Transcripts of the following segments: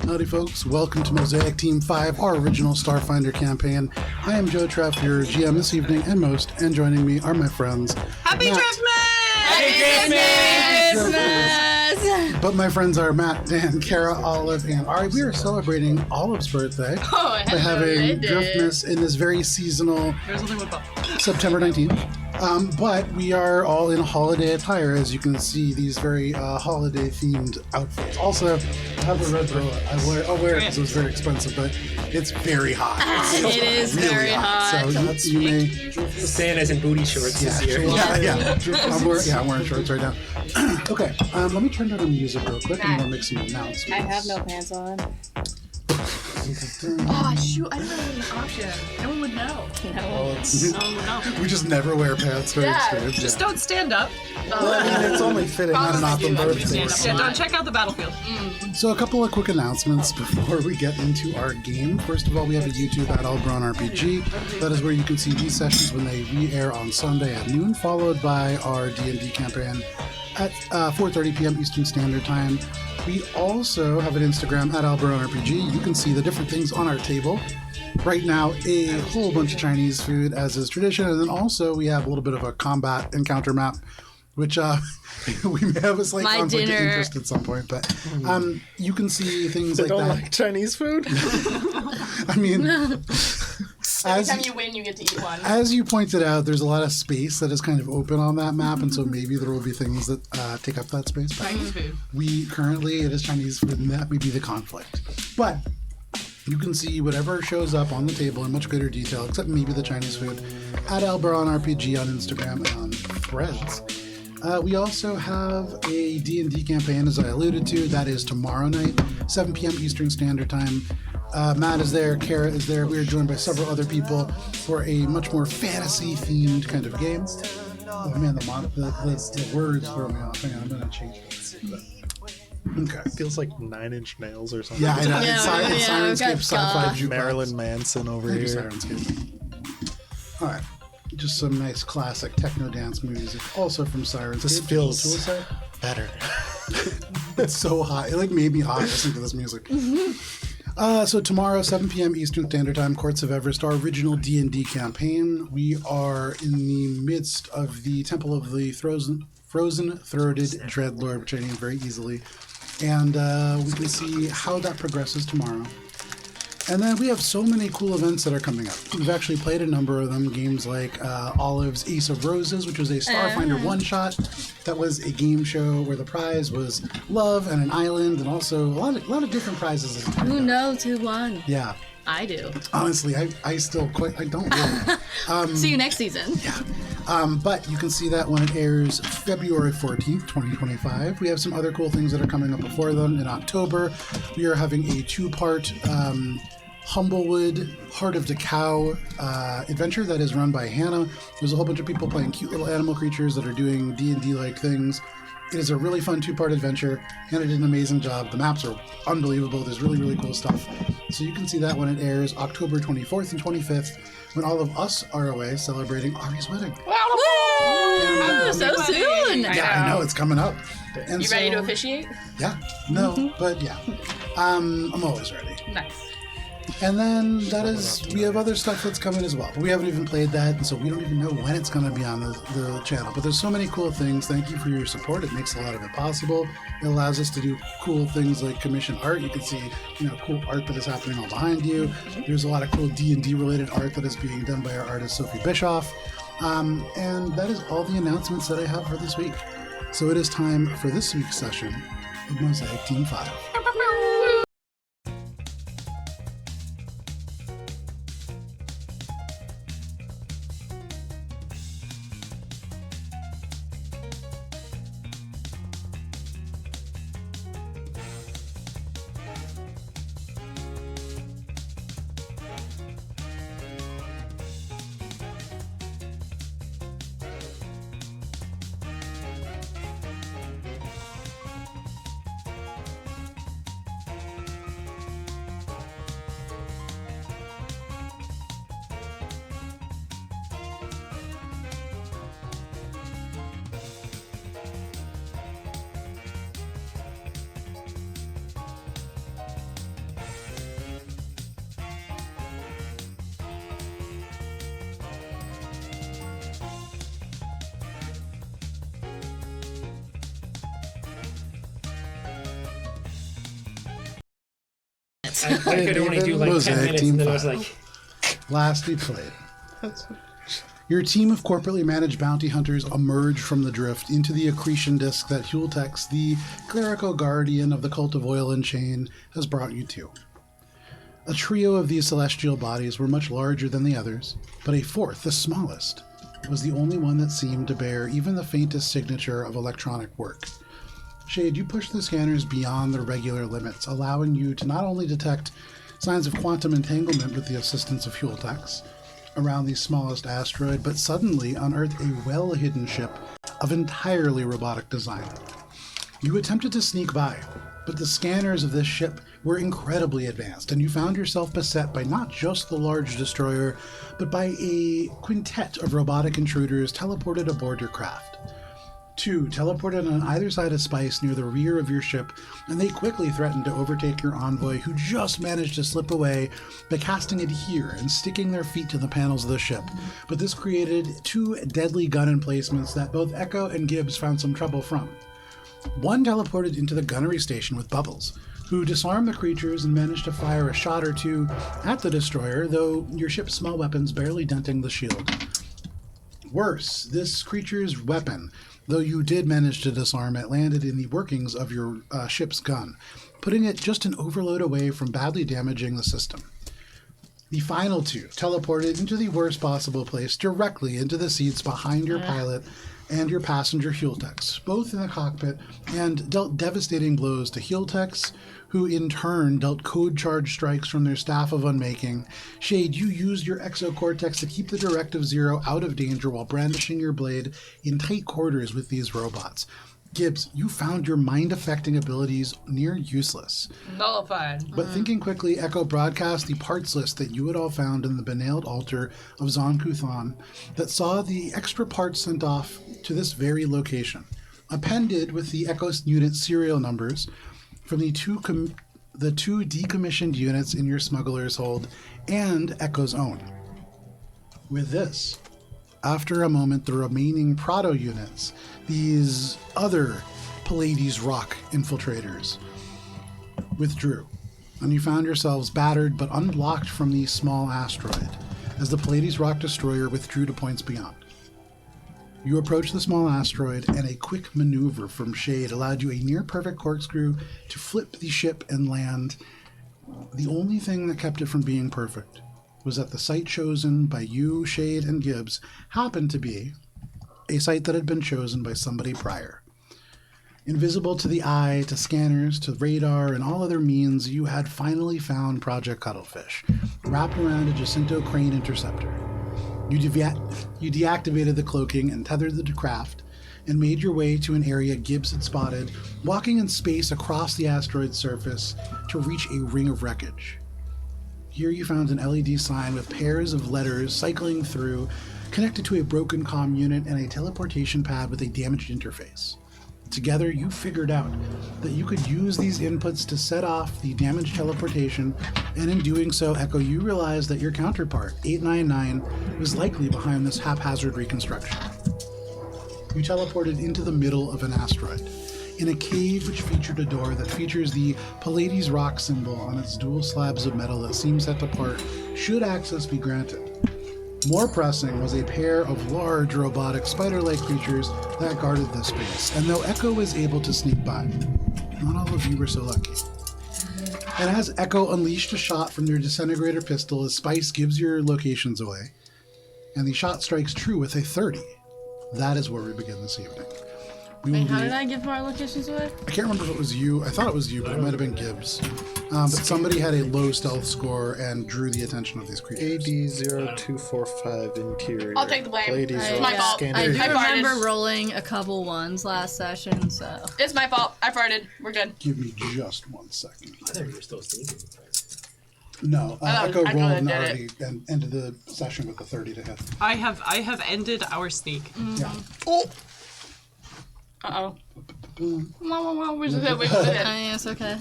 Howdy folks, welcome to Mosaic Team 5, our original Starfinder campaign. I am Joe Treff, your GM this evening and most, and joining me are my friends. Happy Matt. Happy Christmas! But my friends are Matt, Dan, Kara, Olive, and Ari. We are celebrating Olive's birthday by having Driftmas in this very seasonal September 19th. But we are all in holiday attire, as you can see, these very holiday-themed outfits. Also, I have a red boa. I'll wear it because it was very expensive, but it's very hot. It is really very hot. So you may... Santa's in booty shorts this year. I'm wearing shorts right now. Okay, let me turn down the music real quick and we'll make some announcements. I have no pants on. Oh, shoot. I didn't know it was an option. No one would know. No. We just never wear pants for experience. Just don't stand up. Well, I mean, it's only fitting on an Autumn birthday. Yeah, don't check out the battlefield. So a couple of quick announcements before we get into our game. First of all, we have a YouTube at Albron RPG. That is where you can see these sessions when they re-air on Sunday at noon, followed by our D&D campaign at 4:30 p.m. Eastern Standard Time. We also have an Instagram at Albron RPG. You can see the different things on our table. Right now, a whole bunch of Chinese food, as is tradition, and then also we have a little bit of a combat encounter map, which we may have a slight conflict of interest at some point, but you can see things like that. Don't like Chinese food? I mean, Every time you win, you get to eat one. as you pointed out, there's a lot of space that is kind of open on that map, and so maybe there will be things that take up that space. But Chinese food. we currently, it is Chinese food, and that may be the conflict. But you can see whatever shows up on the table in much greater detail, except maybe the Chinese food, at Alberon RPG on Instagram and on Threads. We also have a D&D campaign, as I alluded to. That is tomorrow night, 7 p.m. Eastern Standard Time. Matt is there, Kara is there. We are joined by several other people for a much more fantasy-themed kind of game. Oh man, the words throw me off. Hang on, I'm going to change it. Okay. Feels like 9 Inch Nails or something. Yeah, I know. Yeah, It's Sirenscape Sci-Fi Jukebox. Marilyn Manson over Thank you, here. Sirenscape. All right. Just some nice classic techno dance music, also from Sirenscape. This feels better. It's so hot. It made me hot listening to this music. So tomorrow, 7 p.m. Eastern Standard Time, Courts of Everest, our original D&D campaign. We are in the midst of the Temple of the Frozen-Throated Dreadlord, which I named very easily. And we can see how that progresses tomorrow. And then we have so many cool events that are coming up. We've actually played a number of them. Games like Olive's Ace of Roses, which was a Starfinder one-shot. That was a game show where the prize was love and an island, and also a lot of different prizes. Who knows who won? Yeah. I do. Honestly, I still quite, I don't really. See you next season. Yeah. But you can see that when it airs February 14th, 2025. We have some other cool things that are coming up before them. In October, we are having a 2-part Humblewood Heart of the Cow adventure that is run by Hannah. There's a whole bunch of people playing cute little animal creatures that are doing D&D-like things. It is a really fun 2-part adventure. Hannah did an amazing job. The maps are unbelievable. There's really, really cool stuff. So you can see that when it airs October 24th and 25th, when all of us are away celebrating Ari's wedding. Woo! So soon! Yeah, I know. It's coming up. And You ready to officiate? Yeah. No, but yeah. I'm always ready. Nice. And then we have other stuff that's coming as well. But we haven't even played that, and so we don't even know when it's going to be on the channel. But there's so many cool things. Thank you for your support. It makes a lot of it possible. It allows us to do cool things like commission art. You can see, cool art that is happening all behind you. There's a lot of cool D&D related art that is being done by our artist Sophie Bischoff. And that is all the announcements that I have for this week. So it is time for this week's session of Mosaic Team 5. I could only do like Mosaic 10 minutes, team and then I was five. like, Lastly played. Your team of corporately managed bounty hunters emerge from the drift into the accretion disk that Hultex, the clerical guardian of the cult of Oil and Chain, has brought you to. A trio of these celestial bodies were much larger than the others, but a fourth, the smallest, was the only one that seemed to bear even the faintest signature of electronic work. Shade, you push the scanners beyond their regular limits, allowing you to not only detect signs of quantum entanglement with the assistance of Hultex around the smallest asteroid, but suddenly unearth a well-hidden ship of entirely robotic design. You attempted to sneak by, but the scanners of this ship were incredibly advanced, and you found yourself beset by not just the large destroyer, but by a quintet of robotic intruders teleported aboard your craft. Two teleported on either side of Spice near the rear of your ship, and they quickly threatened to overtake your envoy, who just managed to slip away by casting adhere and sticking their feet to the panels of the ship. But this created two deadly gun emplacements that both ECCO and Gibbs found some trouble from. One teleported into the gunnery station with Bubbles, who disarmed the creatures and managed to fire a shot or two at the destroyer, though your ship's small weapons barely denting the shield. Worse, this creature's weapon, though you did manage to disarm it, landed in the workings of your ship's gun, putting it just an overload away from badly damaging the system. The final two teleported into the worst possible place, directly into the seats behind your pilot and your passenger Hultex, both in the cockpit, and dealt devastating blows to Hultex, who in turn dealt code-charged strikes from their staff of unmaking. Shade, you used your exocortex to keep the Directive Zero out of danger while brandishing your blade in tight quarters with these robots. Gibbs, you found your mind-affecting abilities near useless. Nullified. But thinking quickly, ECCO broadcast the parts list that you had all found in the benailed altar of Zon-Kuthon that saw the extra parts sent off to this very location, appended with the ECCO unit serial numbers from the two decommissioned units in your smuggler's hold and ECCO's own. With this, after a moment, the remaining Prado units, these other Pallades Rock infiltrators, withdrew, and you found yourselves battered but unblocked from the small asteroid as the Pallades Rock destroyer withdrew to points beyond. You approached the small asteroid, and a quick maneuver from Shade allowed you a near-perfect corkscrew to flip the ship and land. The only thing that kept it from being perfect was that the site chosen by you, Shade, and Gibbs happened to be a site that had been chosen by somebody prior. Invisible to the eye, to scanners, to radar, and all other means, you had finally found Project Cuttlefish, wrapped around a Jacinto crane interceptor. You deactivated the cloaking and tethered the craft, and made your way to an area Gibbs had spotted, walking in space across the asteroid's surface to reach a ring of wreckage. Here you found an LED sign with pairs of letters cycling through, connected to a broken comm unit and a teleportation pad with a damaged interface. Together, you figured out that you could use these inputs to set off the damaged teleportation, and in doing so, ECCO, you realized that your counterpart, 899, was likely behind this haphazard reconstruction. You teleported into the middle of an asteroid, in a cave which featured a door that features the Pallades Rock symbol on its dual slabs of metal that seem set apart should access be granted. More pressing was a pair of large robotic spider-like creatures that guarded this space, and though ECCO was able to sneak by, not all of you were so lucky. And as ECCO unleashed a shot from their disintegrator pistol as Spice gives your locations away, and the shot strikes true with a 30, that is where we begin this evening. Wait, how did I give our locations away? I can't remember if it was you. I thought it was you, but it might have been Gibbs. But somebody had a low stealth score and drew the attention of these creatures. AD0245 interior. I'll take the blame. Pallades It's Rock my fault. Scanner. I do I farted. remember rolling a couple ones last session, so. It's my fault. I farted. We're good. Give me just 1 second. I thought you were still sneaking. No, I Echo thought rolled I and did already and ended the session with a 30 to hit. I have ended our sneak. Yeah. Oh. Uh-oh. Where's the head? Where's the head? It's okay.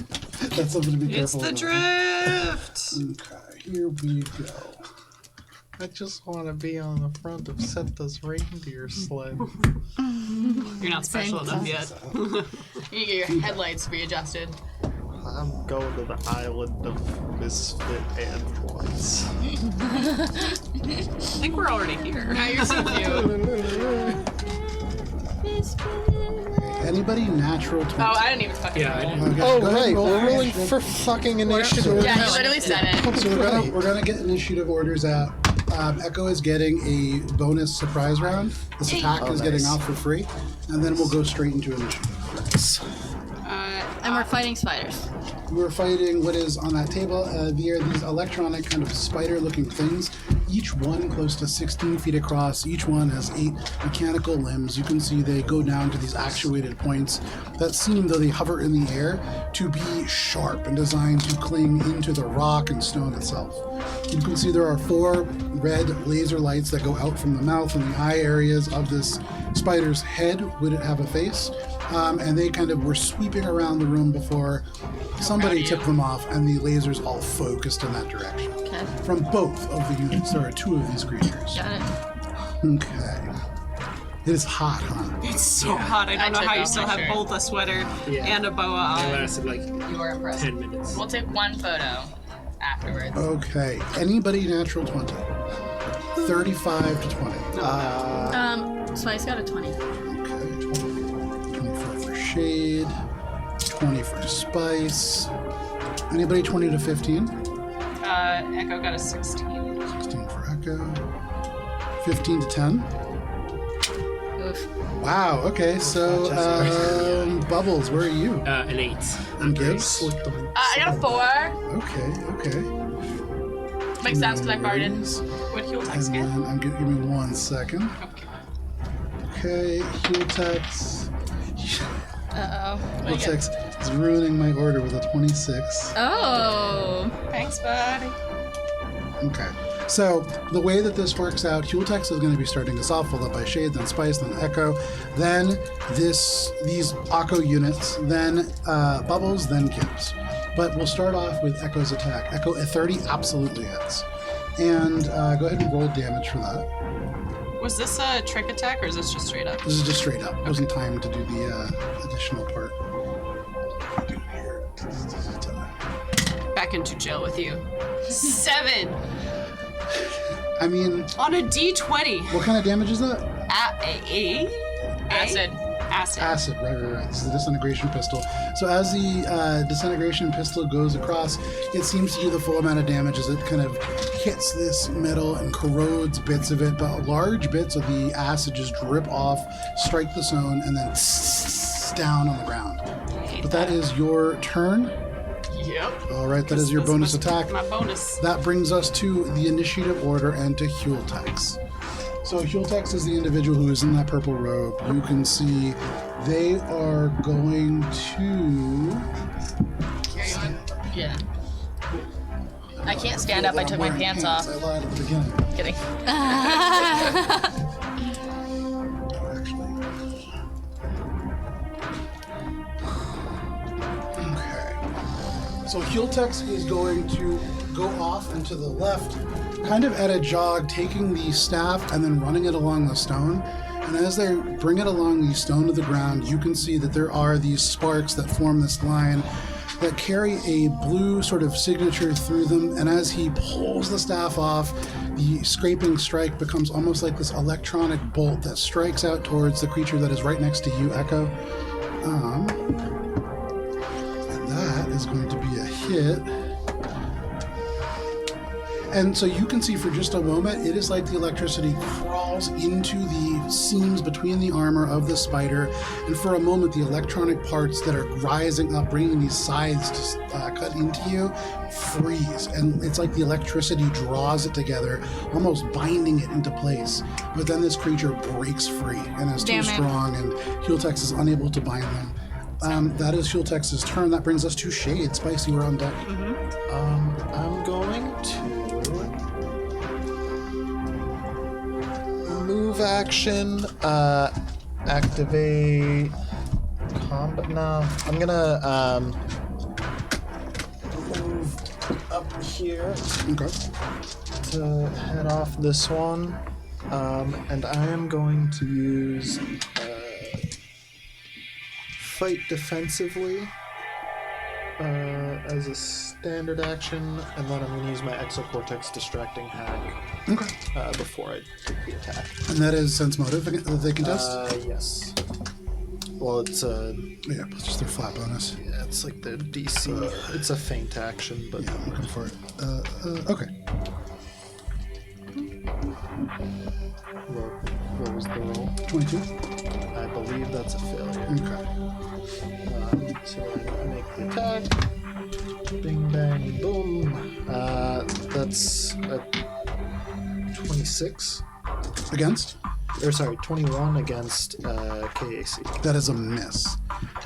That's something to be It's careful the about. drift. Okay, here we go. I just want to be on the front of Seta's reindeer sled. You're not special enough yet. You need to get your headlights readjusted. I'm going to the island of misfit androids. I think we're already here. Now you're so cute. Anybody natural 20? Oh, I didn't even fucking Yeah, I roll. didn't. Okay, Oh, go ahead right. and roll We're for rolling initiative. for fucking initiative. Yeah, you literally said it. So we're gonna get initiative orders out. Echo is getting a bonus surprise round. This attack is getting off for free, and then we'll go straight into initiative. And we're fighting spiders. We're fighting what is on that table. They are these electronic kind of spider-looking things. Each one close to 16 feet across. Each one has 8 mechanical limbs. You can see they go down to these actuated points that seem, though they hover in the air, to be sharp and designed to cling into the rock and stone itself. You can see there are 4 red laser lights that go out from the mouth and the eye areas of this spider's head. Would it have a face? And they kind of were sweeping around the room before somebody took them off, and the lasers all focused in that direction. Okay. From both of the units, there are 2 of these creatures. Got it. Okay. It is hot, huh? It's so hot. I don't know took how you off still my have shirt. both a sweater Yeah. and a boa It on. lasted like You were impressed. 10 minutes. We'll take one photo afterwards. Okay. Anybody natural 20? 35 to 20. Spice got a 20. Okay. 24 for Shade. 20 for Spice. Anybody 20 to 15? Echo got a 16. 16 for Echo. 15 to 10. Oof. Wow, okay, so Bubbles, where are you? An 8. And Gibbs? I got a 4. Okay. Makes sense because I farted. Ladies. What heal And text then again? give me 1 second. Okay, heal text. Uh-oh. Heal text is ruining my order with a 26. Oh. Thanks, buddy. Okay. So the way that this works out, Hueltex is going to be starting us off, followed by Shade, then Spice, then Echo, then these Akko units, then Bubbles, then Gibbs. But we'll start off with Echo's attack. Echo at 30 absolutely hits. And go ahead and roll damage for that. Was this a trick attack or is this just straight up? This is just straight up. It wasn't time to do the additional part. Back into jail with you. 7 I mean, on a D20. what kind of damage is that? Acid. Acid. Acid, right. This is the disintegration pistol. So as the disintegration pistol goes across, it seems to do the full amount of damage as it kind of hits this metal and corrodes bits of it, but large bits of the acid just drip off, strike the stone, and then down on the ground. But that is your turn. Yep. All right, that is your bonus attack. My bonus. That brings us to the initiative order and to Hueltex. So Hueltex is the individual who is in that purple robe. You can see they are going to... Carry on. Yeah. I can't stand up. I took my pants off. I lied at the beginning. Kidding. Okay. So Hueltex is going to go off and to the left, kind of at a jog, taking the staff and then running it along the stone. And as they bring it along the stone to the ground, you can see that there are these sparks that form this line that carry a blue sort of signature through them. And as he pulls the staff off, the scraping strike becomes almost like this electronic bolt that strikes out towards the creature that is right next to you, Echo. And that is going to be a hit. And so you can see for just a moment, it is like the electricity crawls into the seams between the armor of the spider. And for a moment, the electronic parts that are rising up, bringing these scythes to cut into you, freeze. And it's like the electricity draws it together, almost binding it into place. But then this creature breaks free and is too Damn it. strong, and Hueltex is unable to bind them. That is Hueltex's turn. That brings us to Shade. Spicy, we're on deck. I'm going to move action, activate combat. No, I'm gonna move up here Okay. to head off this one, and I am going to use fight defensively. as a standard action, and then I'm going to use my exocortex distracting hack Okay. before I take the attack. And that is sense motive that they can test? Yes. Well, it's Yeah, it's just their flat bonus. yeah, it's like the DC. It's a feint action, but Yeah, I'm looking for it. Okay. what was the roll? 22? I believe that's a failure. Okay. So I make the attack. Bing, bang, boom. That's a 26. Against? Or sorry, 21 against KAC. That is a miss.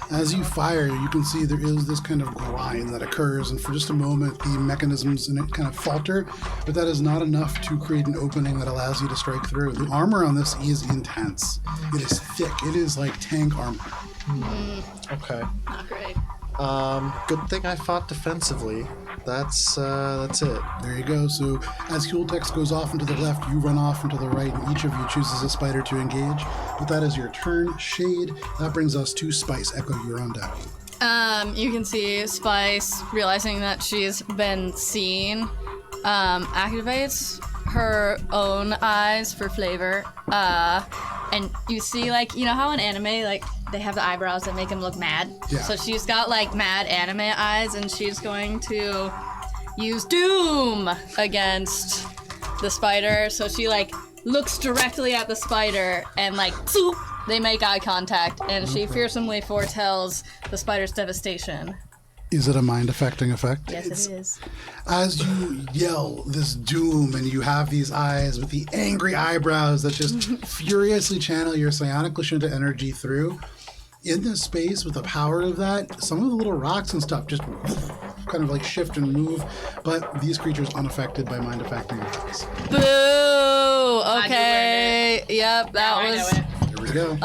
As you fire, you can see there is this kind of grind that occurs, and for just a moment, the mechanisms in it kind of falter, but that is not enough to create an opening that allows you to strike through. The armor on this is intense. It is thick. It is like tank armor. Okay. Not great. Good thing I fought defensively. That's it. There you go. So as Hueltex goes off into the left, you run off into the right, and each of you chooses a spider to engage. But that is your turn. Shade. That brings us to Spice. Echo, you're on deck. You can see Spice, realizing that she's been seen, activates her own eyes for flavor. And you see, like, you know how in anime, like, they have the eyebrows that make them look mad? Yeah. So she's got, like, mad anime eyes, and she's going to use Doom against the spider. So she, like, looks directly at the spider, and, like, zoop, they make eye contact, and she fearsomely foretells the spider's devastation. Is it a mind-affecting effect? Yes, it is. As you yell this doom and you have these eyes with the angry eyebrows that just furiously channel your psionic Lashunta energy through, in this space with the power of that, some of the little rocks and stuff just kind of like shift and move, but these creatures unaffected by mind-affecting effects. Boo! Okay. Yep, that I know was. it. Here we go.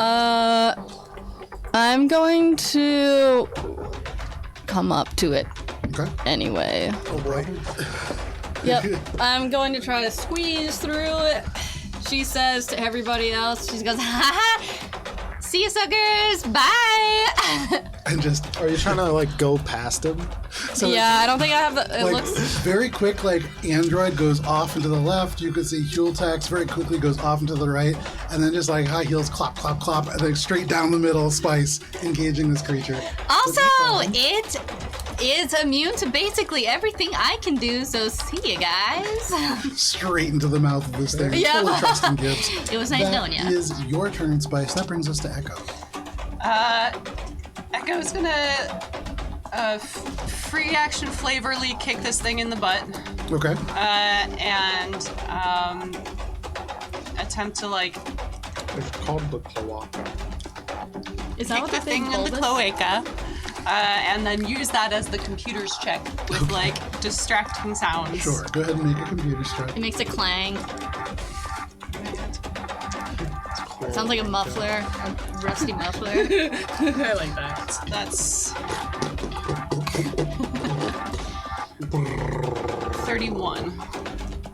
I'm going to come up to it Okay. anyway. Oh boy. Yep. I'm going to try to squeeze through it. She says to everybody else, she goes, ha ha! See you suckers! Bye! And just Are you trying to like go past him? so Yeah, I don't think I have the. It like looks. very quick, like android goes off into the left. You can see Hueltex very quickly goes off into the right, and then just like high heels, clop, clop, clop, and then straight down the middle. Spice engaging this creature. Also, it is immune to basically everything I can do, so see you guys. Straight into the mouth of this thing. Yeah. Full of trusting gifts. It was nice knowing That you. is your turn, Spice. That brings us to Echo. Echo's gonna free action flavorly kick this thing in the butt Okay. and attempt to like It's called the cloaca. Is that kick what the the thing thing in the called us? cloaca and then use that as the computer's check with like distracting sounds. Sure. Go ahead and make a computer strike. It makes a clang. Sounds like a muffler, a rusty muffler. I like that. That's 31.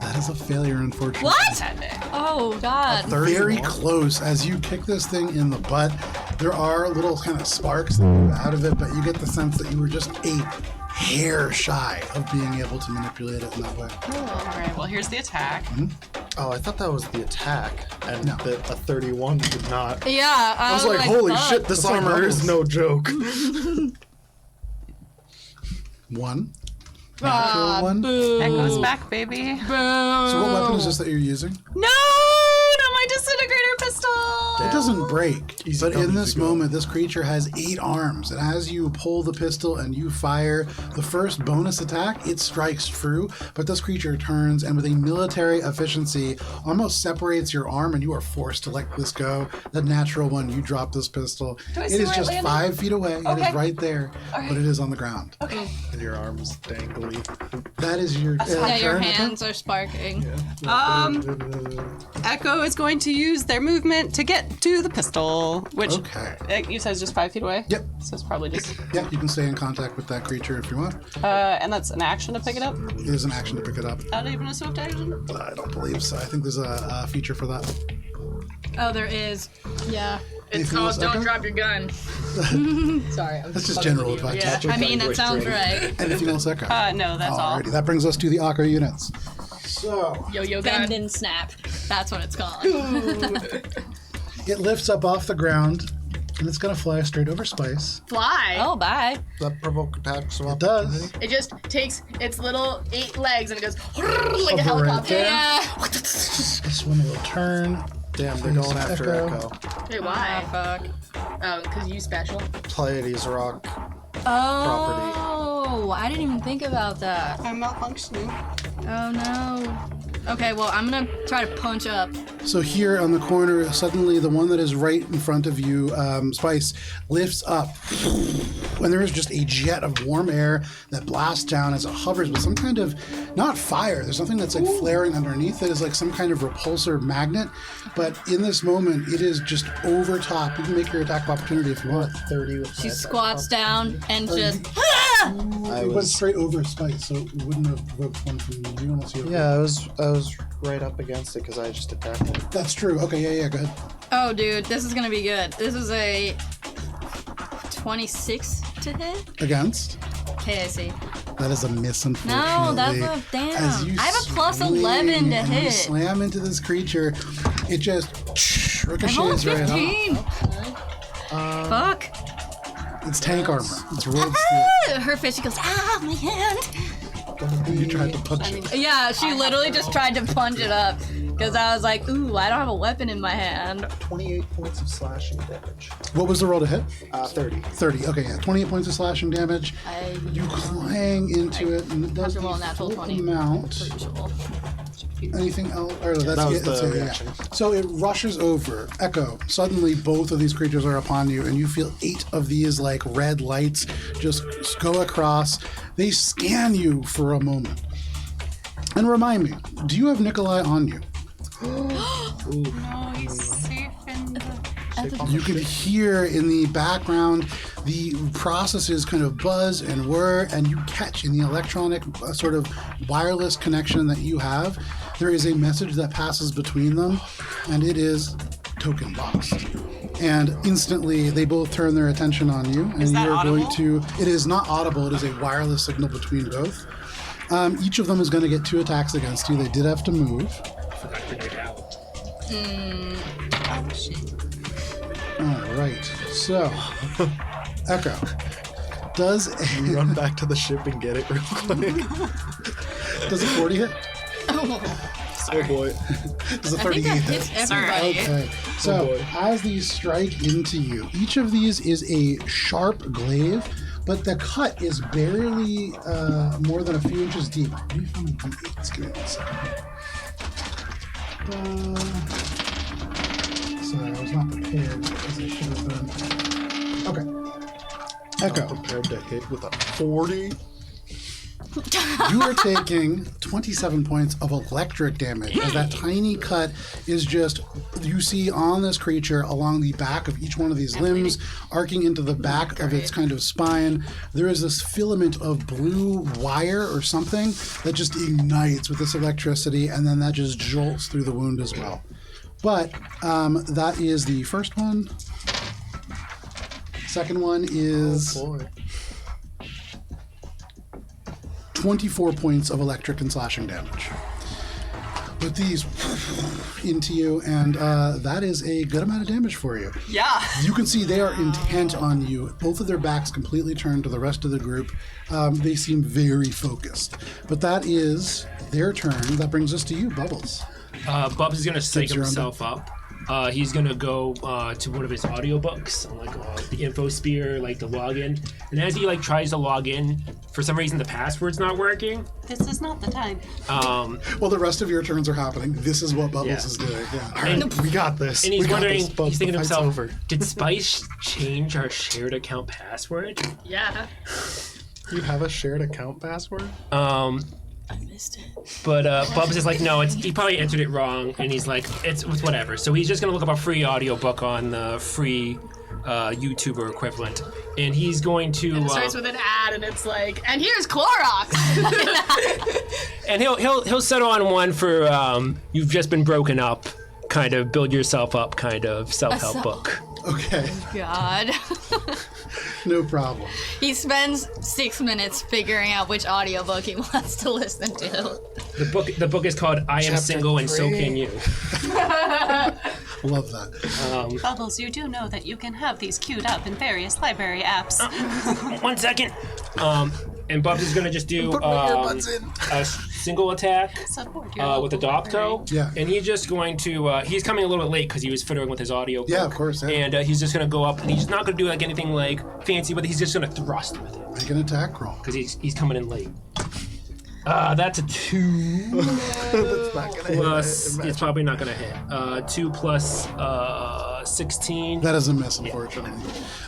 That is a failure, unfortunately. What? That day. Oh God. Very close. As you kick this thing in the butt, there are little kind of sparks that move out of it, but you get the sense that you were just a hair shy of being able to manipulate it in that way. All right. Well, here's the attack. Oh, I thought that was the attack, and No. that a 31 did not. Yeah. I was like, holy fuck. shit, this That's like armor is no joke. 1. Natural 1. Boo. Echo's back, baby. So what weapon is this that you're using? No, not my disintegrator pistol. It doesn't break, Easy but come, in this easy go. moment, this creature has 8 arms, and as you pull the pistol and you fire the first bonus attack, it strikes true, but this creature turns and with a military efficiency almost separates your arm, and you are forced to let this go. The natural 1, you drop this pistol. Do I It see is where it just landed? 5 feet away. It Okay. is right there, but it is on the ground. And your arm's dangly. That is your Yeah, your turn. hands are sparking. Echo is going to use their movement to get to the pistol, which Okay. you said is just 5 feet away. Yep. So it's probably just, Yeah, you can stay in contact with that creature if you want. and that's an action to pick it up. It is an action to pick it up. Not even a swift action. I don't believe so. I think there's a feature for that. Oh, there is. Yeah. It's Anything called else, Don't Echo? Drop Your Gun. Sorry. I'm That's just fucking general with you. advice. Yeah. I mean, that sounds right. Anything else, Echo? No, that's all. Alrighty, that brings us to the Aqua units. So, Yo, Bend gun. and snap. That's what it's called. it lifts up off the ground, and it's going to fly straight over Spice. Fly. Oh, bye. That provoke attacks of It does. It just takes its little 8 legs and it goes like a Hover right helicopter. there. Yeah. This one will turn. Damn, they're going after Echo. Echo. Wait, Oh, why? fuck. Because you special. Pallades Rock. Oh, I didn't even think about that. I'm malfunctioning. Oh, no. Okay, well, I'm gonna try to punch up. So here on the corner, suddenly the one that is right in front of you, Spice, lifts up. And there is just a jet of warm air that blasts down as it hovers with some kind of, not fire, there's something that's like flaring underneath it is like some kind of repulsor magnet. But in this moment, it is just over top. You can make your attack of opportunity if you want. 30 with She my squats down and just. I It went was, straight over Spice, so it wouldn't have provoked one from you unless you. yeah, I was right up against it because I just attacked him. That's true. Okay, yeah, go ahead. Oh, dude, this is gonna be good. This is a 26 to hit. Against. KAC. That is a miss, unfortunately. No, that's a damn. As you I have a plus swing 11 to and you hit. slam into this creature, it just I'm only ricochets right 15. off. Fuck. It's tank armor. It's rolled steel. Her face, she goes, ah, my hand. You tried to punch it. Yeah, she literally just tried to punch it up. Because I was like, ooh, I don't have a weapon in my hand. 28 points of slashing damage. What was the roll to hit? 30. 30. Okay, yeah. 28 points of slashing damage. You clang into it, and it does to roll a the natural full 20. amount. Anything else? Or that's That was it. the That's it, yeah. reaction. So it rushes over. Echo. Suddenly, both of these creatures are upon you, and you feel 8 of these like red lights just go across. They scan you for a moment. And remind me, do you have Nikolai on you? No, he's safe in the... You can hear in the background the processes kind of buzz and whir, and you catch in the electronic sort of wireless connection that you have, there is a message that passes between them, and it is token lost. And instantly, they both turn their attention on you, and Is that you're going audible? to. It is not audible. It is a wireless signal between both. Each of them is going to get 2 attacks against you. They did have to move. Oh, shit. All right. So, Echo does Run back to the ship and get it real quick. does a 40 hit? Oh boy. Does a I 38 think that hit? hits everybody. Okay. So boy. as these strike into you, each of these is a sharp glaive, but the cut is barely more than a few inches deep. Let me find the D8s. Give me 1 second. Sorry, I was not prepared as I should have been. Okay. Echo, Prepared to hit with a 40. you are taking 27 points of electric damage as that tiny cut is just, you see on this creature along the back of each one of these limbs, arcing into the back of its kind of spine. There is this filament of blue wire or something that just ignites with this electricity, and then that just jolts through the wound as well. But that is the first one. Second one is Boy. 24 points of electric and slashing damage. With these into you, and that is a good amount of damage for you. Yeah. You can see they are intent on you. Both of their backs completely turned to the rest of the group. They seem very focused. But that is their turn. That brings us to you, Bubbles. Bubs is gonna psych you're on himself up. He's gonna go to one of his audiobooks on the info sphere, like the login. And as he tries to log in, for some reason the password's not working. This is not the time. Well, the rest of your turns are happening. This is what Bubbles Yeah. is doing. Yeah. All right, we got this. And he's We got wondering, this, Bubs. he's thinking to The fight's himself, over. did Spice change our shared account password? Yeah. You have a shared account password? I missed it. But Bubs is like, no, he probably entered it wrong, and he's like, it's whatever. So he's just gonna look up a free audiobook on the free YouTuber equivalent, and he's going to. It starts with an ad, and it's like, and here's Clorox. And he'll settle on one for you've just been broken up, kind of build yourself up kind of self-help book. Okay, God. no problem. He spends 6 minutes figuring out which audiobook he wants to listen to. The book is called I Am Chapter Single and So 3. Can You. Love that. Bubbles, you do know that you can have these queued up in various library apps. 1 second. And Bubs is gonna just do Put my earbuds in. a single attack with a Docto. Yeah. And he's just going to. He's coming a little bit late because he was fiddling with his audio. Yeah, book. of course, yeah. And he's just gonna go up, and he's not gonna do like anything like fancy, but he's just gonna thrust with it Make an attack roll. because he's coming in late. That's a 2 That's not gonna plus. hit. It's probably not gonna hit. 2 plus 16. That is a miss, unfortunately.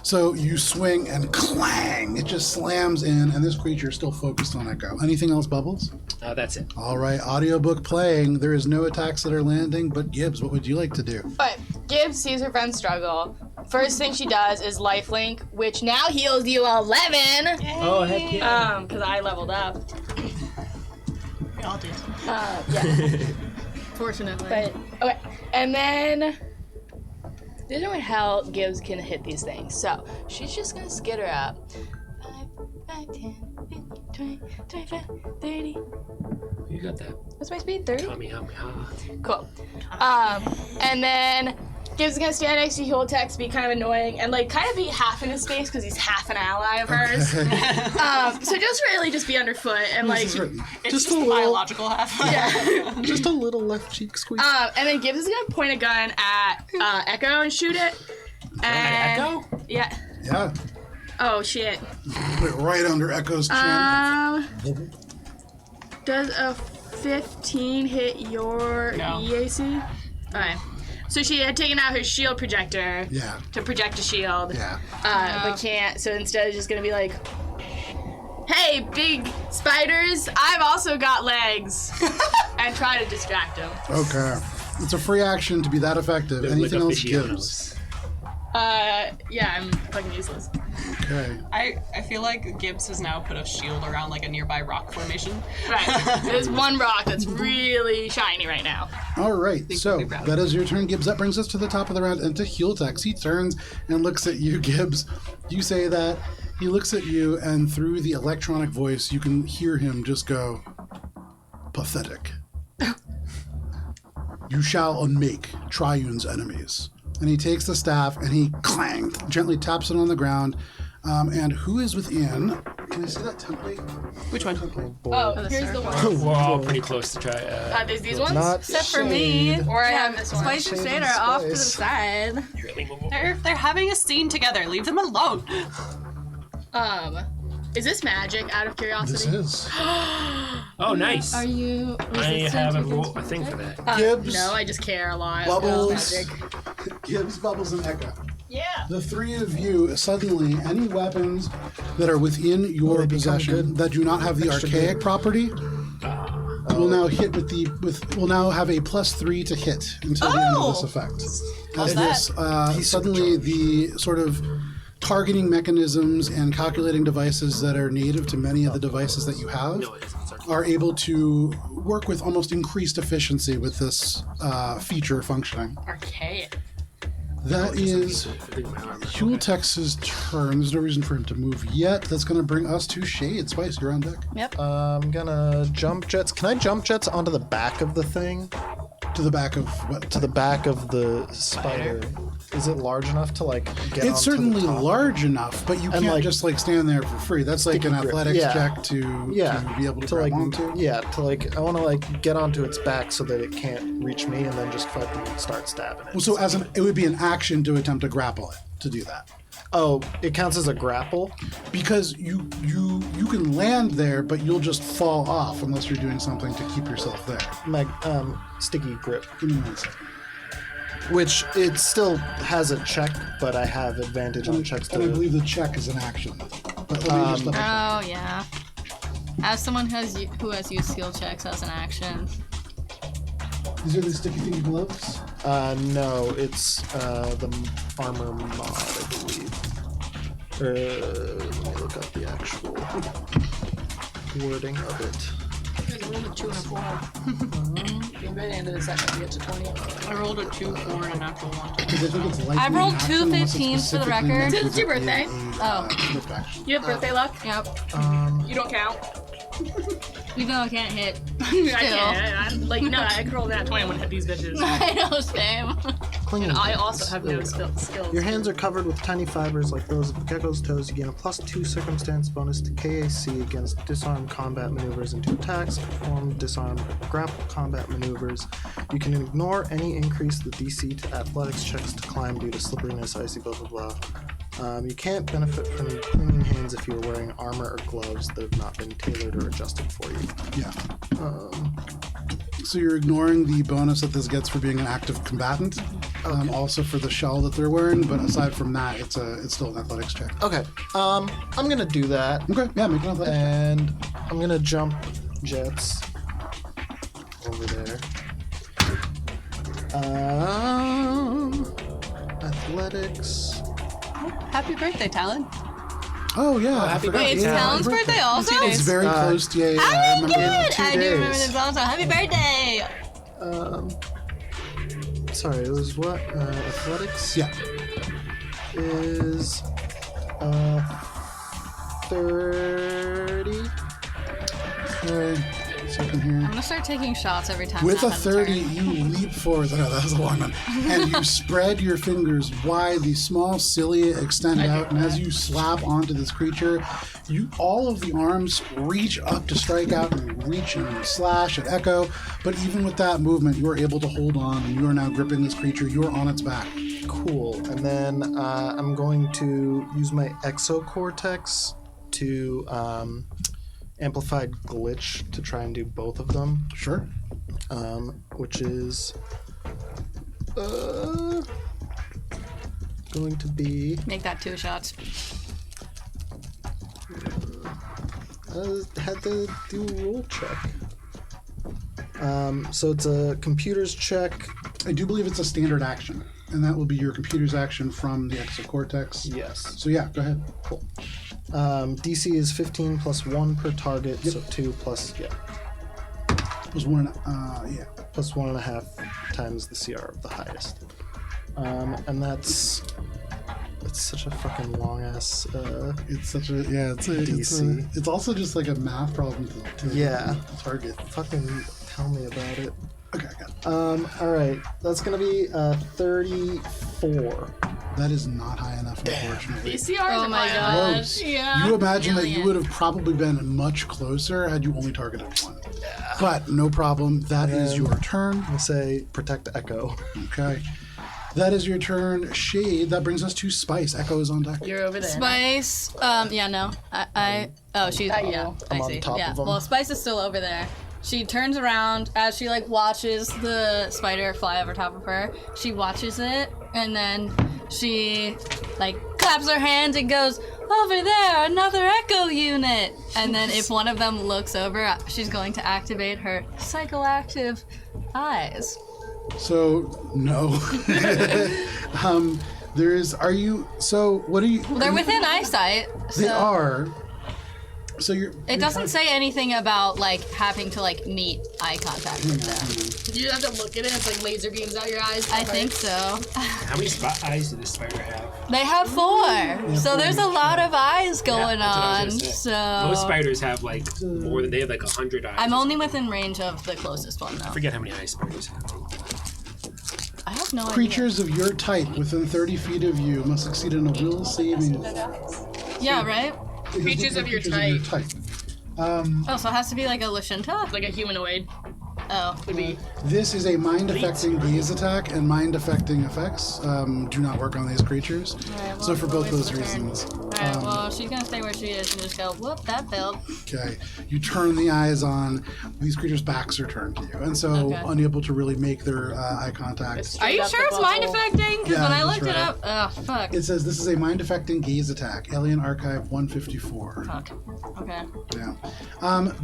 So you swing and clang, it just slams in, and this creature is still focused on Echo. Anything else, Bubbles? That's it. All right, audiobook playing. There is no attacks that are landing, but Gibbs, what would you like to do? But Gibbs sees her friend struggle. First thing she does is lifelink, which now heals you 11. Oh heck yeah! Because I leveled up. We all did. Yeah. Fortunately. But okay, and then there's no way how Gibbs can hit these things. So she's just gonna skitter up. 5, 10, 15, 20, 25, 30. You got that. What's my speed? 30? Kamehameha. Cool. And then Gibbs is gonna stand next to Heal Text, be kind of annoying, and like kind of be half in his face because he's half an ally of hers. So just really just be underfoot and like. It's Just just a the little- biological half. Yeah. Just a little left cheek squeeze. And then Gibbs is gonna point a gun at Echo and shoot it. And Echo? yeah. Yeah, Oh shit. put it right under Echo's chin. Does a 15 hit your No. EAC? Alright. So she had taken out her shield projector Yeah, to project a shield. yeah. But can't. So instead it's just gonna be like, hey, big spiders, I've also got legs. And try to distract him. Okay. It's a free action to be that effective. Anything else, Gibbs? Yeah, I'm fucking useless. Okay. I feel like Gibbs has now put a shield around like a nearby rock formation. Right. There's one rock that's really shiny right now. All right, so we'll be proud. that is your turn, Gibbs. That brings us to the top of the round and to Heel Tex. He turns and looks at you, Gibbs. You say that. He looks at you, and through the electronic voice, you can hear him just go, pathetic. You shall unmake Triune's enemies. And he takes the staff and he clang, gently taps it on the ground. And who is within? Can I see that template? Which one? Oh, here's the one. We're all pretty close to try. There's these ones? Not Except for me. shade. Or I have this one. Spice and Shade Shade and are off to the Spice. side. They're having a scene together. Leave them alone. Is this magic, out of curiosity? This is. Oh, nice. Are you? I have a thing for that. Gibbs, No, I just care a lot. Bubbles, Magic. Gibbs, Bubbles, and Echo. Yeah. The three of you, suddenly, any weapons that are within your they become possession good. that do not have the Extra archaic good. property will now hit will now have a +3 to hit until the end of this effect. As this, suddenly the sort of targeting mechanisms and calculating devices that are native to many of the devices that you have are able to work with almost increased efficiency with this feature functioning. Archaic. That is Hultex's turn. There's no reason for him to move yet. That's going to bring us to Shade. Spice, you're on deck. Yep. I'm gonna jump jets. Can I jump jets onto the back of the thing? To the back of what? To the back of the spider. Is it large enough to like get? It's onto certainly the top? large enough, but you And, can't like, just like stand there for free. That's like an sticky grip. athletics Yeah. check to be able to grab like onto. yeah to like I want to like get onto its back so that it can't reach me and then just fucking start stabbing it. Well, so it would be an action to attempt to grapple it to do that, Oh, it counts as a grapple. because you can land there, but you'll just fall off unless you're doing something to keep yourself there. My sticky grip, Give me 1 second. which it still has a check, but I have advantage on checks. And I believe the check is an action. But let me just double check. Oh yeah. As someone who has used skill checks as an action. These are the sticky thingy gloves. No, it's the armor mod, I believe. Let me look up the actual wording of it. rolled a 2 and a 4. By the end of the session, you get to 20. I rolled a 2, 4, and a natural 1. Because I think it's likely I've rolled an two action unless 15s it's for the specifically record. meant It's to your be birthday. swift action. You have birthday luck? Yep. You don't count. Even though I can't hit. I can't. I'm like, no, I could roll that 20 when I hit these bitches. I know, same. Clinging And I hands. also have no skills. Your hands are covered with tiny fibers like those of a gecko's toes. You gain a +2 circumstance bonus to KAC against disarmed combat maneuvers and to attacks, perform disarmed grapple combat maneuvers. You can ignore any increase to the DC to athletics checks to climb due to slipperiness, icy, blah, blah, blah. You can't benefit from clinging hands if you are wearing armor or gloves that have not been tailored or adjusted for you. Yeah. So you're ignoring the bonus that this gets for being an active combatant, also for the shell that they're wearing. But aside from that, it's still an athletics check. Okay, I'm gonna do that. Okay, yeah, make an athletics check. And I'm gonna jump jets over there. Athletics. Happy birthday, Talon. Oh yeah, I forgot. Wait, it's Yeah, Talon's happy birthday also? It's very close to I Oh, remember. good! 2 I do remember days. this also. Happy birthday! Sorry, it was what? Athletics Yeah. is 30. Okay, second here. I'm gonna start taking shots every time. With Matt a has 30, turn. you leap forward. Oh, that was a long one. And you spread your fingers wide. The small cilia extend out, and as you slap onto this creature, all of the arms reach up to strike out and reach and slash at Echo. But even with that movement, you are able to hold on, and you are now gripping this creature. You are on its back. Cool. And then I'm going to use my exocortex to amplified glitch to try and do both of them, Sure. which is going to be. Make that 2 shots. I had to do a roll check. So it's a computer's check. I do believe it's a standard action, and that will be your computer's action from the exocortex. Yes. So yeah, go ahead. Cool. DC is 15 plus 1 per target, so 2 plus, It was one. Yeah. plus 1.5 times the CR of the highest. And that's such a fucking long ass. It's such a DC. It's also just like a math problem to Yeah. target. Fucking tell me about it. Okay, I got it. All right, that's gonna be 34. That is not high enough, unfortunately. BCR Oh is my high. god. Close. Yeah. You imagine that you Million. would have probably been much closer had you only targeted one. But no problem. That is your turn. I'm gonna say protect Echo. Okay. That is your turn. Shade. That brings us to Spice. Echo is on deck. You're over there. Spice. Yeah, no. Oh, she's. Yeah, I'm I on see. top Yeah. of 'em. Well, Spice is still over there. She turns around as she watches the spider fly over top of her. She watches it, and then she claps her hands and goes, "Over there, another Echo unit!" And then if one of them looks over, she's going to activate her psychoactive eyes. So no. Are you? So what are you? Well, they're within eyesight. So They are. So you're. It doesn't say anything about having to meet eye contact with them. You have to look at it. It's like laser beams out your eyes. I think so. How many eyes does this spider have? They have 4, so there's a lot of eyes going that's what I was on. gonna say. So Most spiders have more than 100 eyes. I'm only within range of the closest one, I though. forget how many eyes spiders have. I have no Creatures of your type within 30 feet of you must succeed in a will saving. idea. Yeah, right? Creatures of your type. Oh, so it has to be like a Lashunta? Like a humanoid Oh. would be. This is a mind-affecting gaze attack, and mind-affecting effects do not work on these creatures. Alright, So well, for we'll both wait those for turn. reasons. Alright, well, she's gonna stay where she is and just go, whoop, that failed. Okay, you turn the eyes on. These creatures' backs are turned to you, and so Okay. unable to really make their eye contact. Are you Up sure the it's mind bubble. affecting? Because Yeah, when I that's looked it right. up, oh, fuck. It says this is a mind-affecting gaze attack. Alien Archive 154. Fuck. Okay. Yeah.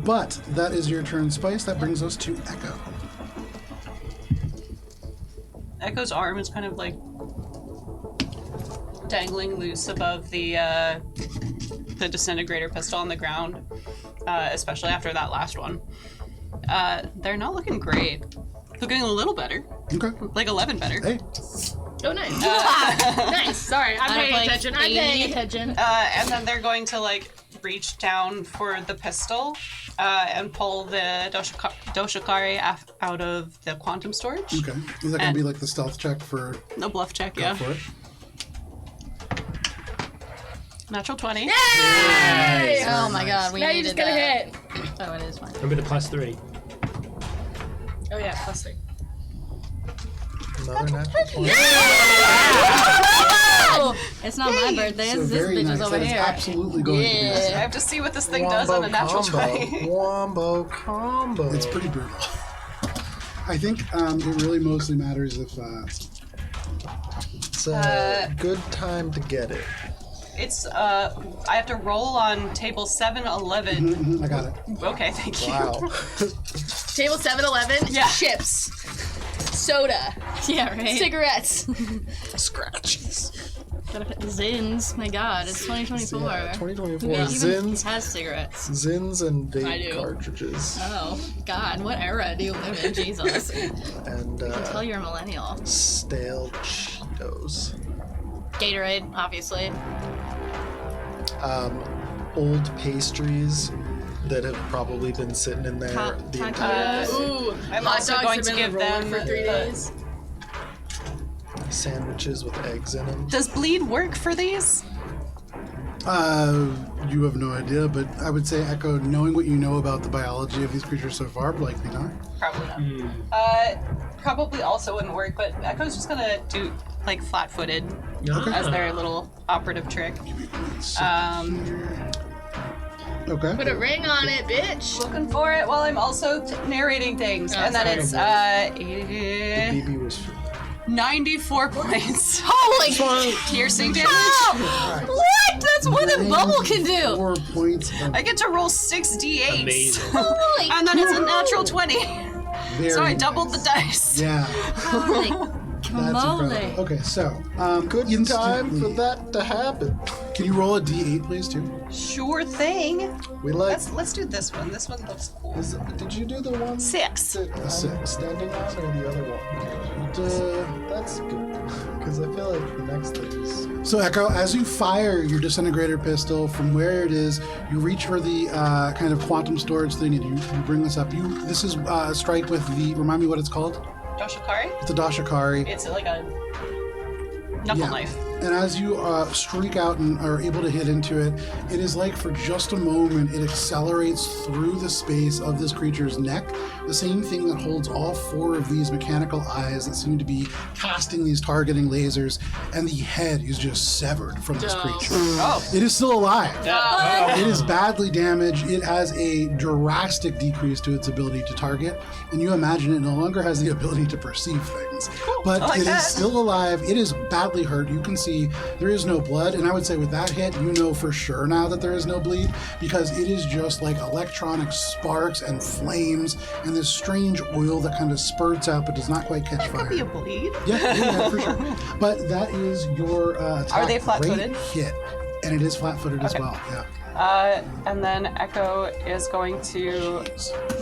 But that is your turn, Spice. That brings us to Echo. Echo's arm is kind of dangling loose above the disintegrator pistol on the ground, especially after that last one. They're not looking great. Looking a little better. Okay. Like 11 better. Hey. Oh, nice. Nice. Sorry, I'm paying attention. I'm paying attention. And then they're going to like reach down for the pistol and pull the Doshikari out of the quantum storage. Okay. Is that going to be like the stealth check for... No bluff check, Go yeah. for it. Natural 20. Yay! Oh my god, we Now you needed just gotta that. hit. Oh, it is fine. Remember the +3. Oh yeah, +3. Another natural 20. Oh, it's not my birthday, So it's this very bitch nice. is over That is here. absolutely going to be I nice. have to see what this thing does on a natural 20. Wombo combo. It's pretty brutal. I think it really mostly matters if... It's a good time to get it. It's, I have to roll on table 711. I got it. Okay, thank you. Wow. Table 7-Eleven. Yeah. Chips. Soda. Yeah, right? Cigarettes. Scratchies. Zins, my god, it's 2024. Yeah, 2024. Who even Zins, has cigarettes? Zins and I vape do. cartridges. Oh, god, what era do you live in, Jesus? And Tell you're a millennial. stale Cheetos. Gatorade, obviously. Old pastries that have probably been sitting in there the entire Ooh. I'm Hot also dogs going have to been give rolling them for 3 days. sandwiches with eggs in them. Does bleed work for these? You have no idea, but I would say, Echo, knowing what you know about the biology of these creatures so far, likely not. Probably not. Probably also wouldn't work, but Echo's just gonna do like flat-footed as their little operative trick. Okay. Put a ring on it, bitch. Looking for it while I'm also narrating things, and then it's BB was 94 points. Holy Piercing damage. What? That's more than Bubble can do! 4 points of I get to roll 6d8s, Amazing. Holy and then it's a natural 20. very So I doubled the dice. Yeah, holy that's camole. incredible. Okay, so good time for instantly- that to happen. Can you roll a d8, please, too? Sure thing. We like. Let's do this one. This one looks cool. Did you do the one 6. that I'm six. standing on, or the other one? That's good, because I feel like the next thing is. So, Echo, as you fire your disintegrator pistol from where it is, you reach for the kind of quantum storage thing, and you bring this up. This is a strike with the. Remind me what it's called. Doshikari? The Doshikari. It's like a knuckle Yeah. knife. And as you streak out and are able to hit into it, it is like for just a moment, it accelerates through the space of this creature's neck. The same thing that holds all 4 of these mechanical eyes that seem to be casting these targeting lasers, and the head is just severed from this creature. Oh. It is still alive. It is badly damaged. It has a drastic decrease to its ability to target, and you imagine it no longer has the ability to perceive things. But I like it is that. still alive. It is badly hurt. You can see there is no blood, and I would say with that hit, you know for sure now that there is no bleed, because it is just like electronic sparks and flames and this strange oil that kind of spurts out but does not quite catch fire. Could be a bleed. Yeah, for sure. But that is your attack. Are they flat-footed? Great hit, and it is flat-footed as well. Yeah. And then Echo is going to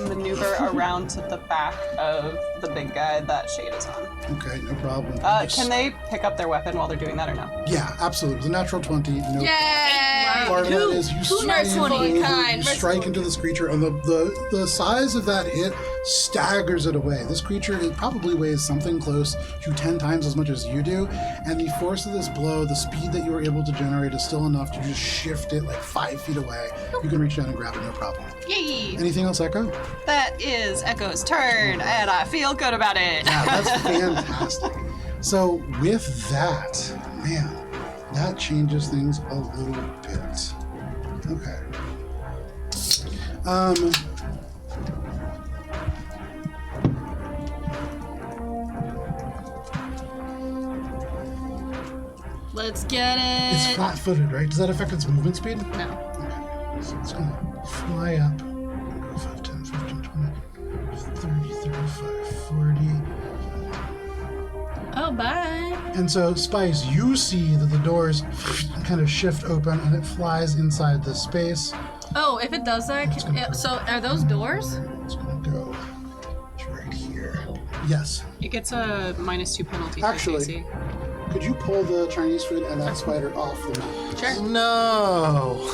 maneuver around to the back of the big guy that Shade is on. Okay, no problem. Can they pick up their weapon while they're doing that or no? Yeah, absolutely. The natural 20. No Yay! Part of that is you nurse swing 20 over, kind, you nurse strike 20. into this creature, and the size of that hit staggers it away. This creature, it probably weighs something close to 10 times as much as you do, and the force of this blow, the speed that you were able to generate is still enough to just shift it like 5 feet away. You can reach down and grab it, no problem. Yay! Anything else, Echo? That is Echo's turn, and I feel good about it. Yeah, that's fantastic. So with that, man, that changes things a little bit. Okay. Let's get It's it. flat-footed, right? Does that affect its movement speed? No. So it's going to fly up. 5, 10, 15, 20, 30, 35, 40. Oh, bye. And so, Spice, you see that the doors kind of shift open and it flies inside this space. Oh, if it does that, so are those doors? It's going to go Yes. It gets a -2 penalty. Actually- to AC. Could you pull the Chinese food and that spider off the map? Sure. No.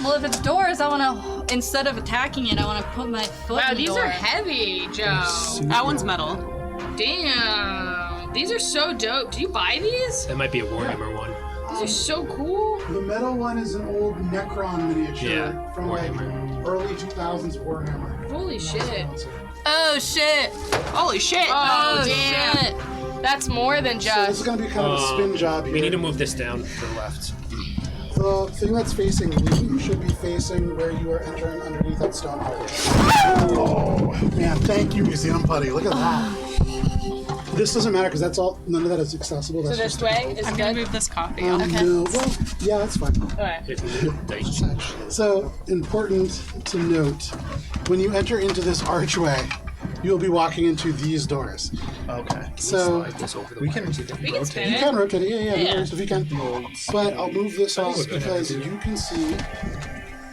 Well, if it's doors, I want to, instead of attacking it, I want to put my foot Wow, in the these door. are heavy, Joe. That one's metal. Damn. These are so dope. Did you buy these? That might be a Warhammer one. These are so cool. The metal one is an old Necron miniature Yeah, from like Warhammer. early 2000s Warhammer. Holy shit. Oh, shit. Holy shit! Oh, damn. Shit. That's more than So this is just. going to be kind of a spin job here. We need to move this down to the left. The thing that's facing you should be facing where you are entering underneath that stone hole. Oh, man, thank you, Museum Putty. Look at that. This doesn't matter because that's all. None of that is accessible. So That's this just way is I'm gonna good. move this coffee. No, well, yeah, that's fine. Alright. If you move the dice. So important to note, when you enter into this archway, you'll be walking into these doors. Okay. So Slide this over the We wire. can. We can spin you it. can rotate it, yeah, no Yeah. worries if you can. But I'll move this off we're gonna because have to do you can see.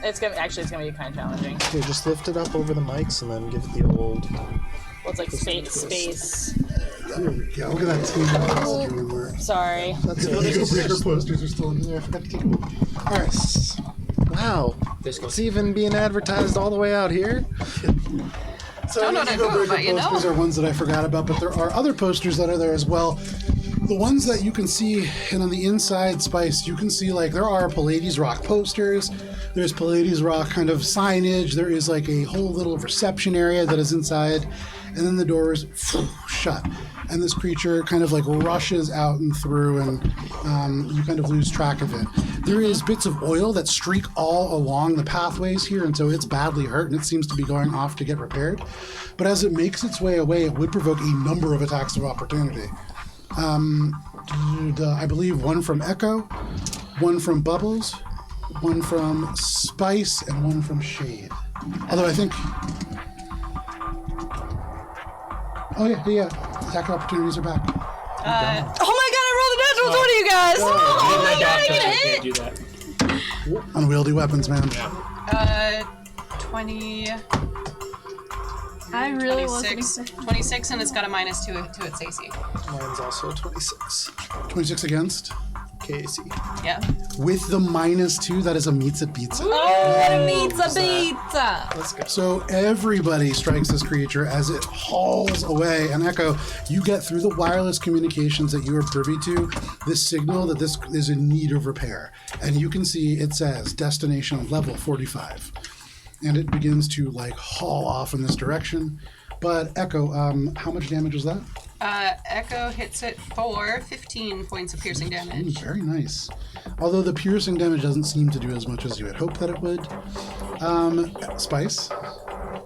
It's gonna be kind of challenging. Okay, just lift it up over the mics and then give it the old. Well, it's like space. There we go. Look at that team. That's rumor. Sorry. That's the Ego Breaker posters are still in there. I forgot to take them. All right. Wow. This goes. It's even being advertised all the way out here. So Don't know the what I Ego do, Breaker but you know. posters are ones that I forgot about, but there are other posters that are there as well. The ones that you can see, and on the inside, Spice, you can see like there are Pallades Rock posters. There's Pallades Rock kind of signage. There is like a whole little reception area that is inside, and then the door is shut. And this creature kind of like rushes out and through, and you kind of lose track of it. There is bits of oil that streak all along the pathways here, and so it's badly hurt, and it seems to be going off to get repaired. But as it makes its way away, it would provoke a number of attacks of opportunity. I believe one from ECCO, one from Bubbles, one from Spice, and one from Shade. Although I think... Oh yeah. Attack opportunities are back. Oh my god, I rolled a natural 20, you guys! Oh my god, I get a hit! Can't do that. Unwieldy weapons, man. 20, I really 26, 26, and it's got a -2 to its AC. Mine's also 26. 26 against. KAC. Yeah. With the -2, that is a meets it beats it. Oh, pizza! Let's go. So everybody strikes this creature as it hauls away. And Echo, you get through the wireless communications that you are privy to this signal that this is in need of repair. And you can see it says destination level 45. And it begins to like haul off in this direction. But Echo, how much damage was that? Echo hits it for 15 points of piercing damage. Very nice. Although the piercing damage doesn't seem to do as much as you had hoped that it would. Spice?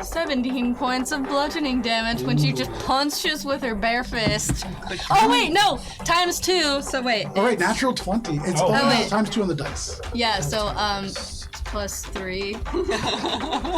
17 points of bludgeoning damage when she just punches with her bare fist. Oh wait, no! Times 2, so wait. All right, natural 20. It's Oh. only wait. times 2 on the dice. Yeah, so plus 3.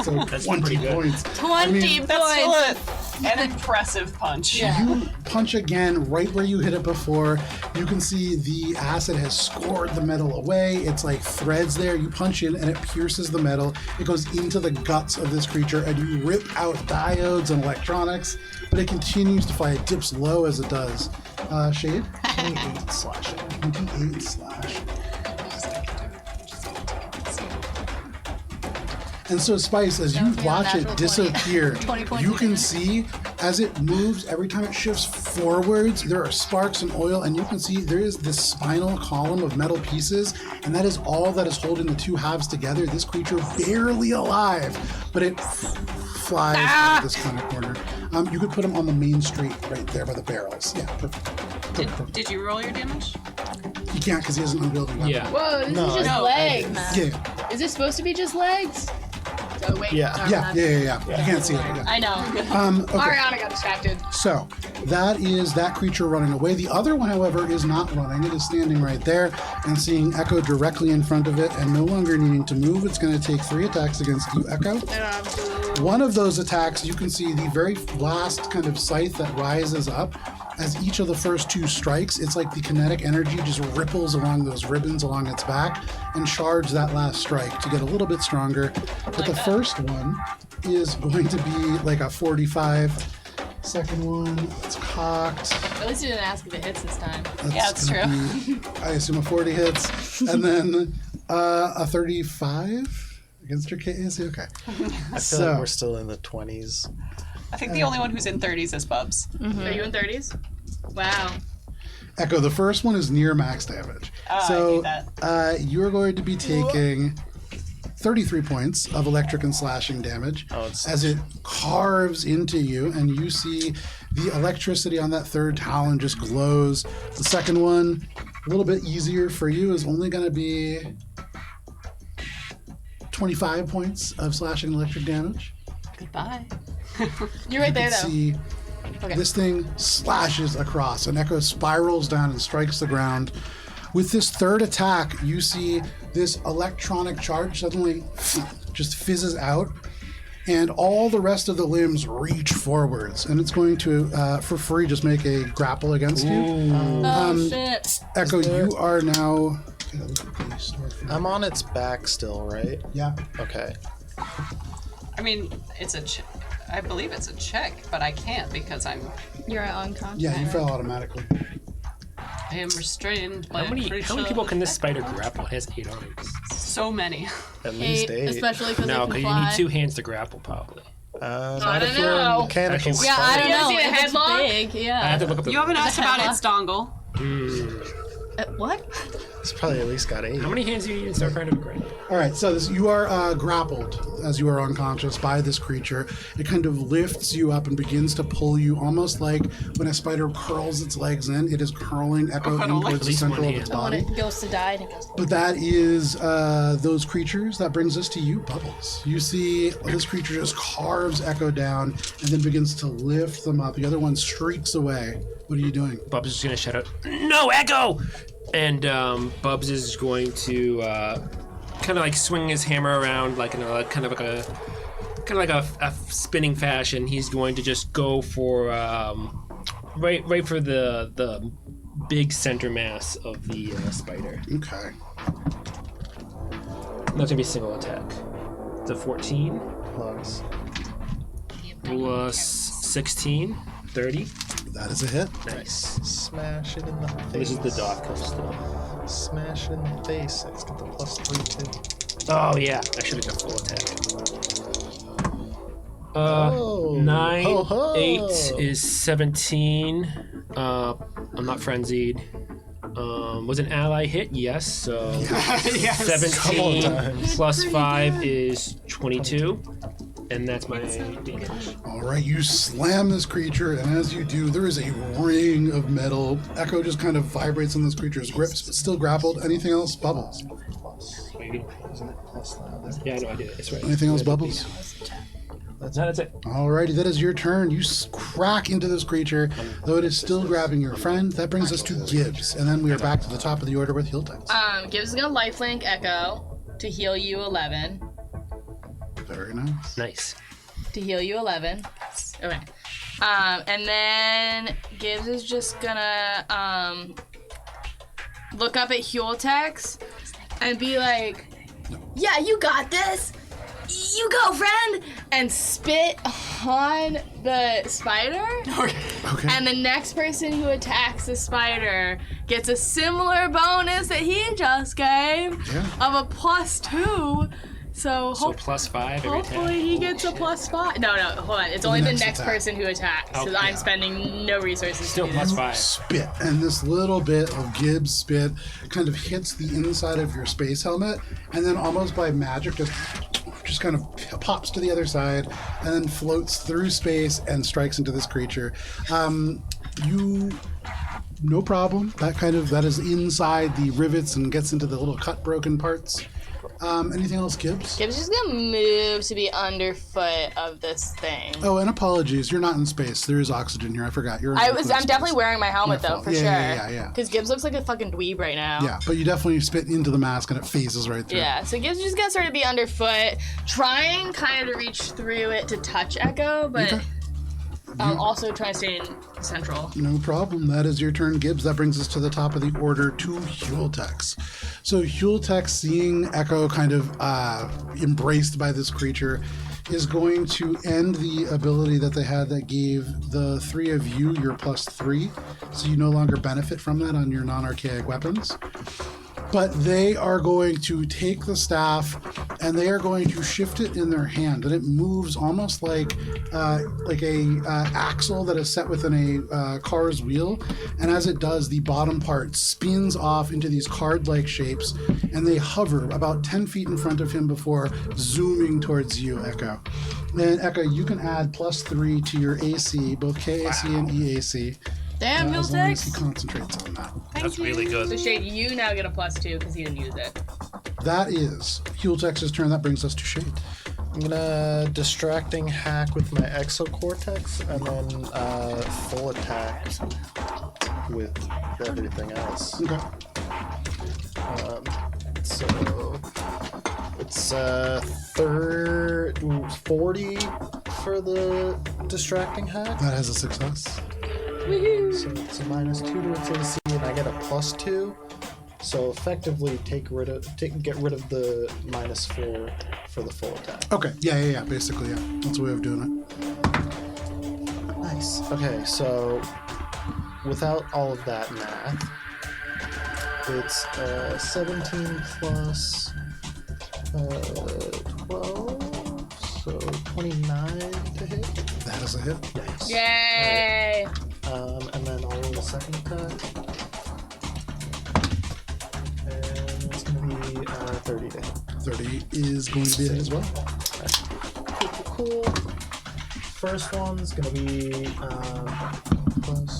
So That's 20 pretty good. points. 20 That's points! still an impressive punch. You punch again right where you hit it before. You can see the acid has scored the metal away. It's like threads there. You punch in and it pierces the metal. It goes into the guts of this creature and you rip out diodes and electronics, but it continues to fly. It dips low as it does. Shade? 28 slashing. 28 slash. And so, Spice, as you be a watch it natural 20. disappear, 20 points you of can damage. see as it moves, every time it shifts forwards, there are sparks and oil, and you can see there is this spinal column of metal pieces, and that is all that is holding the two halves together. This creature barely alive, but it flies out of this kind of corner. You could put him on the main street right there by the barrels. Yeah, perfect. Did you roll your damage? He can't because he has an unwieldy weapon. Yeah. Whoa, this No, is just no, legs. Yeah, Is this supposed to be just legs? Oh, wait. Yeah. sorry, yeah. I'm- You can't see it. Yeah. I know. Okay. Ariana got distracted. So that is that creature running away. The other one, however, is not running. It is standing right there and seeing Echo directly in front of it and no longer needing to move. It's going to take 3 attacks against you, Echo. One of those attacks, you can see the very last kind of scythe that rises up. As each of the first 2 strikes, it's like the kinetic energy just ripples along those ribbons along its back and charge that last strike to get a little bit stronger. But the first one is going to be like a 45, Second one, it's cocked. At least you didn't ask if it hits this time. That's true. I assume a 40 hits. And then a 35 against your KAC? Okay. I feel like we're still in the 20s. I think the only one who's in 30s is Bubs. Are you in 30s? Wow. Echo, the first one is near max damage. I So hate you're going to be taking 33 points of electric and slashing damage as it carves into you, and you see the electricity on that third talon just glows. The second one, a little bit easier for you, is only going to be 25 points of slashing electric damage. Goodbye. You're right there, You though. can see this thing slashes across, and Echo spirals down and strikes the ground. With this third attack, you see this electronic charge suddenly just fizzes out, and all the rest of the limbs reach forwards, and it's going to, for free, just make a grapple against you. Oh, shit. Echo, there- you are now... I'm on its back still, right? Yeah. Okay. I mean, I believe it's a check, but I can't because You're unconscious. Yeah, you fell automatically. I am restrained by How many people can this spider grapple? It has 8 arms. So many. At least 8. Especially because No, they because can you fly. need 2 hands to grapple, probably. I Not don't if you're know. in mechanical Actually, Yeah, I don't You ever know. seen a If it's headlock? big, yeah. I have to look up the. You haven't asked about headlock? its dongle. What? It's probably at least got 8. How many hands do you need in Starfinder to grapple? All right, so you are grappled as you are unconscious by this creature. It kind of lifts you up and begins to pull you, almost like when a spider curls its legs in. It is curling Echo in towards the least central one of its hand. When body. it goes to die, and it goes. But that is those creatures. That brings us to you, Bubbles. You see this creature just carves Echo down and then begins to lift them up. The other one streaks away. What are you doing? Bubs is going to shout out, "No, Echo!" And Bubs is going to kind of like swing his hammer around like in a kind of like a spinning fashion. He's going to just go for right for the big center mass of the spider. Okay. That's gonna be a single attack. It's a 14 plus 16, 30. That is a hit. Nice. Smash it in the face. This is the doth coast still. Smash it in the face. Let's get the +3 too. Oh yeah, I should have got full attack. Oh. 9, Ho, ho. 8 is 17. I'm not frenzied. Was an ally hit? Yes. So Yes. 17 Couple times. plus 5 is 22, and that's my damage. All right, you slam this creature, and as you do, there is a ring of metal. Echo just kind of vibrates on this creature's grips, but still grappled. Anything else? Bubbles. Yeah, I know I did it. That's right. Anything else? Bubbles. No, that's it. Alrighty, that is your turn. You crack into this creature, though it is still grabbing your friend. That brings us to Gibbs, and then we are back to the top of the order with heal types. Gibbs is gonna lifelink Echo to heal you 11. Very nice. Nice. To heal you 11. Okay. And then Gibbs is just gonna look up at Hueltex and be like, "Yeah, you got this. You go, friend!" And spit on the spider. Okay. And the next person who attacks the spider gets a similar bonus that he just gave of a +2. So, So plus 5 every attack. hopefully he gets a +5. No, hold on. It's only the next attack. person who attacks. Because Okay. I'm spending no resources Still to do plus this. 5. Spit, and this little bit of Gibbs spit kind of hits the inside of your space helmet, and then almost by magic just kind of pops to the other side and then floats through space and strikes into this creature. No problem. That is inside the rivets and gets into the little cut broken parts. Anything else, Gibbs? Gibbs is gonna move to be underfoot of this thing. Oh, and apologies. You're not in space. There is oxygen here. I forgot. You're. I'm definitely wearing my helmet My though, fault. for Yeah, sure. yeah. Because Gibbs looks like a fucking dweeb right now. Yeah, but you definitely spit into the mask and it phases right through. Yeah, so Gibbs is just gonna sort of be underfoot, trying kind of to reach through it to touch Echo, but Okay. also trying to stay in central. No problem. That is your turn, Gibbs. That brings us to the top of the order to Hueltex. So Hueltex, seeing Echo kind of embraced by this creature, is going to end the ability that they had that gave the 3 of you your +3, so you no longer benefit from that on your non-archaic weapons. But they are going to take the staff and they are going to shift it in their hand, and it moves almost like a axle that is set within a car's wheel. And as it does, the bottom part spins off into these card-like shapes, and they hover about 10 feet in front of him before zooming towards you, Echo. And Echo, you can add +3 to your AC, both KAC and EAC. Damn, As long as he Miltex. concentrates on that. That's really good. So Shade, you now get a +2 because he didn't use it. That is Hultex's turn. That brings us to Shade. I'm gonna distracting hack with my exocortex and then full attack with everything else. Okay. So it's 40 for the distracting hack. That has a success. So it's a -2 to its AC, and I get a +2. So effectively, get rid of the -4 for the full attack. Okay. Yeah. Basically, yeah. That's a way of doing Nice. Okay, so without all of that math, it's 17 plus 12, so 29 to hit. it. That is a hit. Nice. Yay! And then I'll roll a second attack. And it's going to be 30 to hit. 30 is going to be it as well. Cool. First one's going to be plus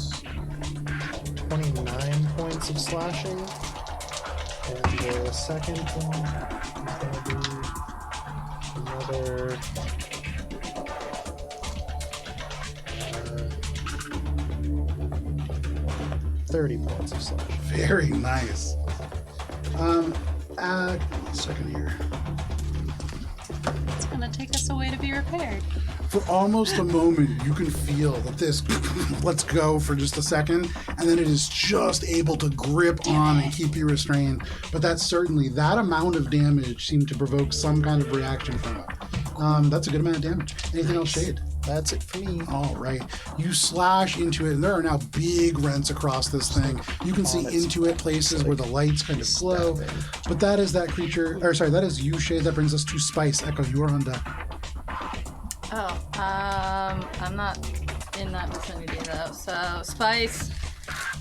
29 points of slashing. And the second one is going to be another 30 points of slashing. Very nice. Second here. It's gonna take us away to be repaired. For almost a moment, you can feel that this lets go for just a second, and then it is just able to grip on and keep you restrained. But that's certainly, that amount of damage seemed to provoke some kind of reaction from it. That's a good amount of damage. Anything else, Shade? That's it for me. All right. You slash into it, and there are now big rents across this thing. You can see into it places where the lights kind of glow. But that is that creature, or sorry, that is you, Shade. That brings us to Spice. Echo, you are on deck. Oh, I'm not in that vicinity though. So Spice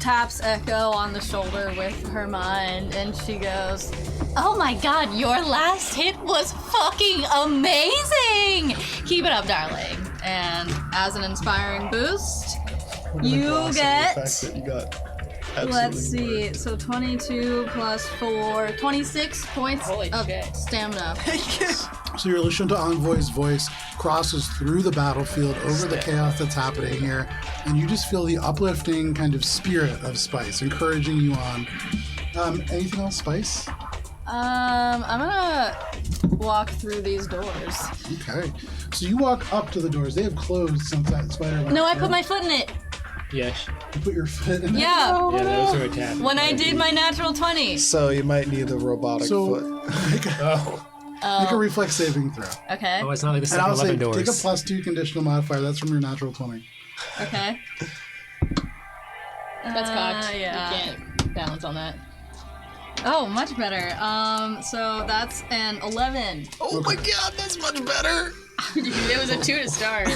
taps Echo on the shoulder with her mind, and she goes, "Oh my God, your last hit was fucking amazing! Keep it up, darling." And as an inspiring boost, you get. Let's see, so 22 plus 4, 26 points of stamina. So your Lashunta Envoy's voice crosses through the battlefield over the chaos that's happening here, and you just feel the uplifting kind of spirit of Spice, encouraging you on. Anything else, Spice? I'm gonna walk through these doors. Okay. So you walk up to the doors. They have closed since that spider went No, I through. put my foot in it. Yes. You put your foot in it? Yeah, Yeah, those are attacked. when I did my natural 20. So you might need a robotic So foot. make a reflex saving throw. Okay, Oh, it's not like the And I'll say 7-Eleven doors. take a +2 conditional modifier. That's from your natural 20. okay. That's cocked. Yeah. You can't balance on that. Oh, much better. So that's an 11. Oh my god, that's much better! It was a 2 to start.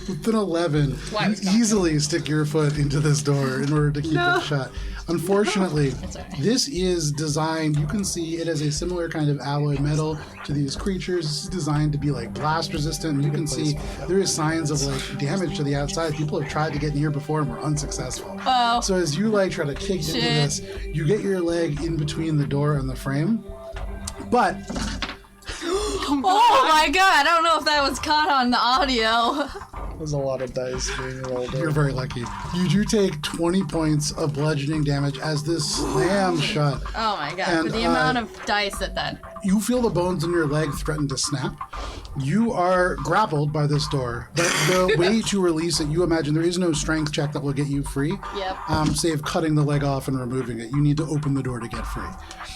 With an 11, why it you was cocked. easily stick your foot into this door in order to keep it shut. Unfortunately, all right. this is designed, you can see it as a similar kind of alloy metal to these creatures. This is designed to be like blast resistant. And you can see there is signs of like damage to the outside. People have tried to get in here before and were unsuccessul. Oh, So as you like try to kick into Shit. this, you get your leg in between the door and the frame. But oh my God! I don't know if that was caught on the audio. There's a lot of dice being rolled you're in. very lucky. You do take 20 points of bludgeoning damage as this slams shut. Oh my God! And, For the amount of dice that You feel the bones in your leg threaten to snap. You are grappled by this door, but the way to release it, you imagine there is no strength check that will get you free. Yep. Save cutting the leg off and removing it. You need to open the door to get free.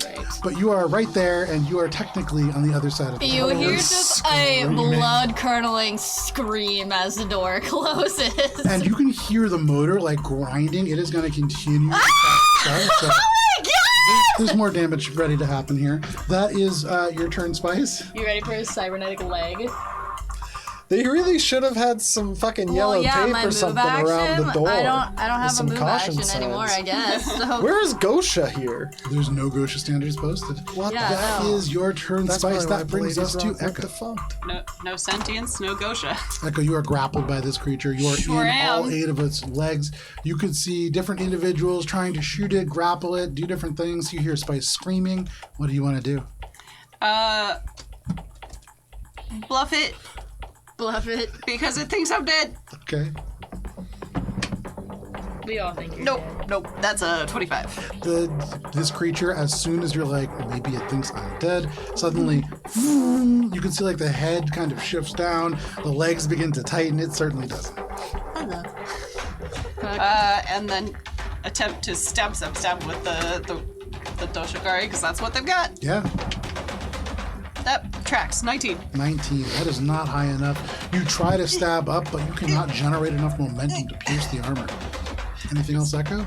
Right. But you are right there, and you are technically on the other side of the You door. hear just a blood-curdling scream as the door closes. And you can hear the motor like grinding. It is going to continue. to shut, so Oh my god! there's more damage ready to happen here. That is your turn, Spice. You ready for a cybernetic leg? They really should have had some fucking yellow tape my or move something action. around the door. I don't have with a some move caution action anymore, I signs. guess. So. Where is Gosha here? There's no Gosha standards posted. What Yeah, the That no. is your turn, That's Spice. probably why That brings us Pallades to Rock went Echo. defunct. No sentience, no Gosha. Echo, you are grappled by this creature. You are Sure in all am. 8 of its legs. You could see different individuals trying to shoot it, grapple it, do different things. You hear Spice screaming. What do you want to do? Bluff it Bluff it. because it thinks I'm dead. Okay. We all think you're Nope, dead. nope. That's a 25. This creature, as soon as you're like, maybe it thinks I'm dead, suddenly, you can see like the head kind of shifts down, the legs begin to tighten. It certainly doesn't. And then attempt to stab with the Doshikari because that's what they've got. Yeah. That tracks. 19. 19. That is not high enough. You try to stab up, but you cannot generate enough momentum to pierce the armor. Anything else, Echo?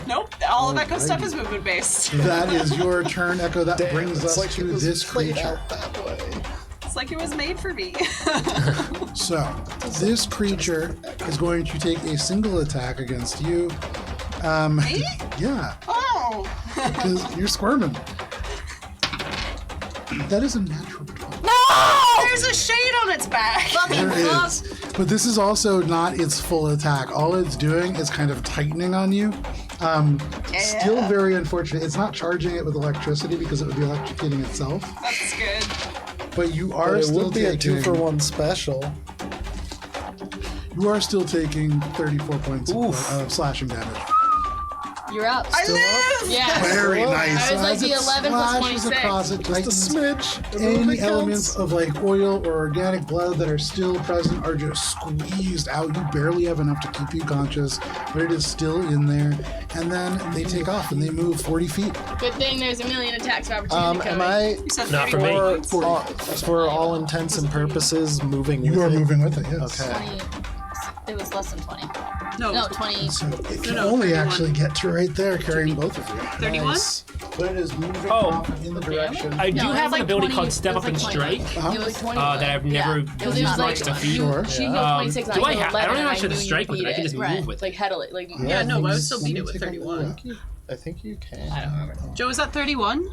Nope. All of Echo's stuff is movement based. That is your turn, Echo. That brings it's us like to it was this played creature. out that way. It's like it was made for me. So, this creature is going to take a single attack against you. Me? Yeah, Oh. because you're squirming. That is a natural 12. There's a shade on its back. There is. But this is also not its full attack. All it's doing is kind of tightening on you. Still very unfortunate. It's not charging it with electricity because it would be electrocuting itself. That's good. But you are But it still would be a taking 2-for-1 special. You are still taking 34 points of slashing damage. You're up. I live! Yeah. Very Well, nice. I was like As the it 11 plus slashes 26. across it, Just a tightens. smidge. Any elements of like oil or organic blood that are still present are just squeezed out. You barely have enough to keep you conscious, but it is still in there. And then they take off and they move 40 feet. Good thing there's a million attacks of opportunity Am coming. I, You said Not for me. 31. for all intents and purposes, moving You with are it? moving with it, yes. Okay. 20. It was less than 20. No, No, 20. So it can No, only 31. actually get to right there, carrying both of you. 31? Nice. But it is moving Oh. off in the direction. I do No, it have was an like ability 20 called Step it was Up and like 20. Strike. It was 20. That I've never Yeah. It was used just much like to feet. Sure. She can go 26 and do I go have- I 11, don't know and if I should knew strike you with it. I beat can just Right. move with Like it. head it, like Yeah, no, I would still Let beat me it with take a 31. look. I think you can. I don't remember. Joe, is that 31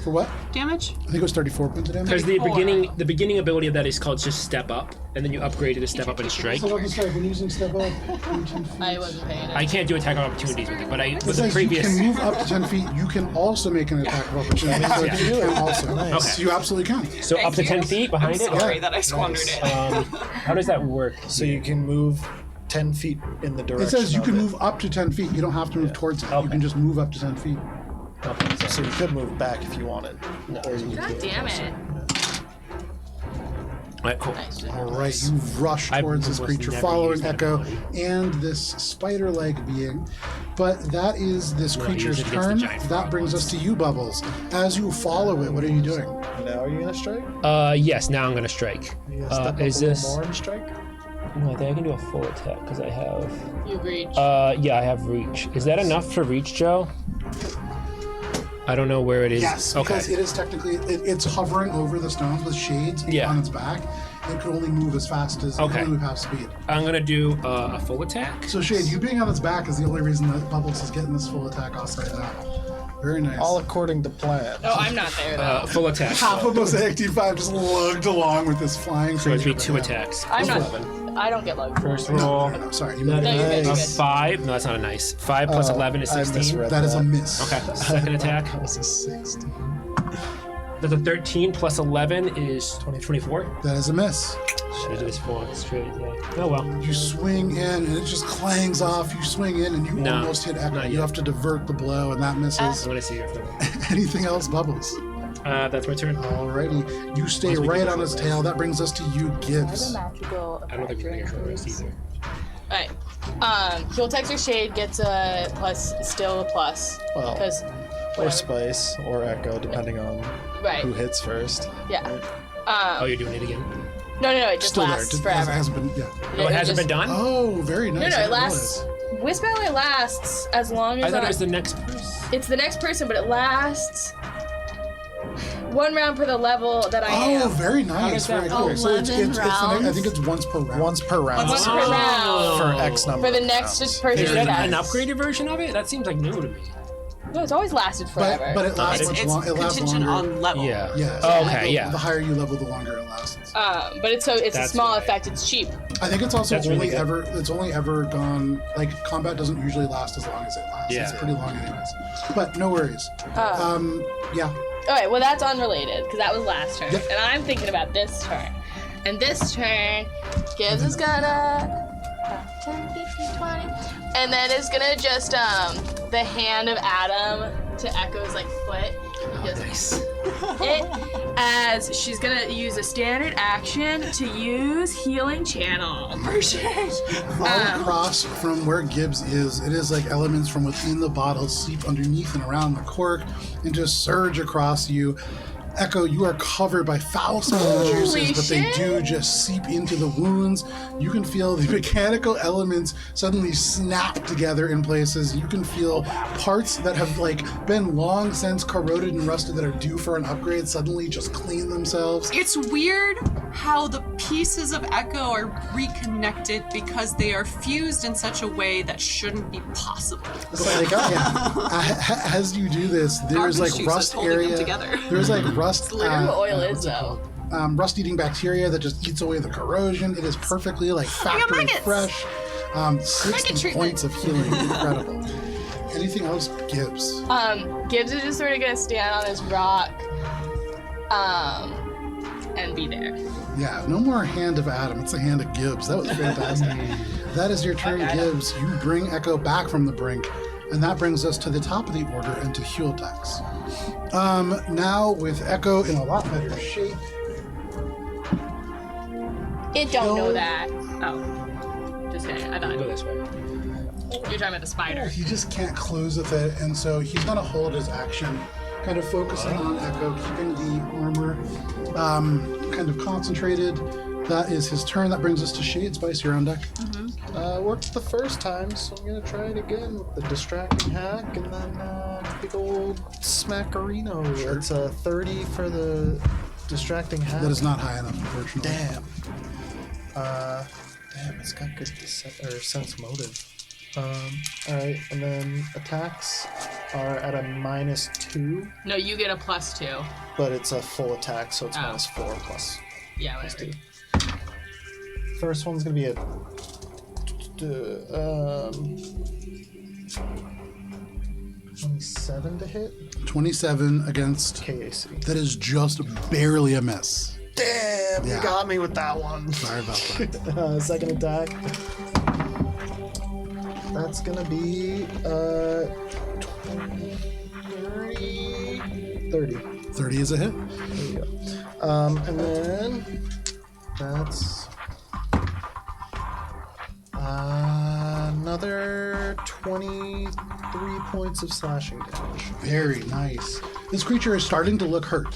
For what? damage? I think it was 34 points of damage. Because the 34. beginning ability of that is called just Step Up, and then you upgrade it to Step Up and Strike. So, when strike, when using step up, 10 feet. I wasn't paying I attention. can't do attack of opportunities with it, but I It with says the previous. you can move up to 10 feet. You can also make an attack of opportunity. So Yeah. you can also. Nice. So you absolutely can. So up to Thank 10 you. feet behind I'm it. sorry that I squandered Nice. it. How does that work? So you can move 10 feet in the direction It says you of can it. move up to 10 feet. You don't have to move towards it. You Okay. can just move up to 10 feet. Okay, So you could move back if you wanted. Or you God could. damn it. Alright, cool. All right, you rush I towards this was creature, never following used that Echo ability. and this spider-like being. But that is this Well, creature's use it against the turn. giant That frog brings us to you, Bubbles. As you follow it, what are you doing? Now are you gonna strike? Yes, now I'm gonna strike. Are you gonna step up Is a little this? more and strike? No, I think I can do a full attack because I have. You reach. Yeah, I have reach. Is that enough for reach, Joe? I don't know where it is. Yes, Okay. because it is technically it's hovering over the stones with shades Yeah. on its back. It can only move as fast as Okay. it can only move half speed. I'm gonna do a full attack. So Shade, you being on its back is the only reason that Bubbles is getting this full attack off right now. Very nice. All according to plan. Oh, I'm not there though. Full attack. Half of Mosaic T5 just lugged along with this flying So it'd creature. be two but yeah. attacks. I'm not. 11. I don't get lugged. First roll. No, sorry, you No, moved you're good. You're A good. 5. No, that's not a nice. 5 plus 11 is I 16. misread That is a miss. Okay. Second attack. That was a 60. That's a 13 plus 11 is 24. That is a miss. Should have just fallen straight. Yeah. Oh well. You swing in and it just clangs off. You swing in and you No, almost hit Echo. not You yet. have to divert the blow and that misses. I'm gonna see here for a minute. Anything else, Bubbles? That's my turn. Alrighty. You stay Once we right get on a his short tail. That brings us to you, Gibbs. magical I don't think we're gonna get short rest either. Alright. Heal text or shade gets a plus, still a plus. Well, Because, or Spice, or Echo, depending on right. who hits first. Yeah. Oh, you're doing it again? No, it just Still there. lasts Just forever. hasn't been. Yeah. Oh, it hasn't been done? Oh, very nice. No, I it didn't lasts. Wisp only lasts as long as I thought it was the next person. it's the next person, but it lasts 1 round per the level that I realize. Oh, am. very nice. does that Very cool. work? So it's the 11 I think it's once per round. Once per round. Once per round For X number. for the of next rounds. person. Is that that an tests. upgraded version of it? That seems like new to me. No, it's always lasted forever. But it lasts It's, much it's long. It lasts contingent longer. on level. Yeah. Yeah. Oh, so okay, the, yeah. The higher you level, the longer it lasts. But it's a That's small right. effect. It's cheap. I think it's also That's only really good. it's only ever gone like combat doesn't usually last as long as it lasts. Yeah. It's pretty long anyways. But no worries. Yeah. All right, well, that's unrelated because that was last turn. Yep. And I'm thinking about this turn. And this turn, Gibbs is gonna 10, 15, 20. And then it's gonna just the hand of Adam to Echo's like foot. Just it as she's gonna use a standard action to use healing channel. All across from where Gibbs is, it is like elements from within the bottle seep underneath and around the cork and just surge across you. Echo, you are covered by foul-smelling juices, but they do just seep into the wounds. You can feel the mechanical elements suddenly snap together in places. You can feel parts that have like been long since corroded and rusted that are due for an upgrade suddenly just clean themselves. It's weird how the pieces of Echo are reconnected because they are fused in such a way that shouldn't be possible. It's like, as you do this, there's Garbage like juice rust is holding them area. together. There's like rust. Literally what oil is, what's it though. called? Rust-eating bacteria that just eats away the corrosion. It is perfectly like factory maggots. fresh. 60 Maggot treatment. points of healing. Incredible. Anything else, Gibbs? Gibbs is just sort of gonna stand on this rock, and be there. Yeah, no more hand of Adam. It's the hand of Gibbs. That was fantastic. That is your turn, Okay. Gibbs. You bring Echo back from the brink, and that brings us to the top of the order and to Hultex. Now with Echo in a lot better shape. It don't know that. Oh, just kidding. I Go thought this way. you're talking about the spider. He just can't close with it, and so he's gonna hold his action, kind of focusing on Echo, keeping the armor kind of concentrated. That is his turn. That brings us to Shade. Spice, you're on deck. Worked the first time, so I'm gonna try it again with the distracting hack and then big old smackarino. It's a 30 for the distracting hack. That is not high enough, unfortunately. Damn. Damn, it's got good sense motive. Alright, and then attacks are at a -2, No, you get a +2. but it's a full attack, so it's Oh. -4 plus. Yeah, whatever. First one's gonna be a 27 to hit. 27 against. KAC. That is just barely a miss. Damn, Yeah. you got me with that one. Sorry about that. Second attack. That's gonna be 30. 30 is a hit. There you go. And then that's another 23 points of slashing damage. Very nice. This creature is starting to look hurt.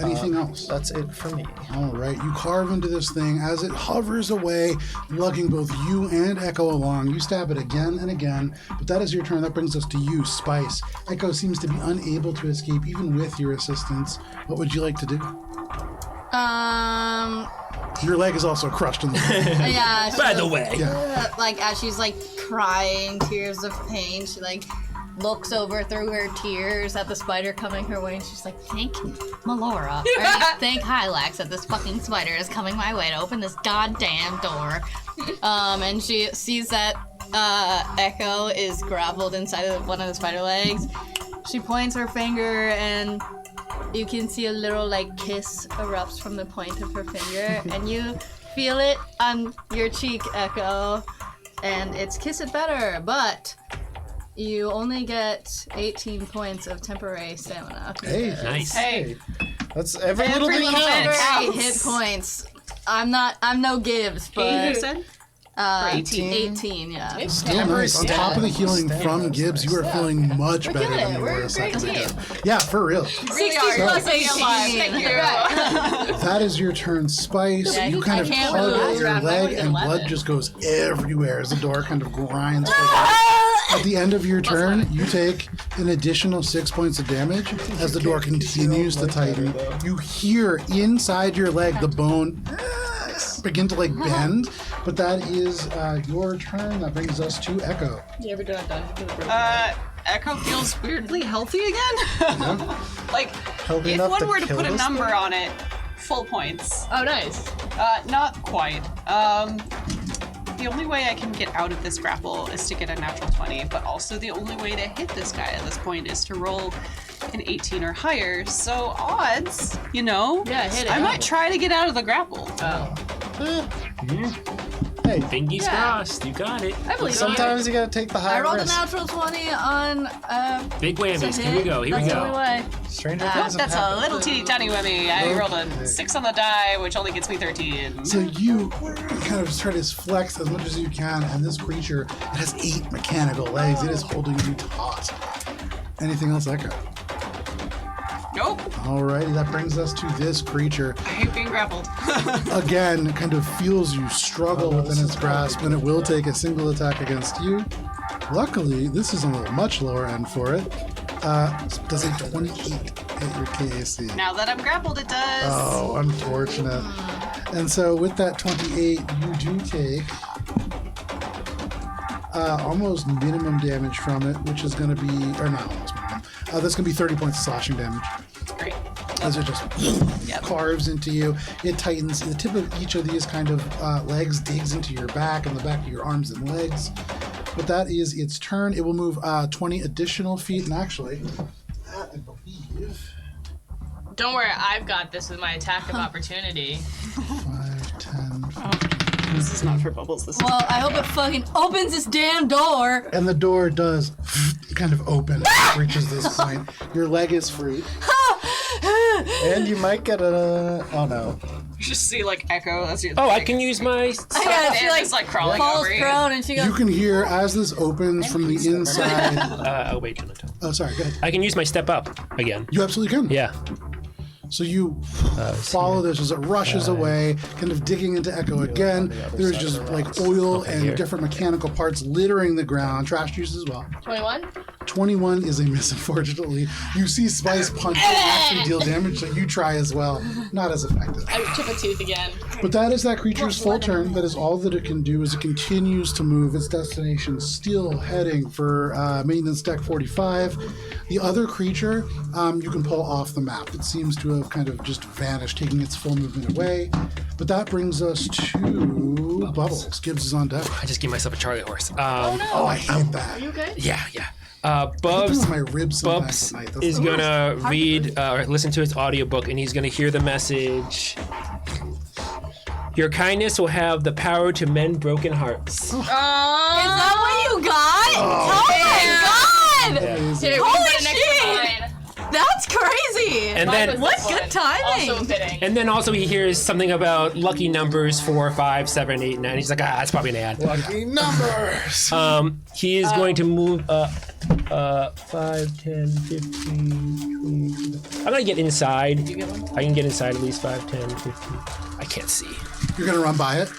Anything else? That's it for me. All right, you carve into this thing as it hovers away, lugging both you and Echo along. You stab it again and again, but that is your turn. That brings us to you, Spice. Echo seems to be unable to escape even with your assistance. What would you like to do? Your leg is also crushed in the Yeah. By the way. Yeah. Like as she's like crying tears of pain, she like looks over through her tears at the spider coming her way, and she's like, "Thank Melora, or thank Hylax that this fucking spider is coming my way to open this goddamn door." And she sees that Echo is grappled inside of one of the spider legs. She points her finger, and you can see a little like kiss erupts from the point of her finger, and you feel it on your cheek, Echo, and it's kiss it better, but you only get 18 points of temporary stamina. Hey, Nice. Hey, that's every little Every bit little bit counts. counts. Temporary hit points. I'm no gives, but 8 you said? Or 18? 18, yeah. Still nice. On top of the healing from Gibbs, you are feeling much better killing than it. you We're were a a second great ago. team. Yeah, for real. 60 are. plus Keep me 18. alive. Thank you. That is your turn, Spice. Yeah, you I kind of can't tug move. at your Round, leg, that and was blood 11. just goes everywhere as the door kind of grinds. At the end of your turn, you take an additional 6 points of damage as the door continues to tighten. You hear inside your leg the bone begin to bend, but that is your turn. That brings us to Echo. You ever done a dungeon with a broken Echo feels weirdly healthy again. Like, Healthy if enough one to were to kill put a this number thing? on it, full points. Oh, nice. Not quite. The only way I can get out of this grapple is to get a natural 20, but also the only way to hit this guy at this point is to roll an 18 or higher. So odds, Yeah, hit it. I might try to get out of the grapple. Hey, Fingers crossed. You got it. I believe sometimes you gotta take the I high rolled a risk. natural 20 on Big whammies. to Here we hit. go. Here we That's the only go. way. Stranger Nope, things have that's a happened. little teeny tiny whammy. I rolled a 6 on the die, which only gets me 13. So you kind of try to flex as much as you can, and this creature, it has 8 mechanical legs. It is holding you taut. Anything else, Echo? Nope, Alrighty, that brings us to this creature. I hate being grappled. Again, kind of feels you struggle within its grasp, and it will take a single attack against you. Luckily, this is on a much lower end for it. Does a 28 hit your KAC? Now that I'm grappled, it does. Oh, unfortunate. And so with that 28, you do take almost minimum damage from it, which is going to be, or not almost minimum. That's going to be 30 points of slashing damage. Great. As it just carves into you. It tightens. The tip of each of these kind of legs digs into your back and the back of your arms and legs. But that is its turn. It will move 20 additional feet. And actually, that I believe, Don't worry, I've got this with my attack of opportunity. 5, 10, 15. This is not for bubbles. This is Well, I hope it fucking opens this damn door. And the door does kind of open as it reaches this point. Your leg is free. And you might get a. Oh no. You just see Echo. That's your. Oh, I can use my. I got she It's crawling falls over you. prone and she goes, You can hear as this opens from the inside. Oh wait, Jonathan. Oh, sorry, go ahead. I can use my step up again. You absolutely can. Yeah. So you follow this as it rushes away, kind of digging into Echo again. There's just oil and here. different mechanical parts littering the ground. Trash juice as well. 21? 21 is a miss, unfortunately. You see Spice punch and actually deal damage, so you try as well. Not as effective. I chip a tooth again. But that is that creature's full turn. That is all that it can do as it continues to move. Its destination still heading for maintenance deck 45. The other creature you can pull off the map. It seems to have kind of just vanished, taking its full movement away. But that brings us to Bubbles. Gibbs is on deck. I just gave myself a Charlie horse. Oh, I hate that. You okay? Yeah. Happens Bubs. with my ribs sometimes Bubs at night. That's is the worst. gonna read or listen to his audiobook, and he's gonna hear the message. Your kindness will have the power to mend broken hearts. is that what you got? Oh my god! Here, Holy we put it next to shit! mine. That's crazy! And Mine then, was What this good one. timing. Also fitting. and then also he hears something about lucky numbers 4, 5, 7, 8, 9. He's like, that's probably an ad. Lucky numbers. He is going to move up 5, 10, 15, 20. I'm gonna get inside. I can get inside at least 5, 10, 15. I can't see. You're going to run by it?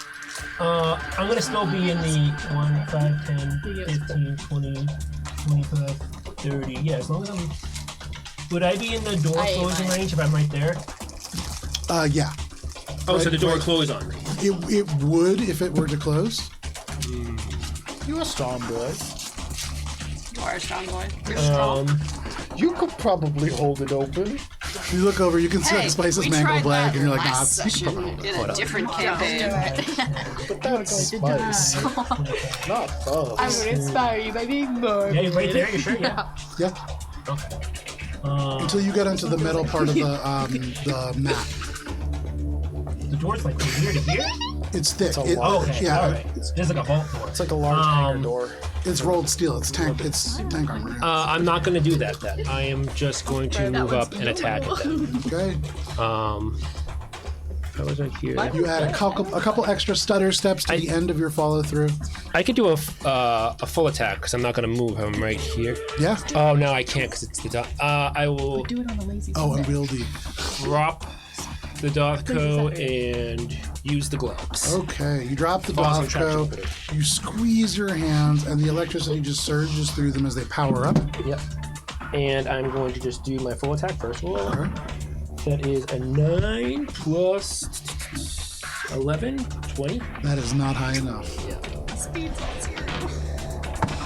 I'm gonna still be in the 1, 5, 10, 15, 20, 25, 30. Yeah, as long as I'm. Would I be in the door closing range if I'm right there? Yeah. Oh, so the door closed on me. It would if it were to close. You're a strong boy. You are a strong boy. You're strong. You could probably hold it open. You look over, you can see Spice's we mangled tried leg, that and you're like, nah, last it's session in a different campaign. But that's Spice. Not Bubs. I'm gonna inspire you by being more. Yeah, you're right there. You sure? Yeah. yeah. Okay. Until you get into the middle part of the map. The door's from here to here. It's thick. a lot. Okay. Yeah. All right. There's like a vault door. It's like a large hangar door. It's rolled steel. It's tank armor. I'm not going to do that then. I am just going to move up and attack it then. Okay. How was I here? You add a couple extra stutter steps to the end of your follow through. I could do a full attack because I'm not going to move. I'm right here. Yeah. Oh, no, I can't because it's the dot. I will Do it on the lazy. Unwieldy. drop the Dothco and use the gloves. Okay. You drop the Awesome traction Dothco. operative. You squeeze your hands, and the electricity just surges through them as they power up. Yep. And I'm going to just do my full attack first of all. All right. That is a 9 plus 11, 20. That is not high enough. Speed's on 0.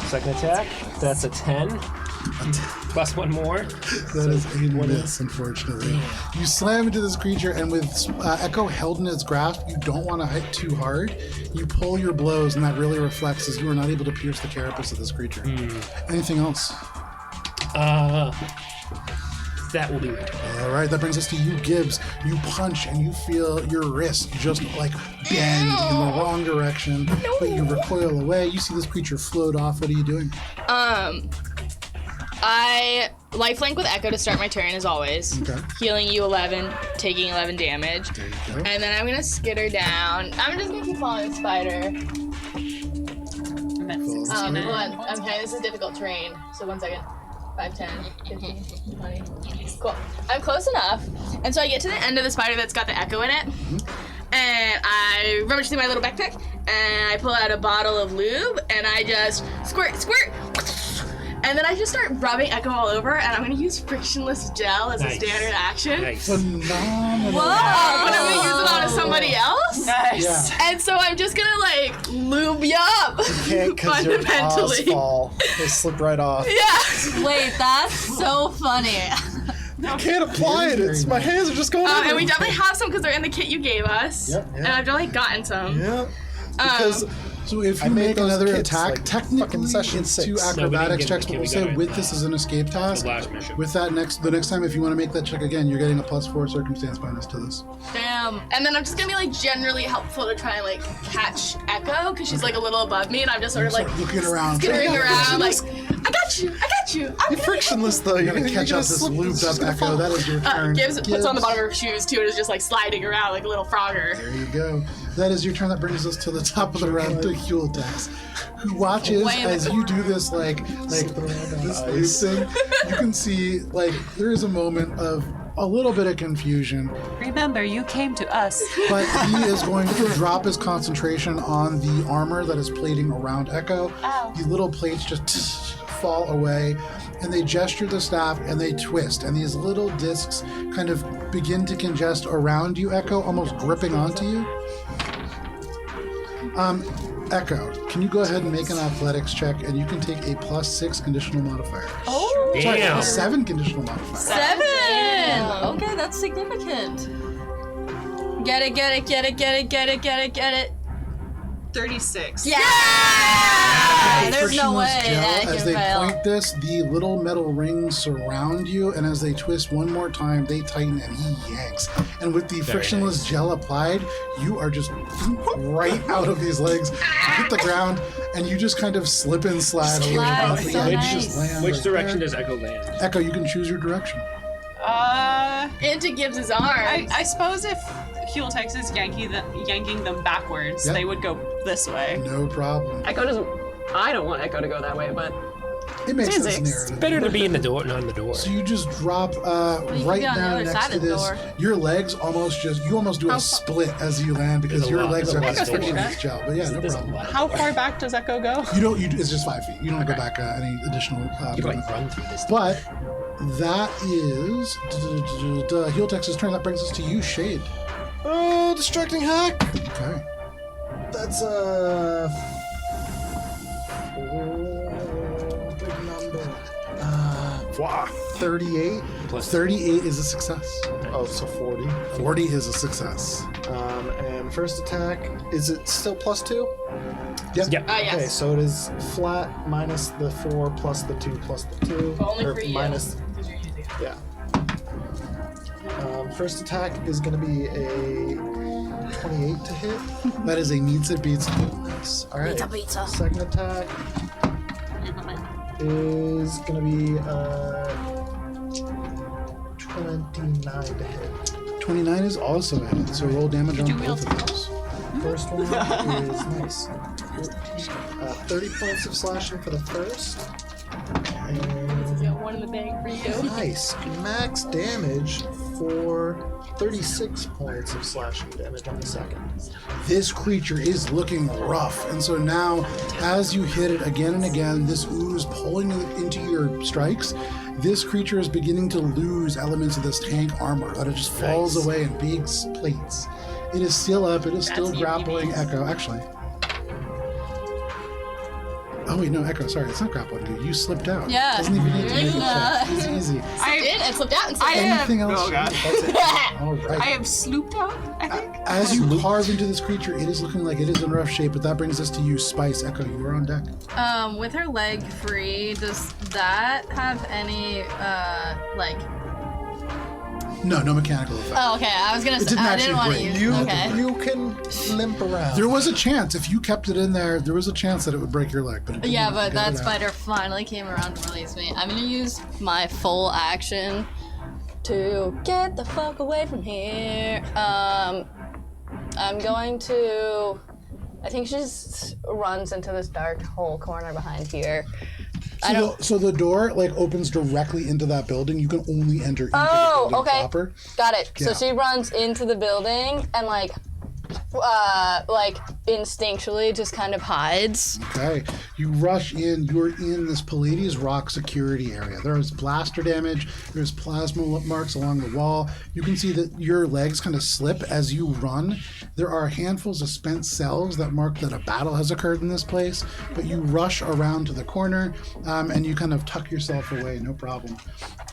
Second attack, that's a 10. Plus one more. That is a miss, unfortunately. You slam into this creature, and with Echo held in its grasp, you don't want to hit too hard. You pull your blows, and that really reflects as you are not able to pierce the carapace of this creature. Anything else? That will be it. All right, that brings us to you, Gibbs. You punch, and you feel your wrist just like bend in the wrong direction, but you recoil away. You see this creature float off. What are you doing? I lifelink with Echo to start my turn as always. Okay. Healing you 11, taking 11 damage. There you go. And then I'm gonna skitter down. I'm just gonna keep following the spider. I'm at 69. Hold on. Okay, this is difficult terrain. So 1 second. 5, 10, 15, 20. Cool. I'm close enough. And so I get to the end of the spider that's got the Echo in it. And I rummage through my little backpack. And I pull out a bottle of lube. And I just squirt. And then I just start rubbing Echo all over. And I'm going to use frictionless gel as a Nice. standard action. Nice. Phenomenal. But I'm going to use it on somebody else. Nice. Yeah. And so I'm just going to like lube you up. Can't because your paws Fundamentally. fall. They slip right off. Yeah. Wait, that's so funny. I can't apply it. It's my hands are just going. And we definitely have some because they're in the kit you gave us. Yep. And I've definitely gotten some. Yeah. Because So if I you made make those another kits, attack, like, technically fucking session it's 6. 2 No, we didn't acrobatics get checks, the but we'll kit, we say got it with in, this as an escape task. the last mission. With that the next time, if you want to make that check again, you're getting a +4 circumstance bonus to this. Damn. And then I'm just gonna be like generally helpful to try and like catch Echo because she's like a little above me, and I'm just sort of like Looking around. skittering around like, I got you. you're I'm gonna frictionless though. You're gonna catch up this looped up Echo. That is your turn. Gibbs puts on the bottom of her shoes too and is just like sliding around like a little frogger. There you go. That is your turn. That brings us to the top of the round to Hultex, who watches Way as you do this this thing. You can see like there is a moment of a little bit of confusion, Remember, you came to us. but he is going to drop his concentration on the armor that is plating around Echo. Ow. The little plates just fall away, and they gesture the staff and they twist, and these little discs kind of begin to congest around you, Echo, almost gripping onto you. Echo, can you go ahead and make an athletics check, and you can take a +6 conditional modifier. Oh, Sorry, Damn. a 7 conditional modifier. 7! Okay, that's significant. Get it. 36. Yeah! There's no way Frictionless gel, that as can they fail. point this, the little metal rings surround you, and as they twist one more time, they tighten and he yanks. And with the frictionless nice. gel applied, you are just right out of these legs, hit the ground, and you just kind of slip and slide away. Slide, off the so edge, nice. just land Which right direction there. does Echo land? Echo, you can choose your direction. Into Gibbs's arms. I suppose if Hultex is yanking them backwards, Yep. they would go this way. No problem. Echo doesn't. I don't want Echo to go that way, but It makes sense Physics. narrative. Better to be in the door, not in the door. So you just drop you right can be on the down other next side to of the this. door. Your legs almost do a split as you land because There's a your lot- legs there's are a lot of friction space. with gel. But yeah, no There's a problem. lot of- How far back does Echo go? It's just 5 feet. You don't go back any additional. You can like run through this. But that is Hultex's turn. That brings us to you, Shade. oh, distracting hack. Okay. That's big number. 38. Plus 38 is a success. Oh, so 40. 40 is a success. And first attack, is it still +2? Yep. Yeah. Okay, Yes. so it is flat minus the 4 plus the 2 plus the 2. Only or for you. minus, Because you're using it. yeah. First attack is going to be a 28 to hit. That is a needs it beats. All right. Pizza. Second attack is going to be 29 to hit. 29 is also a hit, so roll damage on both of those. First one is nice. 30 points of slashing for the first. And Got one in the bag for you. nice. Max damage for 36 points of slashing damage on the second. This creature is looking rough, and so now, as you hit it again and again, this ooze pulling into your strikes, this creature is beginning to lose elements of this tank armor, that it just falls away in big plates. It is still up, it is still grappling Echo, actually. Oh wait, no, Echo, sorry, it's not grappling you. You slipped out. Yeah. Doesn't even need to make a check. It's easy. Did and slipped out and slipped Anything else? Oh god. All right. I have slooped out, I think. As you carve into this creature, it is looking like it is in rough shape, but that brings us to you, Spice. Echo, you are on deck. With her leg free, does that have any, No mechanical effect. Oh, okay. I was gonna It say, didn't I didn't want to actually use break. okay. You can limp around. There was a chance, if you kept it in there, there was a chance that it would break your leg. But it didn't. Yeah, but You got that it out. spider finally came around to release me. I'm gonna use my full action to get the fuck away from here. I'm going to. I think she just runs into this dark hole corner behind here. So the door opens directly into that building. You can only enter into the building okay. proper. Got it. Yeah. So she runs into the building and instinctually just kind of hides. Okay. You rush in. You're in this Pallades Rock security area. There is blaster damage. There's plasma marks along the wall. You can see that your legs kind of slip as you run. There are handfuls of spent cells that mark that a battle has occurred in this place. But you rush around to the corner and you kind of tuck yourself away. No problem.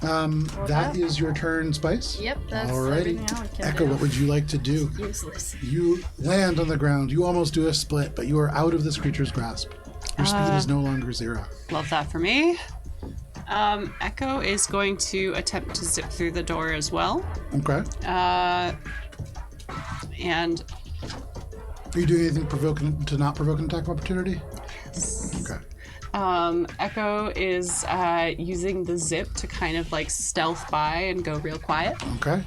That is your turn, Spice. Yep, that's Alrighty. everything I can Echo, do. what would you like to do? Useless. You land on the ground. You almost do a split, but you are out of this creature's grasp. Your speed is no longer 0. Love that for me. Echo is going to attempt to zip through the door as well. Okay. And Are you doing anything to not provoke an attack of opportunity? Okay. Echo is using the zip to kind of stealth by and go real quiet. Okay.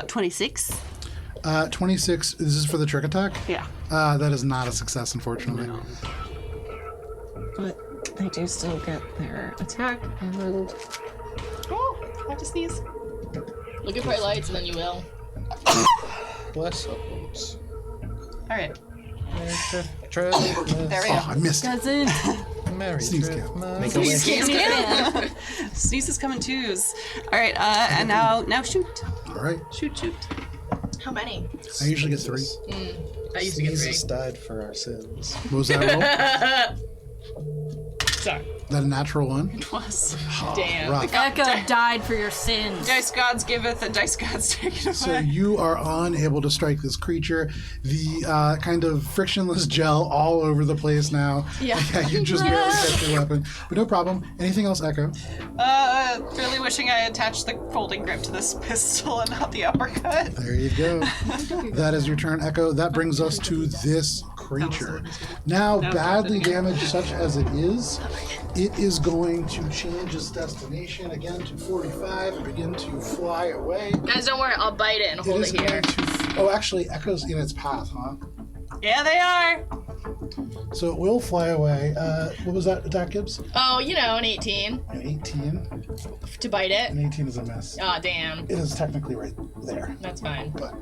26. 26. This is for the trick attack? Yeah. That is not a success, unfortunately. But they do still get their attack, and Oh, I have to sneeze. Look at bright lights and then you will. Bless us. All right. There There we go. Oh, I missed it. Doesn't. Mary Sneeze Trip, count. my- Make a wish. Sneeze is coming twos. All right. And now shoot. All right. Shoot. How many? I usually get 3. I used to get 3. Jesus died for our sins. What was that roll? Sorry. Is that a natural 1? It was. Damn. Rough. Echo died for your sins. Dice gods giveth and dice gods taketh away. So you are unable to strike this creature. The kind of frictionless gel all over the place now. Yeah. You just barely touch your weapon. But no problem. Anything else, Echo? Really wishing I attached the folding grip to this pistol and not the uppercut. There you go. That is your turn, Echo. That brings us to this creature. Now, badly damaged such as it is going to change its destination again to 45 and begin to fly away. Guys, don't worry. I'll bite it and It hold is it here. going to... Oh, actually, Echo's in its path, huh? Yeah, they are. So it will fly away. What was that attack, Gibbs? Oh, an 18 An 18. to bite it. An 18 is a miss. Aw, damn. It is technically right there, That's fine. but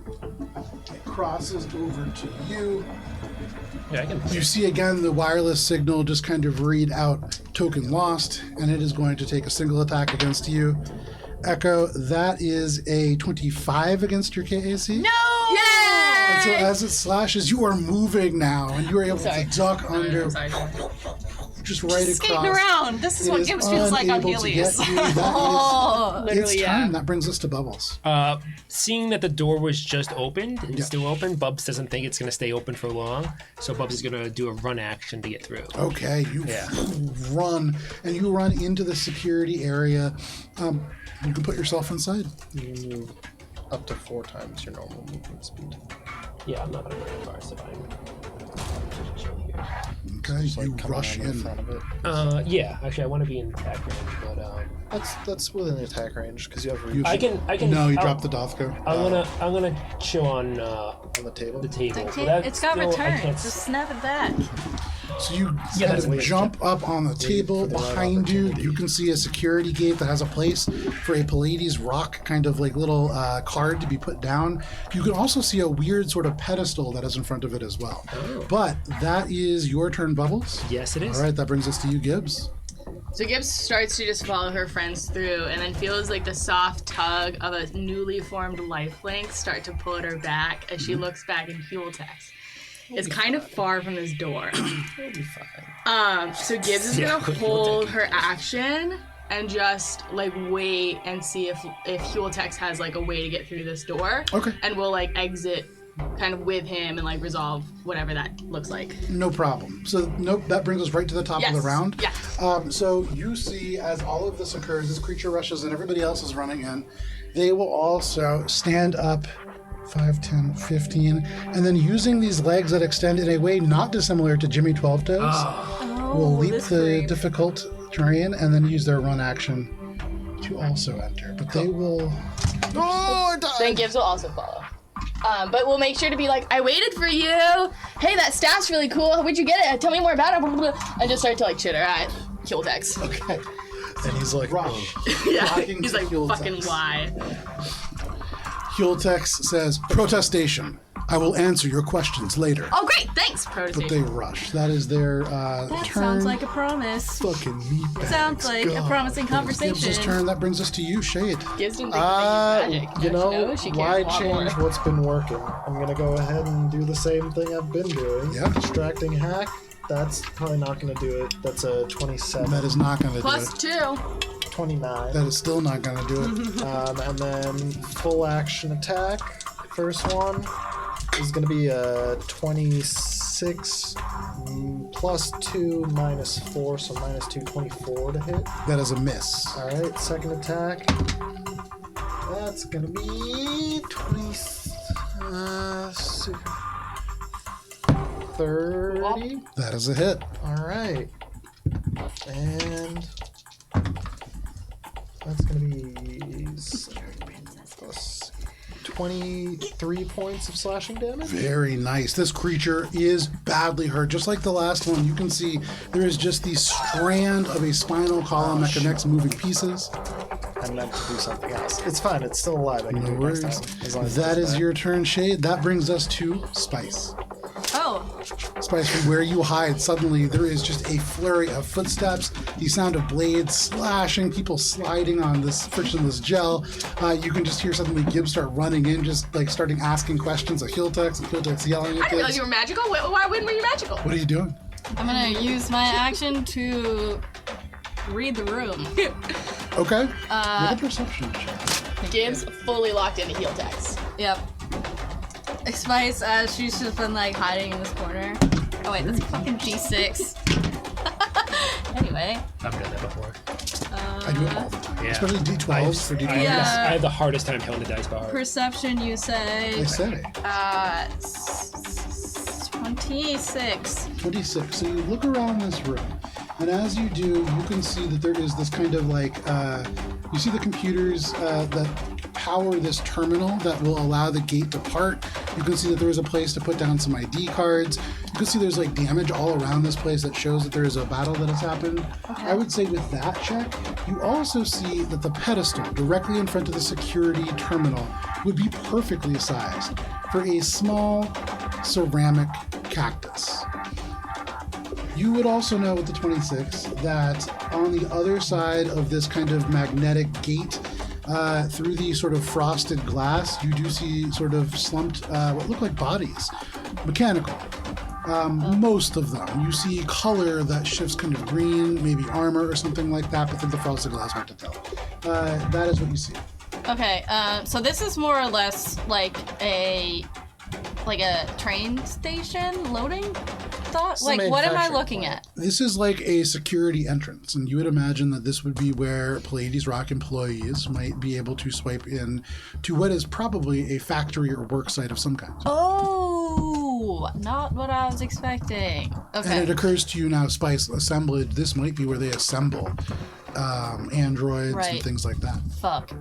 it crosses over to you. Yeah, I can. You see again the wireless signal just kind of read out token lost, and it is going to take a single attack against you. Echo, that is a 25 against your KAC. No. And so as it slashes, you are moving now, and you are able to duck under, just right across. Skating around. This is It what is Gibbs feels like on unable to Helios. get you. That Oh. is Literally, its yeah. turn. That brings us to Bubbles. Seeing that the door was just opened and Yeah. still open, Bubs doesn't think it's going to stay open for long, so Bubs is going to do a run action to get through. Okay, you Yeah. run, and you run into the security area. You can put yourself inside. You can move up to 4 times your normal movement speed. Yeah, I'm not going to go far, so fine. Okay, Just, you coming rush around in. front of it. Yeah. Actually, I want to be in attack range, but That's within the attack range because you have reach I can. No, you I'll- dropped the Dothko. I'm gonna chill on on the table. the table. It but that's it's got still, I return. can't Just snap it back. So you Yeah, kind that's of weird. jump up on the table for the right behind you. opportunity. You can see a security gate that has a place for a Pallades Rock kind of like little card to be put down. You can also see a weird sort of pedestal that is in front of it as well. But that is your turn, Bubbles. Yes, it is. All right, that brings us to you, Gibbs. So Gibbs starts to just follow her friends through and then feels like the soft tug of a newly formed life link start to pull at her back as she looks back and Huel text. It's kind of far from this door. It'll be fine. So Gibbs is Yeah, gonna hold her action and just like wait and see if Hueltex has like a way to get through this door. Okay. And we'll like exit kind of with him and like resolve whatever that looks like. No problem. So nope, that brings us right to the top of the Yes. round. Yes. So you see as all of this occurs, this creature rushes and everybody else is running in. They will also stand up 5, 10, 15, and then using these legs that extend in a way not dissimilar to Jimmy 12 Toes, will leap this the creep. difficult terrain and then use their run action to also enter. But they will... Oh, I died! Then Gibbs will also follow. But we'll make sure to be like, I waited for you. Hey, that staff's really cool. Where'd you get it? Tell me more about it. And just start to like chitter at Hueltex. Okay. And he's like, Rush. Yeah. Walking He's to like, Hueltex. fucking why? Hueltex says, protestation. I will answer your questions later. Oh, great. Thanks, But protestation. they rush. That is their That turn. sounds like a promise. Fucking meatbags. Sounds like a God. promising That is Gibbs' conversation. turn. That brings us to you, Shade. Gibbs didn't think that he used magic. you Don't know, she cares why a lot change more. what's been working? I'm gonna go ahead and do the same thing I've been doing. Yep. Distracting hack. That's probably not gonna do it. That's a 27. That is not going to do Plus it. 2. 29. That is still not going to do it. And then full action attack. First one is going to be a 26 plus 2 minus 4, so minus 2, 24 to hit. That is a miss. Alright, second attack. That's going to be 30. That is a hit. Alright. And that's going to be plus 23 points of slashing damage. Very nice. This creature is badly hurt. Just like the last one, you can see there is just the strand of a spinal column that connects moving pieces. I meant to do something else. It's fine. It's still alive. I can No do it worries. next time. As long as That it's is back. your turn, Shade. That brings us to Spice. Oh, Spice, from where you hide, suddenly there is just a flurry of footsteps, the sound of blades slashing, people sliding on this frictionless gel. You can just hear suddenly Gibbs start running in, just like starting asking questions of Hueltex, and Hueltex yelling at I didn't know Gibbs. you were magical. Why wouldn't we be magical? What are you doing? I'm gonna use my action to read the room. Okay. Make a perception check. Gibbs fully locked into heel text. Yep. Spice, she's just been like hiding in this corner. Oh wait, that's a fucking D6. Anyway. I've done that before. I do it all the time. Yeah. Especially D12s for D12s. Yeah. I have the hardest time telling the dice by heart. Perception, you say. I say. 26. 26. So you look around this room, and as you do, you can see that there is this kind of like, you see the computers that power this terminal that will allow the gate to part. You can see that there is a place to put down some ID cards. You can see there's like damage all around this place that shows that there is a battle that has happened. I would say with that check, you also see that the pedestal directly in front of the security terminal would be perfectly sized for a small ceramic cactus. You would also know with the 26 that on the other side of this kind of magnetic gate, through the sort of frosted glass, you do see sort of slumped, what look like bodies, mechanical. Most of them. You see color that shifts kind of green, maybe armor or something like that, but through the frosted glass, hard to tell. That is what you see. Okay, so this is more or less like a train station loading thought? It's a Like, what am I manufacturing looking plant. at? This is like a security entrance, and you would imagine that this would be where Pallades Rock employees might be able to swipe in to what is probably a factory or work site of some kind. Oh, not what I was expecting. And Okay. it occurs to you now, Spice, assemblage, this might be where they assemble androids Right. and things like that. Fuck.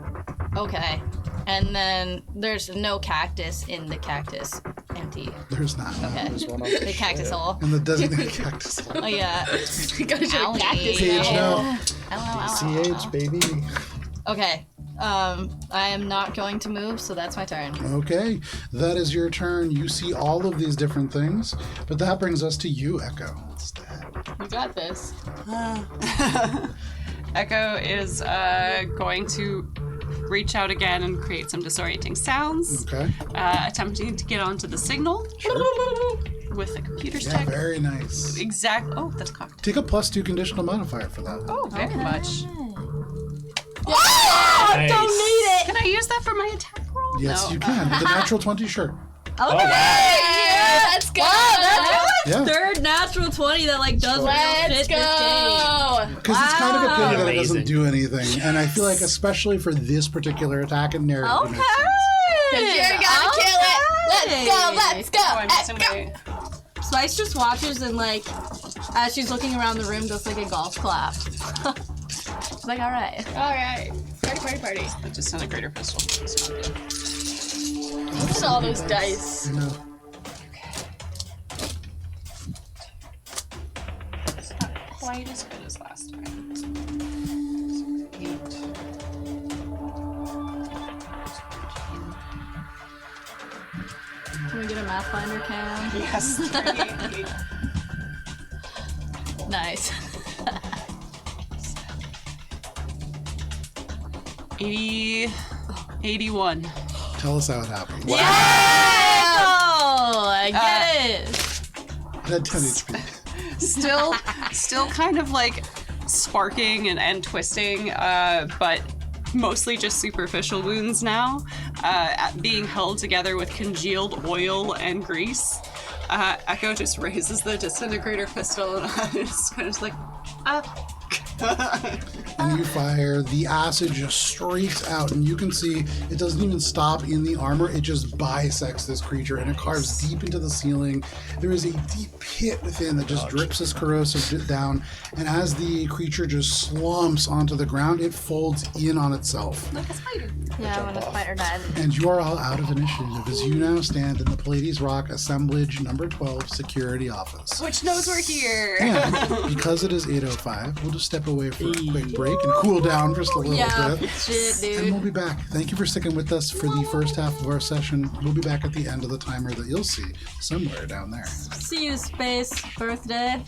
Okay. And then there's no cactus in the cactus. Empty. There's not. Okay. There's one on The cactus hole. In the designated cactus. Oh yeah. Gotta show Owie. cactus Page now. now. CH, baby. Okay. I am not going to move, so that's my turn. Okay, that is your turn. You see all of these different things, but that brings us to you, Echo. You got this. Echo is going to reach out again and create some disorienting sounds, Okay. attempting to get onto the signal with the computer Yeah, stick. very nice. Exact. Oh, that's cocked. Take a +2 conditional modifier for that. Oh, very much. Nice. Don't need it. Can I use that for my attack roll? Yes, No. you can. With a natural 20, sure. Oh, wow. Yeah, let's go. Yeah. Third natural 20 that like does real Let's shit this game. go. Because it's kind of a pity that it Amazing. doesn't do anything. And I feel like, especially for this particular attack and narrative, it makes sense. Cause you're gonna kill it. Let's go. Let's go. Oh, I'm missing my. Spice just watches and like, as she's looking around the room, does like a golf clap. She's like, all right. All right. Party, party, party. I just sent a greater pistol. That's not good. Look at all those dice. You know, It's not quite as good as last time. 8. Can we get a math finder cam? Yes. 38. Nice. 81. tell us how it happened. Oh, I get it. It had 10 HP. Still kind of like sparking and twisting, but mostly just superficial wounds now, being held together with congealed oil and grease. Echo just raises the disintegrator pistol and it's kind of just like, And you fire, the acid just streaks out, and you can see it doesn't even stop in the armor, it just bisects this creature, and it carves deep into the ceiling. There is a deep pit within that just drips this corrosive bit down, and as the creature just slumps onto the ground, it folds in on itself. like a spider. Yeah, when the spider died. And you are all out of initiative as you now stand in the Pallades Rock Assemblage number 12 security office. Which knows we're here. And because it is 8:05, we'll just step away for a quick break and cool down just a little Yeah, bit. shit, And dude. we'll be back. Thank you for sticking with us for the first half of our session. We'll be back at the end of the timer that you'll see somewhere down there. See you, Space Birthday.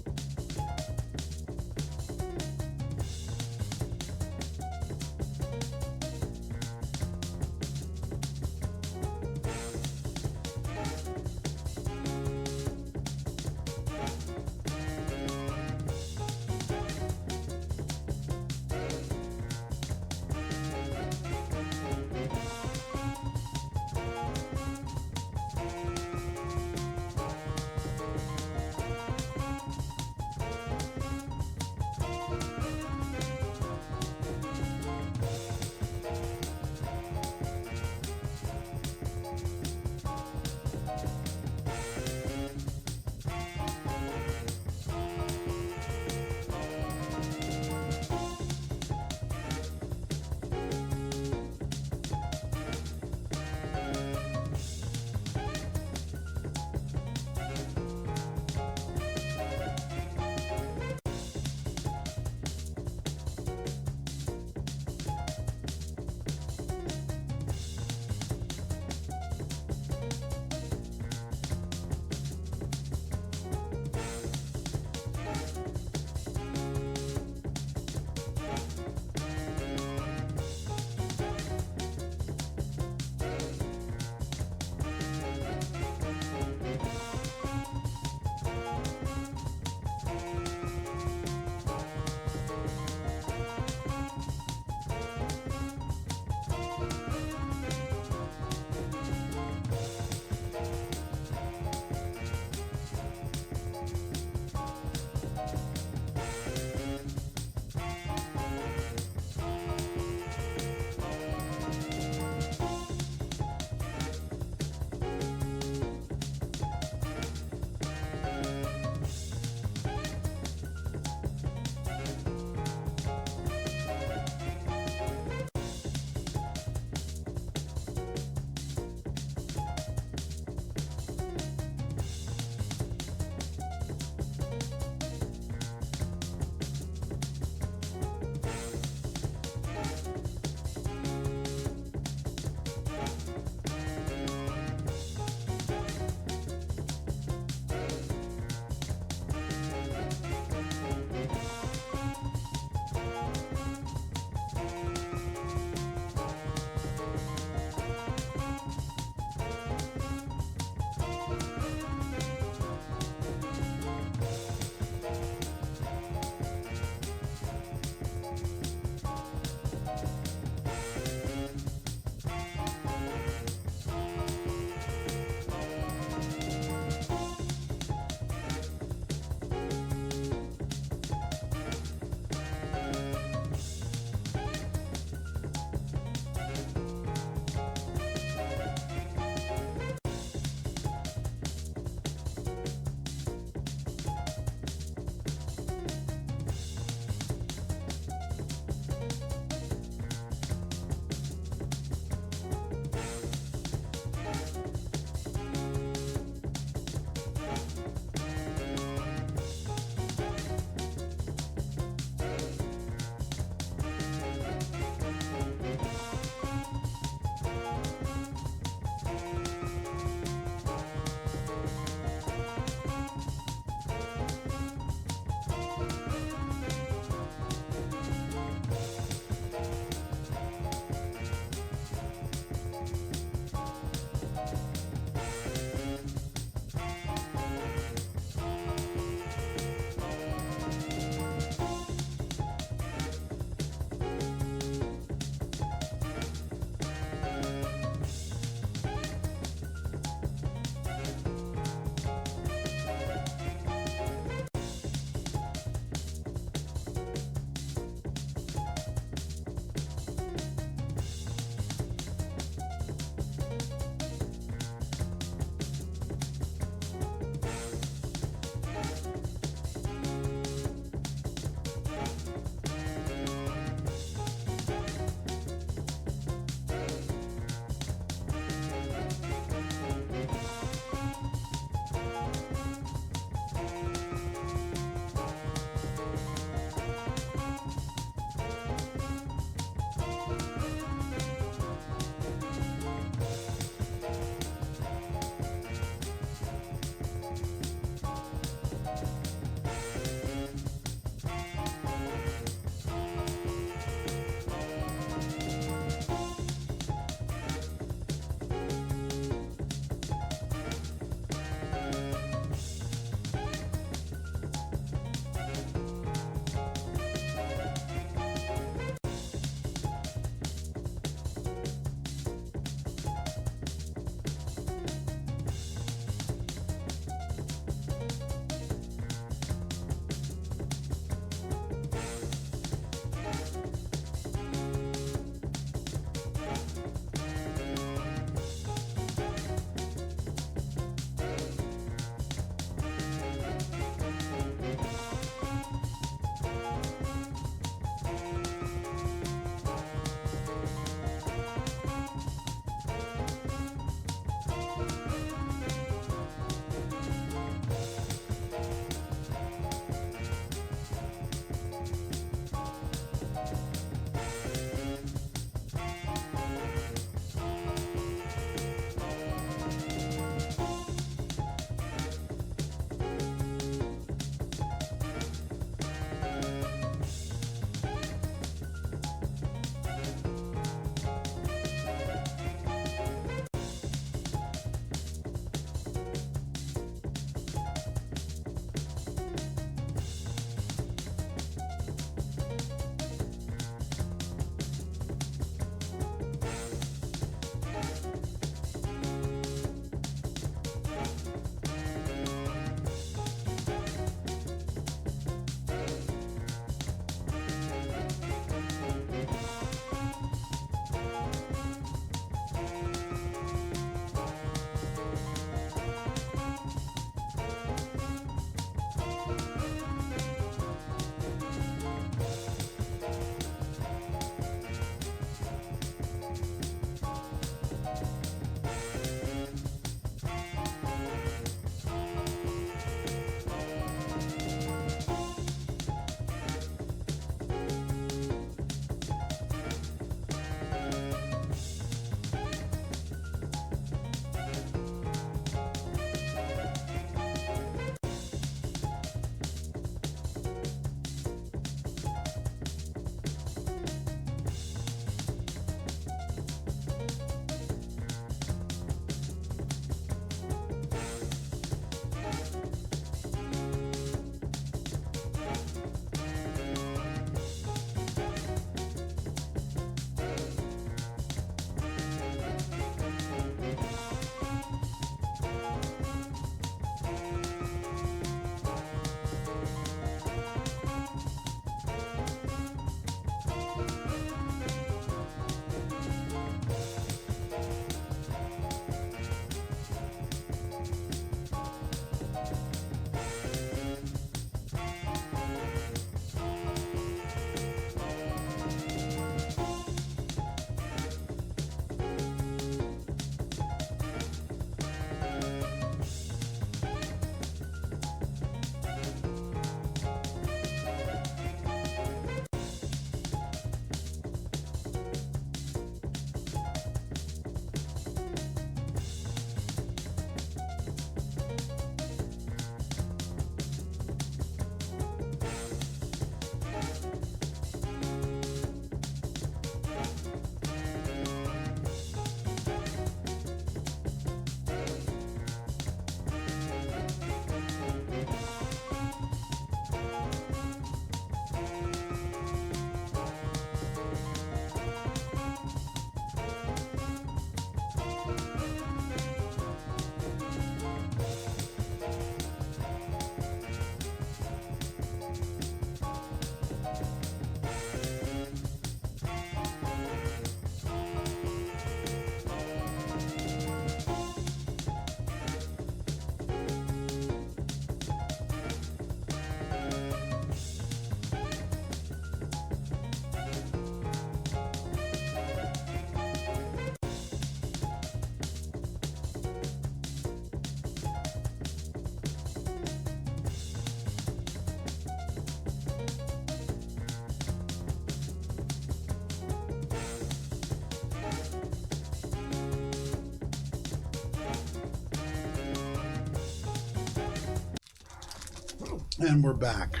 And we're back.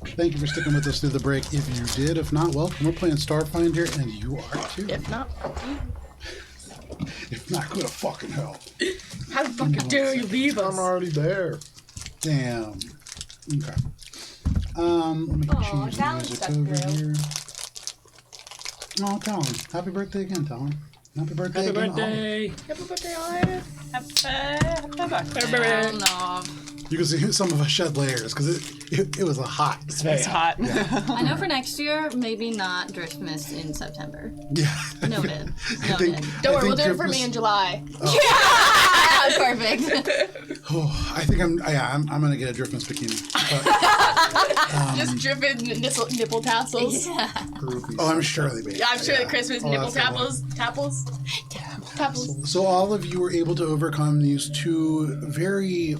Thank you for sticking with us through the break. If you did, if not, welcome. We're playing Starfinder, and you are too. If not, If not, go to fucking hell. how the fuck dare you leave us? I'm already there. Damn. Okay. Let me change the Talon's music stuck over through. here. Oh, Talon. Happy birthday again, Talon. Happy birthday Happy again. birthday! Happy birthday, Olive. Oh no. You can see some of us shed layers because it was a hot. It's very It's hot. I know for next year, maybe not Driftmas in September. Yeah. Noted. I think, Don't I worry, we'll think do it for me in July. Yeah, perfect. Oh, I think I'm gonna get a Driftmas bikini. Just dripping nipple tassels. Yeah. Oh, I'm sure they made. Yeah, I'm sure the Christmas Oh, nipple that's the one. tapples. So all of you were able to overcome these two very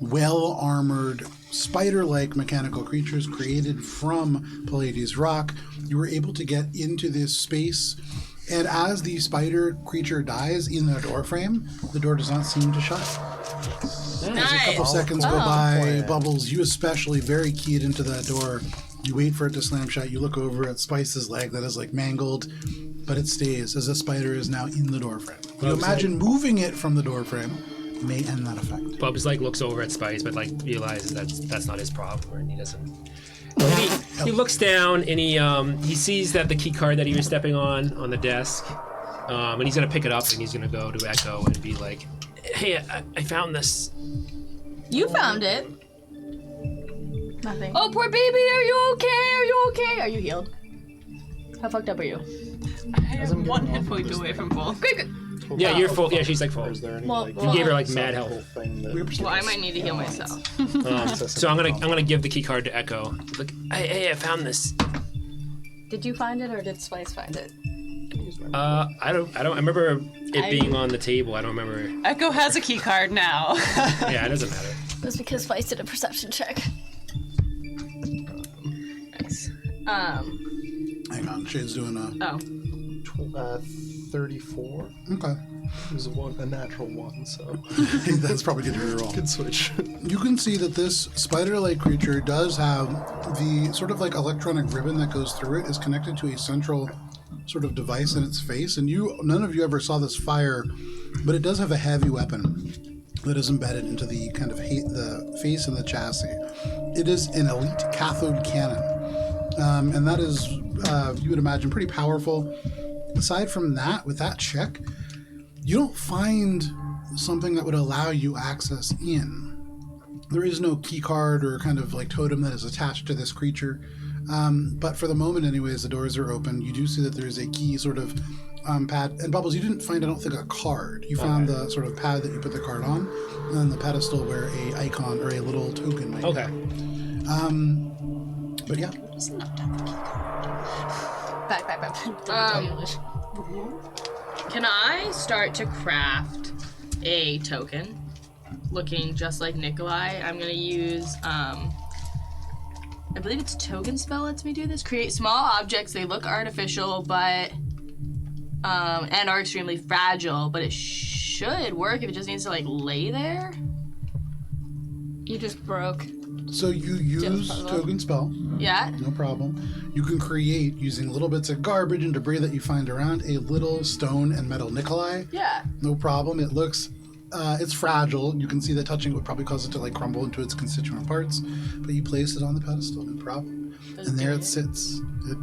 well-armored, spider-like mechanical creatures created from Pallades Rock. You were able to get into this space, and as the spider creature dies in the door frame, the door does not seem to shut. As a couple seconds go by, Bubbles, you especially very keyed into that door. You wait for it to slam shut. You look over at Spice's leg that is like mangled, but it stays as the spider is now in the door frame. You imagine moving it from the door frame may end that effect. Bubs like looks over at Spice, but like realizes that's not his problem, and he doesn't. He looks down and he sees that the key card that he was stepping on the desk, and he's gonna pick it up and he's gonna go to Echo and be like, "Hey, I found this." You found it. Nothing. Oh, poor baby, are you okay? Are you okay? Are you healed? How fucked up are you? I am one hit point away from full. Quick. Yeah, you're full. Yeah, she's like full. Is there any Well, like You gave her like mad whole health. thing that Well, I might need to heal myself. So I'm gonna give the key card to Echo. Like, hey, I found this. Did you find it or did Spice find it? I don't. I remember it being on the table. I don't remember. Echo has a key card now. Yeah, it doesn't matter. It was because Spice did a perception check. Nice. Hang on, Shade's doing a... 34. Okay. It was a natural one, so That's probably good to reroll. good switch. You can see that this spider-like creature does have the sort of like electronic ribbon that goes through it is connected to a central sort of device in its face. And none of you ever saw this fire, but it does have a heavy weapon that is embedded into the kind of the face and the chassis. It is an elite cathode cannon, and that is, you would imagine, pretty powerful. Aside from that, with that check, you don't find something that would allow you access in. There is no key card or kind of like totem that is attached to this creature. But for the moment anyways, the doors are open. You do see that there is a key sort of pad. And Bubbles, you didn't find, I don't think, a card. You found the sort of pad that you put the card on, and then the pedestal where a icon or a little token might Okay. But yeah. Back. Can I start to craft a token looking just like Nikolai? I'm gonna use I believe it's token spell lets me do this. Create small objects. They look artificial, but and are extremely fragile. But it should work if it just needs to like lay there. You just broke. So you use token spell. Yeah. No problem. You can create, using little bits of garbage and debris that you find around, a little stone and metal Nikolai. Yeah. No problem. It looks, it's fragile. You can see that touching it would probably cause it to like crumble into its constituent parts. But you place it on the pedestal, no problem. And there it sits. It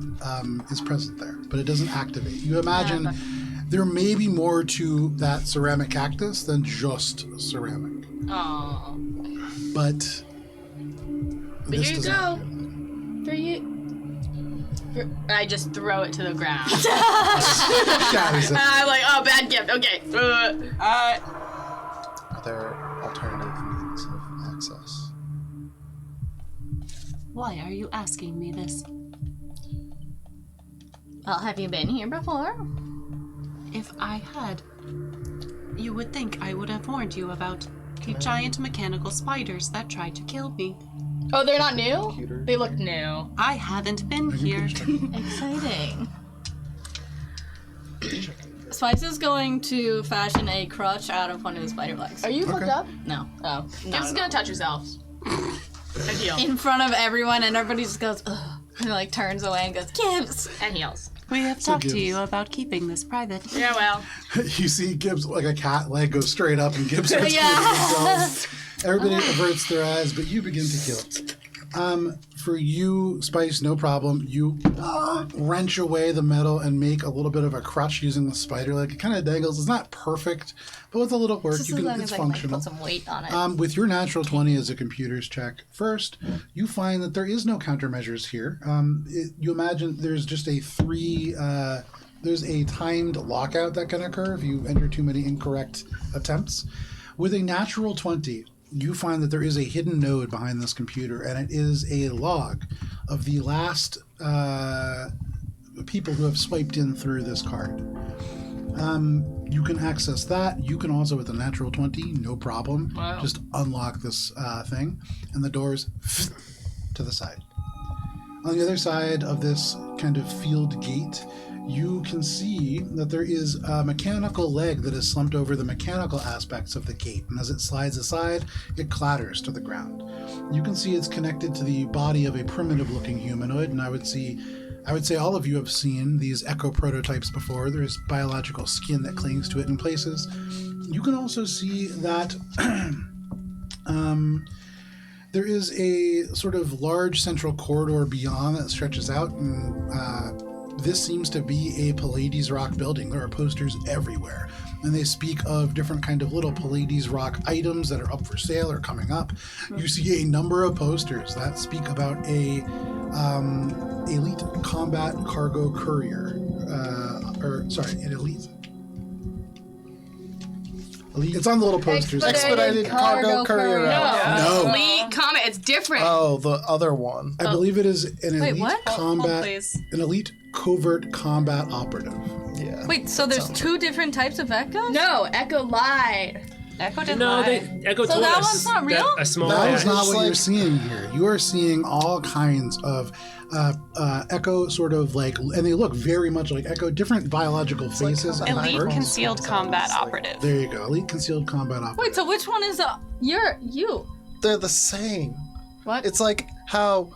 is present there, but it doesn't activate. You imagine there may be more to that ceramic cactus than just ceramic. Oh. But But this here you does not go. do it. For you. I just throw it to the ground. Shatters it. I'm like, oh, bad gift. Okay. Are there alternative means of access? Why are you asking me this? Well, have you been here before? If I had, you would think I would have warned you about the giant mechanical spiders that tried to kill me. Oh, they're not new? They look new. I haven't been here. Exciting. Spice is going to fashion a crutch out of one of the spider legs. Are you fucked up? No. Oh. Just gonna touch yourself. And heals. in front of everyone, and everybody just goes, ugh, and like turns away and goes, Gibbs. And heals. We have talked to Gibbs. you about keeping this private. Yeah, well. You see Gibbs, like a cat leg goes straight up and Gibbs starts Yeah. feeding himself. Everybody averts their eyes, but you begin to kill. For you, Spice, no problem. You wrench away the metal and make a little bit of a crutch using the spider leg. It kind of dangles. It's not perfect, but with a little work, Just you as can. long It's as I can like, functional. put some weight on it. With your natural 20 as a computer's check, first, you find that there is no countermeasures here. You imagine there's just a there's a timed lockout that can occur if you enter too many incorrect attempts. With a natural 20, you find that there is a hidden node behind this computer, and it is a log of the last people who have swiped in through this card. You can access that. You can also, with a natural 20, no problem, just unlock this thing, and the doors to the side. On the other side of this kind of field gate, you can see that there is a mechanical leg that is slumped over the mechanical aspects of the gate, and as it slides aside, it clatters to the ground. You can see it's connected to the body of a primitive-looking humanoid, and I would say all of you have seen these ECCO prototypes before. There's biological skin that clings to it in places. You can also see that there is a sort of large central corridor beyond that stretches out, and this seems to be a Pallades Rock building. There are posters everywhere, and they speak of different kind of little Pallades Rock items that are up for sale or coming up. You see a number of posters that speak about a elite combat cargo courier, an elite. It's on the little posters. Expedited cargo courier. No. Elite Comet, it's different. Oh, the other one. I believe it is an elite what? Hold, combat, please. an elite covert combat operative. Yeah. Wait, so there's two different types of echoes? No, Echo lied. Echo didn't No, lie. Echo So told that us one's not real? that a small That is patch- not It's what like- you're seeing here. You are seeing all kinds of Echo sort of like, and they look very much like Echo, different biological faces. and Elite arms. concealed combat operative. There you go. Elite concealed combat operative. Wait, so which one is you? They're the same. What? It's like how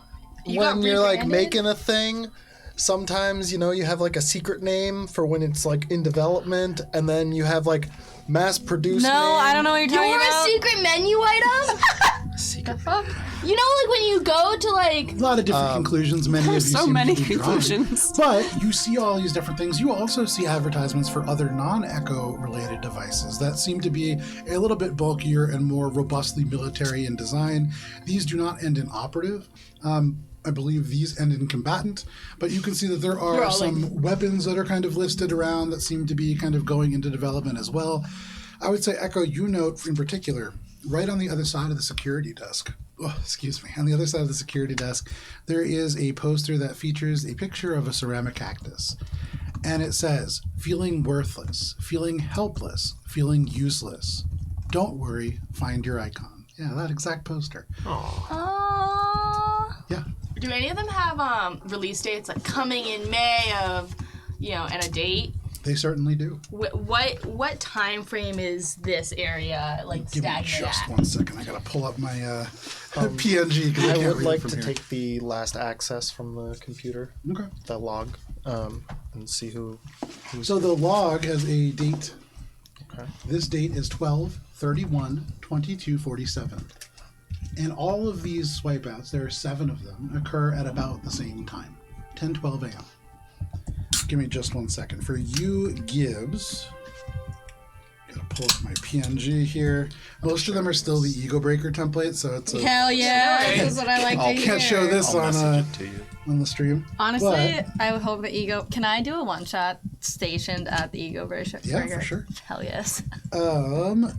You got when you're like rebranded? making a thing, sometimes you have like a secret name for when it's like in development, and then you have like mass produced. No, I don't know what you're talking You're a about. secret menu item? The fuck? You know, like when you go to like. A lot of different conclusions. Many of you so seem many to be drawing. conclusions. But you see all these different things. You also see advertisements for other non-Echo related devices that seem to be a little bit bulkier and more robustly military in design. These do not end in operative. I believe these end in combatant, but you can see that there are some weapons that are kind of listed around that seem to be kind of going into development as well. I would say, Echo, you note in particular, right on the other side of the security desk, on the other side of the security desk, there is a poster that features a picture of a ceramic cactus. And it says, feeling worthless, feeling helpless, feeling useless. Don't worry, find your icon. Yeah, that exact poster. Yeah. Do any of them have release dates like coming in May of, and a date? They certainly do. What time frame is this area like Give me stagnant just at? 1 second. I gotta pull up my PNG because I I can't would read like it from to here. take the last access from the computer, Okay. the log, and see who's. So the log has a date. Okay. This date is 12/31/2247. And all of these swipe outs, there are 7 of them, occur at about the same time, 10:12 a.m. Give me just 1 second. For you, Gibbs, gotta pull up my PNG here. Most of them are still the Ego Breaker template, so it's a, Hell yeah, this is what I like to hear. can't show this on the stream. Honestly, I would hope the Ego. Can I do a one shot stationed at the Ego Breaker? Yeah, for sure. Hell yes. Love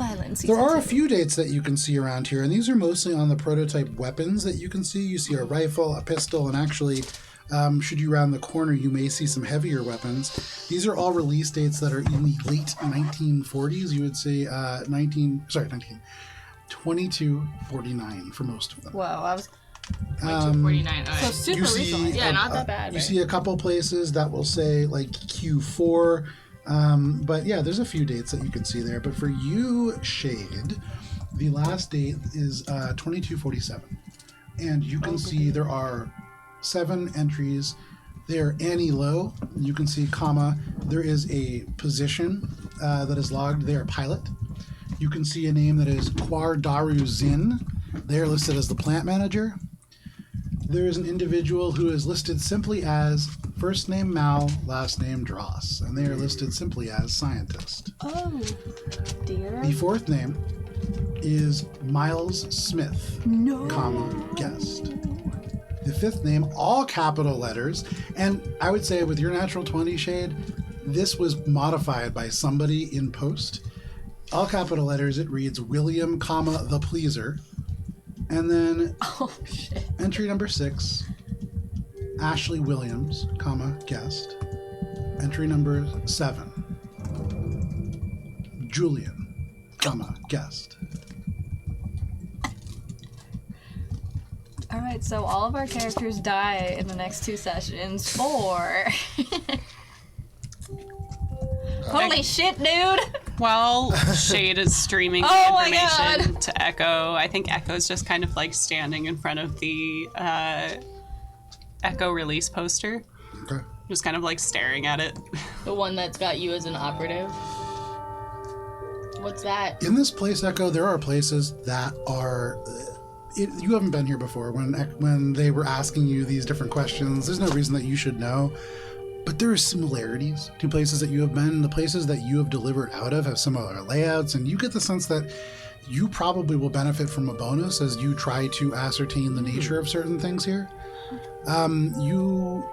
Island season There are a 2. few dates that you can see around here, and these are mostly on the prototype weapons that you can see. You see a rifle, a pistol, and actually, should you round the corner, you may see some heavier weapons. These are all release dates that are in the late 1940s. You would say 2249 for most of them. Whoa, I was 249. All so right. super You see, recently. Yeah, not that bad. You right? see a couple places that will say like Q4. But yeah, there's a few dates that you can see there. But for you, Shade, the last date is 2247. And you can see there are 7 entries. They're Annie Lowe. You can see, comma, there is a position that is logged. They are pilot. You can see a name that is Kwar Daru Zin. They are listed as the plant manager. There is an individual who is listed simply as first name Mao, last name Dross, and they are listed simply as scientist. Oh, dear. The 4th name is Miles Smith, comma, guest. The 5th name, all capital letters, and I would say with your natural 20 Shade, this was modified by somebody in post. All capital letters, it reads William, comma, the pleaser. And then entry number 6, Ashley Williams, comma, guest. Entry number 7, Julian, comma, guest. All right, so all of our characters die in the next 2 sessions, or... Holy shit, dude! While Shade is streaming the Oh my information God. to Echo, I think Echo's just kind of like standing in front of the Echo release poster, Okay. just kind of like staring at it. The one that's got you as an operative. What's that? In this place, Echo, there are places that are... you haven't been here before. When they were asking you these different questions, there's no reason that you should know. But there are similarities to places that you have been. The places that you have delivered out of have similar layouts, and you get the sense that you probably will benefit from a bonus as you try to ascertain the nature of certain things here. You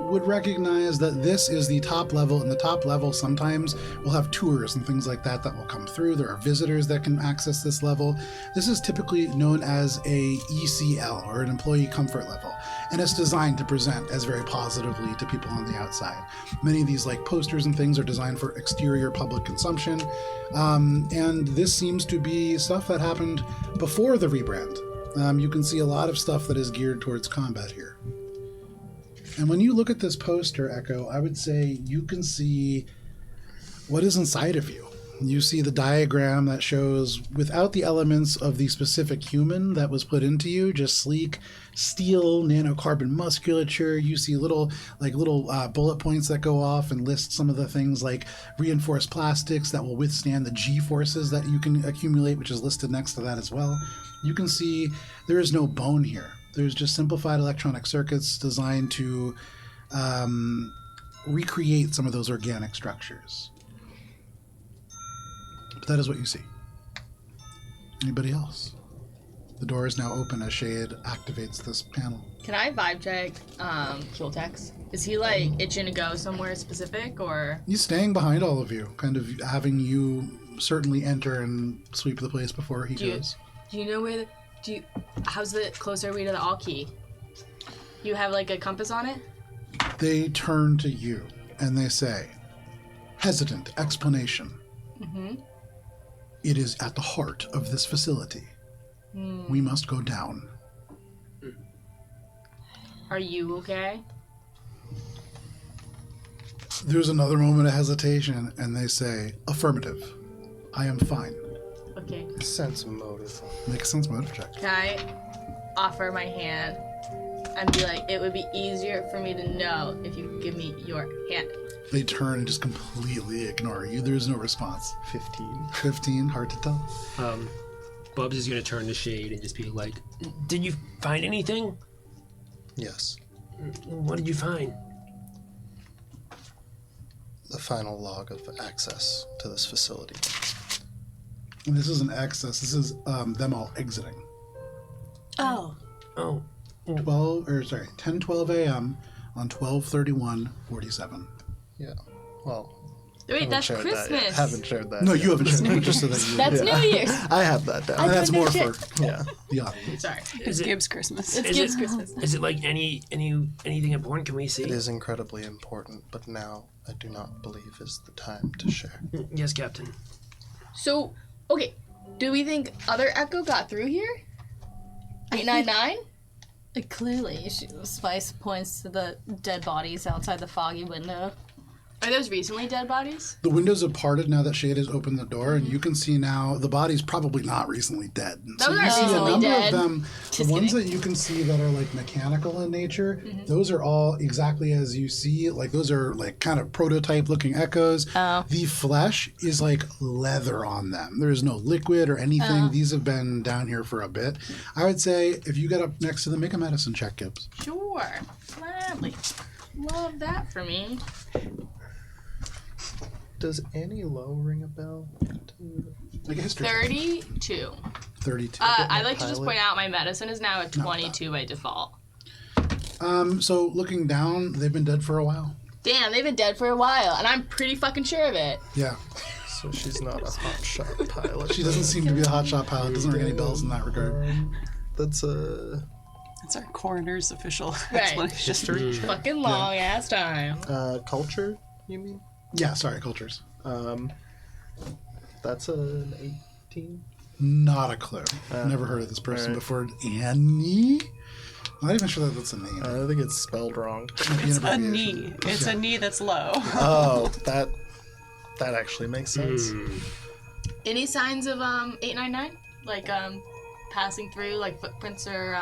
would recognize that this is the top level, and the top level sometimes will have tours and things like that that will come through. There are visitors that can access this level. This is typically known as a ECL, or an employee comfort level, and it's designed to present as very positively to people on the outside. Many of these like posters and things are designed for exterior public consumption, and this seems to be stuff that happened before the rebrand. You can see a lot of stuff that is geared towards combat here. And when you look at this poster, Echo, I would say you can see what is inside of you. You see the diagram that shows, without the elements of the specific human that was put into you, just sleek steel, nanocarbon musculature. You see little bullet points that go off and list some of the things like reinforced plastics that will withstand the G-forces that you can accumulate, which is listed next to that as well. You can see there is no bone here. There's just simplified electronic circuits designed to recreate some of those organic structures. But that is what you see. Anybody else? The door is now open as Shade activates this panel. Can I vibe check Kultex? Is he like itching to go somewhere specific, or? He's staying behind all of you, kind of having you certainly enter and sweep the place before he goes. Do you know where how's the closer way to the all key? You have like a compass on it? They turn to you and they say, hesitant explanation. Mm-hmm. It is at the heart of this facility. We must go down. Are you okay? There's another moment of hesitation and they say, affirmative. I am fine. Okay. Sense motive. Make a sense motive check. Can I offer my hand and be like, it would be easier for me to know if you give me your hand? They turn and just completely ignore you. There's no response. 15, hard to tell. Bubs is going to turn to Shade and just be like, did you find anything? Yes. What did you find? The final log of access to this facility. And this isn't access. This is them all exiting. Oh. 10:12 a.m. on 12/31/47. Yeah. Well, Wait, that's shared that Christmas. yet. Haven't shared that. No, yet. you haven't shared it, just so that you... That's New Year's. I have that down. That's more shit. for Yeah. the audience. Sorry. It's Gibbs Christmas. It's Gibbs Christmas. Is it like anything important? Can we see? It is incredibly important, but now I do not believe is the time to share. Yes, Captain. So, okay, do we think other Echo got through here? 899? Clearly, Spice points to the dead bodies outside the foggy window. Are those recently dead bodies? The windows have parted now that Shade has opened the door, and you can see now the body's probably not recently dead. So Those you are see a recently number dead. of them. Just The ones kidding. that you can see that are like mechanical in nature, those are all exactly as you see. Like those are like kind of prototype looking echoes. Oh. The flesh is like leather on them. There is no liquid or anything. These have been down here for a bit. I would say if you get up next to them, make a medicine check, Gibbs. Sure. Gladly. Love that for me. Does Annie Lowe ring a bell? Like a history check. 32. 32. I'd like to just pilot. point out my medicine is now at 22 by default. So looking down, they've been dead for a while. Damn, they've been dead for a while, and I'm pretty fucking sure of it. Yeah. So she's not a hotshot pilot. She doesn't seem to be a hotshot pilot. Doesn't ring any bells in that regard. That's a That's our coroner's official Right. explanation. history check. Fucking long ass time. Culture, you mean? Yeah, sorry, cultures. That's an 18. Not a clue. Never heard of this person before. Annie? Not even sure that that's a name. I think it's spelled wrong. Might be an It's a abbreviation. knee. It's a knee that's low. Oh, that actually makes sense. Any signs of 899? Like passing through, like footprints or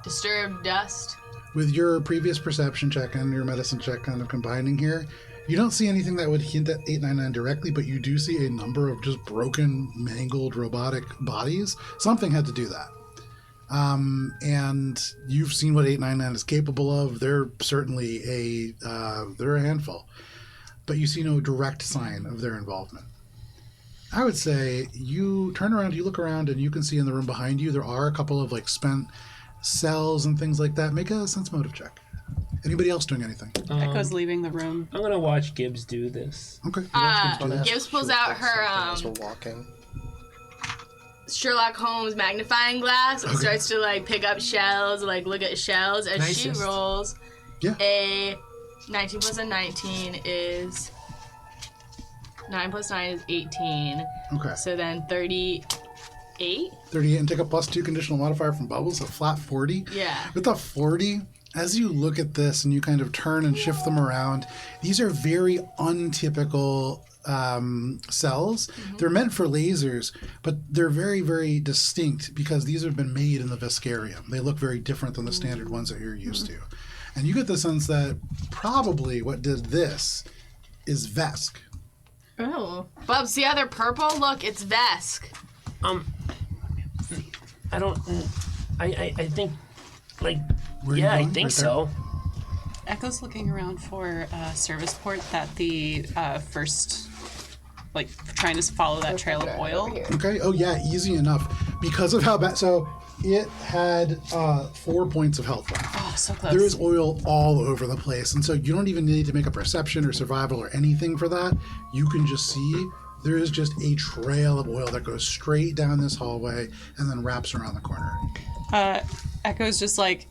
disturbed dust? With your previous perception check and your medicine check kind of combining here, you don't see anything that would hint at 899 directly, but you do see a number of just broken, mangled robotic bodies. Something had to do that. And you've seen what 899 is capable of. They're certainly they're a handful, but you see no direct sign of their involvement. I would say you turn around, you look around, and you can see in the room behind you there are a couple of like spent cells and things like that. Make a sense motive check. Anybody else doing anything? Echo's leaving the room. I'm gonna watch Gibbs do this. Okay. Gibbs pulls out her As we're walking. Sherlock Holmes magnifying glass and Okay. starts to like pick up shells, like look at shells as she Nicest. rolls. Yeah. A 19 plus a 19 is 9 plus 9 is 18. Okay. So then 38. 38 and take a +2 conditional modifier from Bubbles, a flat 40. Yeah. With the 40, as you look at this and you kind of turn and shift them around, these are very untypical cells. They're meant for lasers, but they're very, very distinct because these have been made in the Viscarium. They look very different than the standard ones that you're used to. And you get the sense that probably what did this is Vesk. Oh. Bubs, the other purple? Look, it's Vesk. I don't. I think, like, Where are you yeah, I going? think Right there? so. Echo's looking around for a service port that the first, like, trying to follow that trail of oil. Okay. Oh, yeah, easy enough. Because of how bad. So it had 4 points of health left. Oh, so close. There is oil all over the place, and so you don't even need to make a perception or survival or anything for that. You can just see there is just a trail of oil that goes straight down this hallway and then wraps around the corner. Echo's just like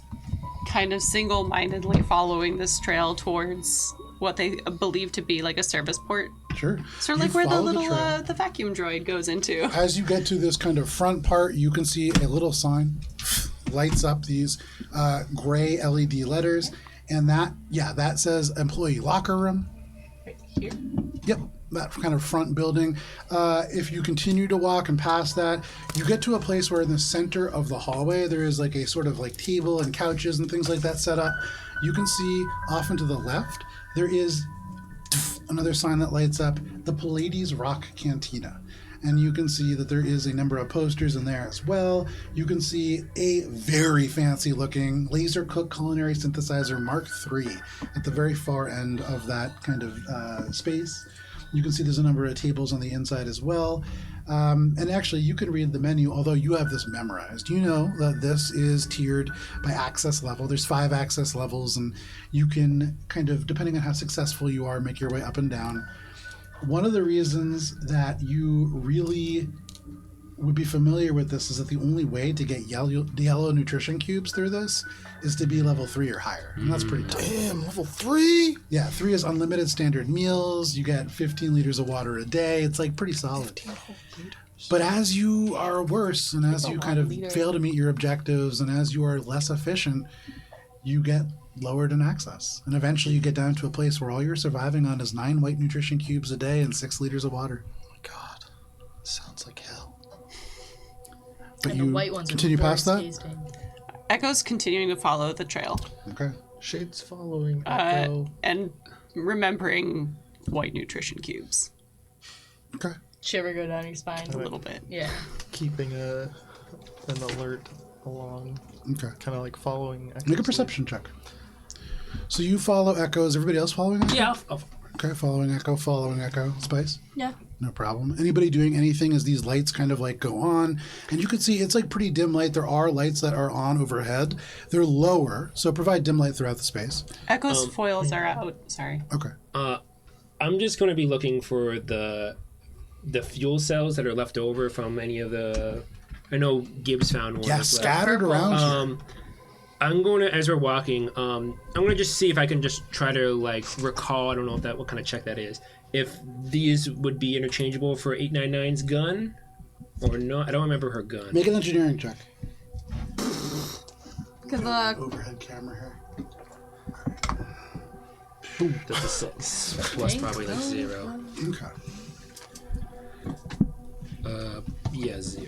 kind of single-mindedly following this trail towards what they believe to be like a service port. Sure. Sort of You like where the follow little trail. the vacuum droid goes into. As you get to this kind of front part, you can see a little sign lights up these gray LED letters, and that says employee locker room. Here. Yep, that kind of front building. If you continue to walk and past that, you get to a place where in the center of the hallway there is like a sort of like table and couches and things like that set up. You can see off and to the left there is another sign that lights up, the Pallades Rock Cantina. And you can see that there is a number of posters in there as well. You can see a very fancy looking laser cook culinary synthesizer Mark III at the very far end of that kind of space. You can see there's a number of tables on the inside as well. And actually, you can read the menu, although you have this memorized. You know that this is tiered by access level. There's 5 access levels, and you can kind of, depending on how successful you are, make your way up and down. One of the reasons that you really would be familiar with this is that the only way to get yellow nutrition cubes through this is to be level 3 or higher. And that's pretty tough. Damn, level 3? Yeah, 3 is unlimited standard meals. You get 15 liters of water a day. It's like pretty solid. But as you are worse and as you kind of fail to meet your objectives and as you are less efficient, you get lowered in access. And eventually you get down to a place where all you're surviving on is 9 white nutrition cubes a day and 6 liters of water. Oh my god. Sounds like hell. But And you the white ones continue are past that? tasting. Echo's continuing to follow the trail. Okay. Shades following Echo. And remembering white nutrition cubes Okay. Shiver go down your spine. a little bit. Yeah. Keeping an alert along, Okay. kind of like following Echo's Make a lead. perception check. So you follow Echo. Is everybody else following Echo? Yeah. Okay, following Echo. Spice? Yeah. No problem. Anybody doing anything as these lights kind of like go on? And you can see it's like pretty dim light. There are lights that are on overhead. They're lower, so provide dim light throughout the space. Echo's foils are out. Sorry. Okay. I'm just going to be looking for the fuel cells that are left over from any of the. I know Gibbs found one. Yeah, as well. scattered around here. I'm going to, as we're walking, I'm going to just see if I can just try to like recall. I don't know what kind of check that is. If these would be interchangeable for 899's gun or not. I don't remember her gun. Make an engineering check. Good luck. Overhead camera here. That's a 6 plus probably like 0. Okay. Yeah, 0.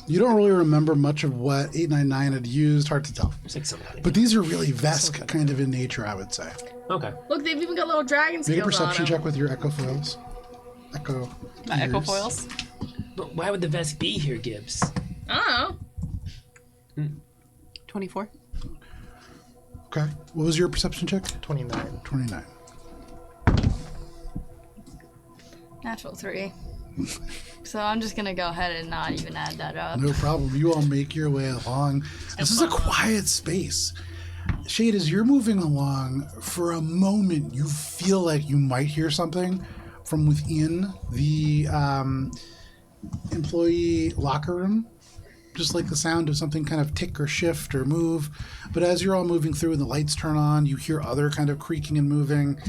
You don't really remember much of what 899 had used. Hard to tell. It's like somebody. But these are really Vesk kind of in nature, I would say. Okay. Look, they've even got little dragon Make scales a perception on check them. with your Echo foils. Echo. My Echo ears. foils. But why would the vest be here, Gibbs? I don't know. 24. Okay. What was your perception check? 29. 29. Natural 3. So I'm just gonna go ahead and not even add that up. No problem. You all make your way along. This is a quiet space. Shade, as you're moving along, for a moment you feel like you might hear something from within the employee locker room. Just like the sound of something kind of tick or shift or move. But as you're all moving through and the lights turn on, you hear other kind of creaking and moving.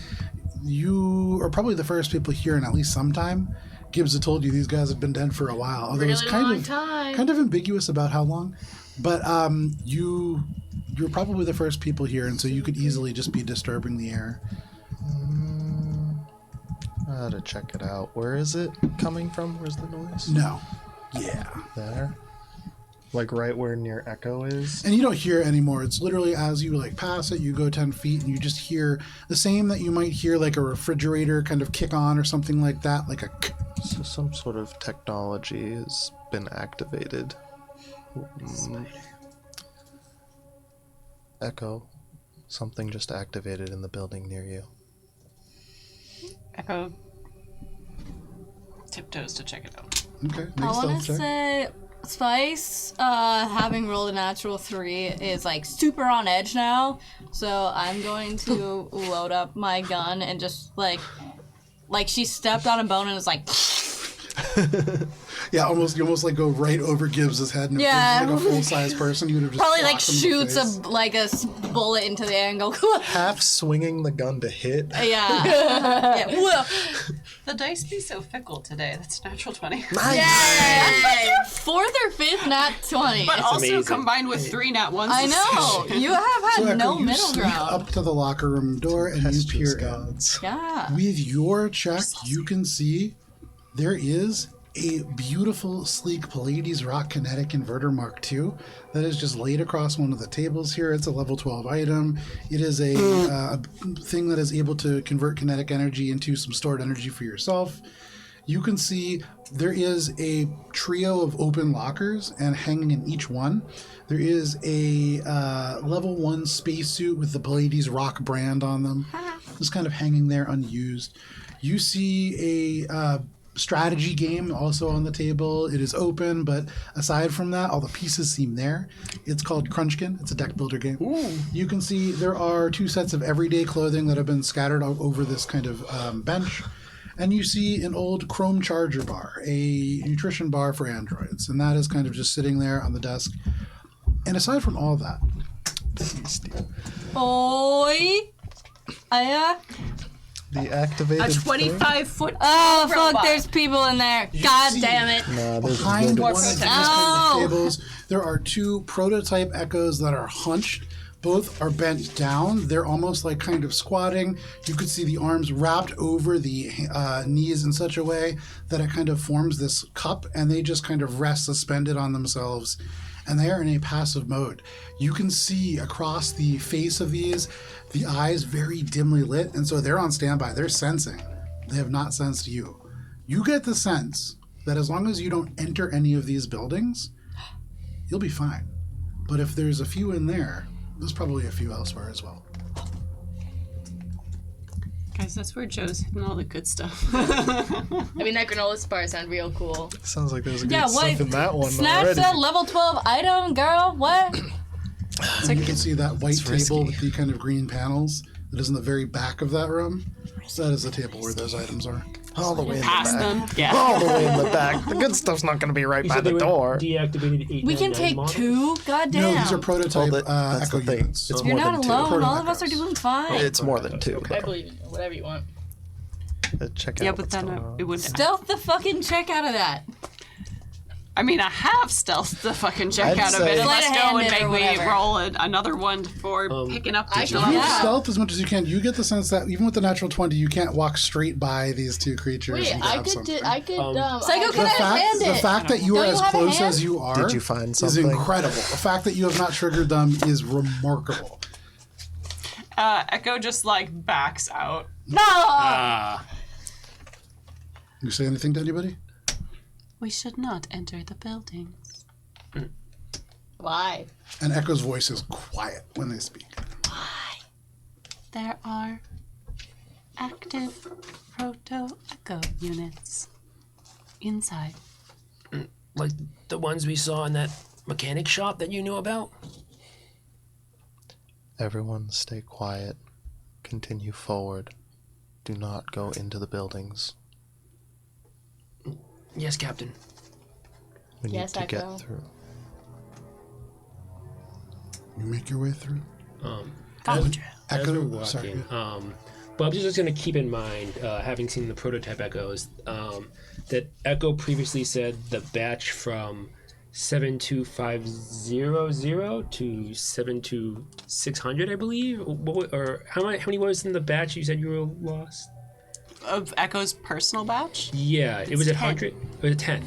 You are probably the first people here in at least some time. Gibbs had told you these guys have been dead for a while, although it's Really kind long of time. kind of ambiguous about how long. But you're probably the first people here, and so you could easily just be disturbing the air. I had to check it out. Where is it coming from? Where's the noise? No, yeah, There? Like right where near Echo is? and you don't hear it anymore. It's literally as you like pass it, you go 10 feet, and you just hear the same that you might hear like a refrigerator kind of kick on or something like that, like a. So some sort of technology has been activated. Echo. Something just activated in the building near you. Echo tiptoes to check it out. Okay, I next want stealth to check. say Spice, having rolled a natural 3, is like super on edge now. So I'm going to load up my gun and just like she stepped on a bone and was like, Yeah, you almost like go right over Gibbs's head, and if Yeah. Gibbs was like a full size person, you would have just probably like whacked him in the shoots face. a bullet into the angle. Half swinging the gun to hit. Yeah. Yeah. Whoa. The dice be so fickle today. That's natural 20. Yay! That's like your 4th or 5th nat 20. But also amazing. combined with 3 nat 1s. I know. You have had So Echo, no you middle sneak ground. up to the locker room door and you peer in. gods. Yeah. With your check, you can see there is a beautiful, sleek Pallades Rock Kinetic Inverter Mark II that is just laid across one of the tables here. It's a level 12 item. It is a thing that is able to convert kinetic energy into some stored energy for yourself. You can see there is a trio of open lockers, and hanging in each one, there is a level 1 spacesuit with the Pallades Rock brand on them. Just kind of hanging there unused. You see a strategy game also on the table. It is open, but aside from that, all the pieces seem there. It's called Crunchkin. It's a deck builder game. You can see there are 2 sets of everyday clothing that have been scattered over this kind of bench. And you see an old chrome charger bar, a nutrition bar for androids. And that is kind of just sitting there on the desk. And aside from all that, Oi. The activated. A 25-foot Oh, fuck, robot. there's people in there. God see- damn it. Nah, there's behind one of these robots. kind No. of tables, there are 2 prototype Echoes that are hunched Both are bent down. They're almost like kind of squatting. You could see the arms wrapped over the knees in such a way that it kind of forms this cup, and they just kind of rest suspended on themselves. And they are in a passive mode. You can see across the face of these, the eyes very dimly lit, and so they're on standby. They're sensing. They have not sensed you. You get the sense that as long as you don't enter any of these buildings, you'll be fine. But if there's a few in there, there's probably a few elsewhere as well. Guys, that's where Joe's hitting all the good stuff. I mean, that granola bar sound real cool. Sounds like there's a good Yeah, stuff what? in that one Snatch already. that level 12 item, girl. What? And you can see that white It's risky. table with the kind of green panels that is in the very back of that room. That is the table where those items are. All the way in the Past back. them. Yeah. All the way in the back. The good stuff's not going to be right by the door. Deactivated 8. We can take 2? God damn. No, these are prototype Well, that's Echo the thing. units. It's You're more not than two. alone. All of Proto us are doing fine. It's more than 2. I believe in you. Whatever you want. Check Yeah, out but what's then going on. it would. Stealth the fucking check out of that. I mean, I have stealth the fucking check I'd out of say- it. Unless Sleight of Joe hand would it make or me whatever. roll another one for picking up the You Yeah. stealth as much as you can. You get the sense that even with the natural 20, you can't walk straight by these two creatures. Wait, and I grab could something. Psycho, can The I hand the it? fact that you Don't are you as have a close hand? as you are Did you find is something? incredible. The fact that you have not triggered them is remarkable. Echo just like backs out. No! You say anything to anybody? We should not enter the buildings. Why? And Echo's voice is quiet when they speak. There are active proto-echo units inside. Like the ones we saw in that mechanic shop that you knew about? Everyone stay quiet. Continue forward. Do not go into the buildings. Yes, Captain. We Yes, need to Echo. get through. You make your way through. As Echo, we're walking, sorry. Bubs is just going to keep in mind, having seen the prototype Echoes, that Echo previously said the batch from 72500 to 72600, I believe? Or how many was in the batch you said you were lost? Of Echo's personal batch? Yeah, it was at 10. 100. It was at 10.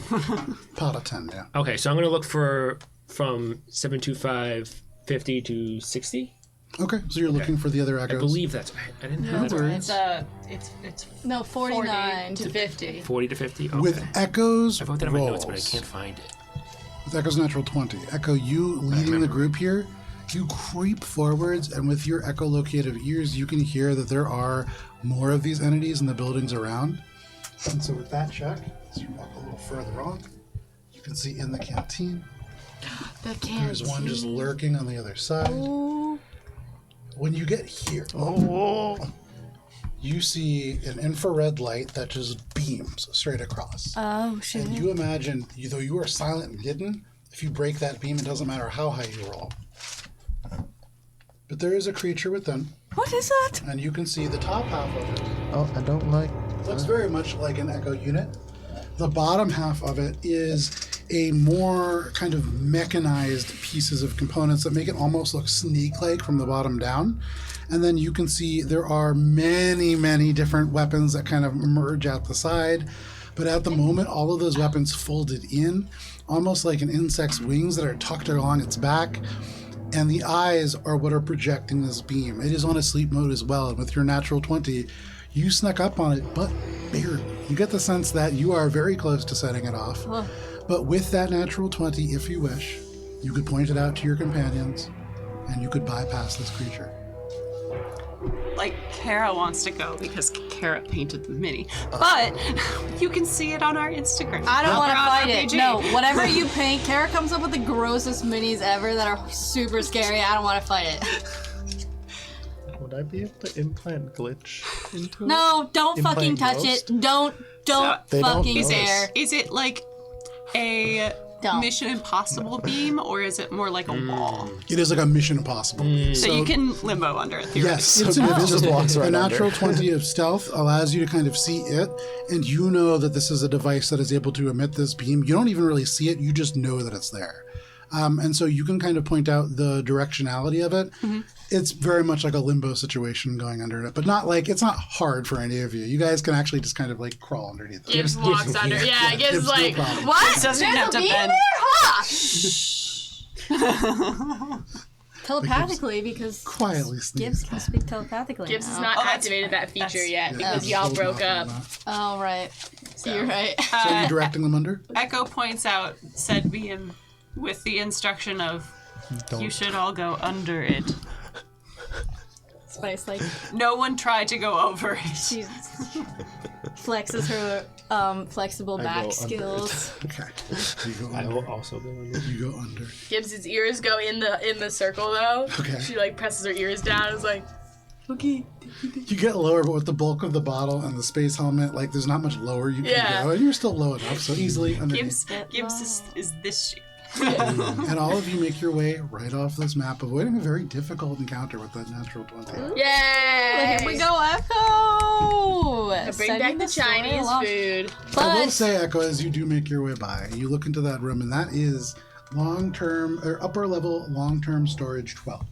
Pot of 10, yeah. Okay, so I'm going to look for from 72550 to 60. Okay, so you're looking for the other I Echoes. believe that's. I didn't have that. worries. It's No, 49 to 50. 40 to 50. Okay. With Echo's I wrote that in my notes, but I rolls, can't find it. with Echo's natural 20, Echo, you leading the group here, you creep forwards, and with your echolocative ears, you can hear that there are more of these entities in the buildings around. And so with that check, as you walk a little further on, you can see in the canteen, there's one just lurking on the other side. When you get here, you see an infrared light that just beams straight across. Oh, shit. And you imagine, though you are silent and hidden, if you break that beam, it doesn't matter how high you roll. But there is a creature within, What is that? and you can see the top half of it Oh, I don't like... looks very much like an Echo unit. The bottom half of it is a more kind of mechanized pieces of components that make it almost look snake-like from the bottom down. And then you can see there are many, many different weapons that kind of emerge out the side. But at the moment, all of those weapons folded in, almost like an insect's wings that are tucked along its back. And the eyes are what are projecting this beam. It is on a sleep mode as well. And with your natural 20, you snuck up on it, but barely. You get the sense that you are very close to setting it off. But with that natural 20, if you wish, you could point it out to your companions, and you could bypass this creature. like Kara wants to go because Kara painted the mini, but you can see it on our Instagram. I don't want to Or on fight our it. PG. No, whatever you paint, Kara comes up with the grossest minis ever that are super scary. I don't want to fight it. Would I be able to implant glitch into it? No, don't In fucking playing touch Ghost? it. Don't They don't fucking know. dare. Is it like a Don't. Mission Impossible beam, or is it more like a wall? It is like a Mission Impossible. So you can limbo under it. Yes, theoretically. it's So it just invisible. walks right A natural under. 20 of stealth allows you to kind of see it, and you know that this is a device that is able to emit this beam. You don't even really see it, you just know that it's there. And so you can kind of point out the directionality of it. It's very much like a limbo situation going under it, but not like it's not hard for any of you. You guys can actually just kind of like crawl underneath it. Gibbs walks under. Yeah, Gibbs Gibbs, no like, problem. what? Doesn't There's have a to beam bend. there? Huh? Telepathically, because Quietly Gibbs sneeze. can speak telepathically. Gibbs now. has not Oh, that's activated that feature that's- yet because Yeah, y'all just broke hold up. off on Oh, right. You're right. that. So you're directing them under? Echo points out said beam with the instruction of you should all go under it. Spice, like, No one try to go over it. she flexes her flexible I back go skills. Okay. You go I under. will also go under. You go under. Gibbs's ears go in the circle though. Okay. She like presses her ears down and is like, okay. You get lower, but with the bulk of the bottle and the space helmet, like there's not much lower you can Yeah. go, and you're still low enough, so easily underneath. Gibbs is this shape. And all of you make your way right off this map, avoiding a very difficult encounter with that natural 20. Yay! Here we go, Echo! Bring back the Chinese food. I will But say, Echo, as you do make your way by, you look into that room, and that is long-term or upper level long-term storage 12.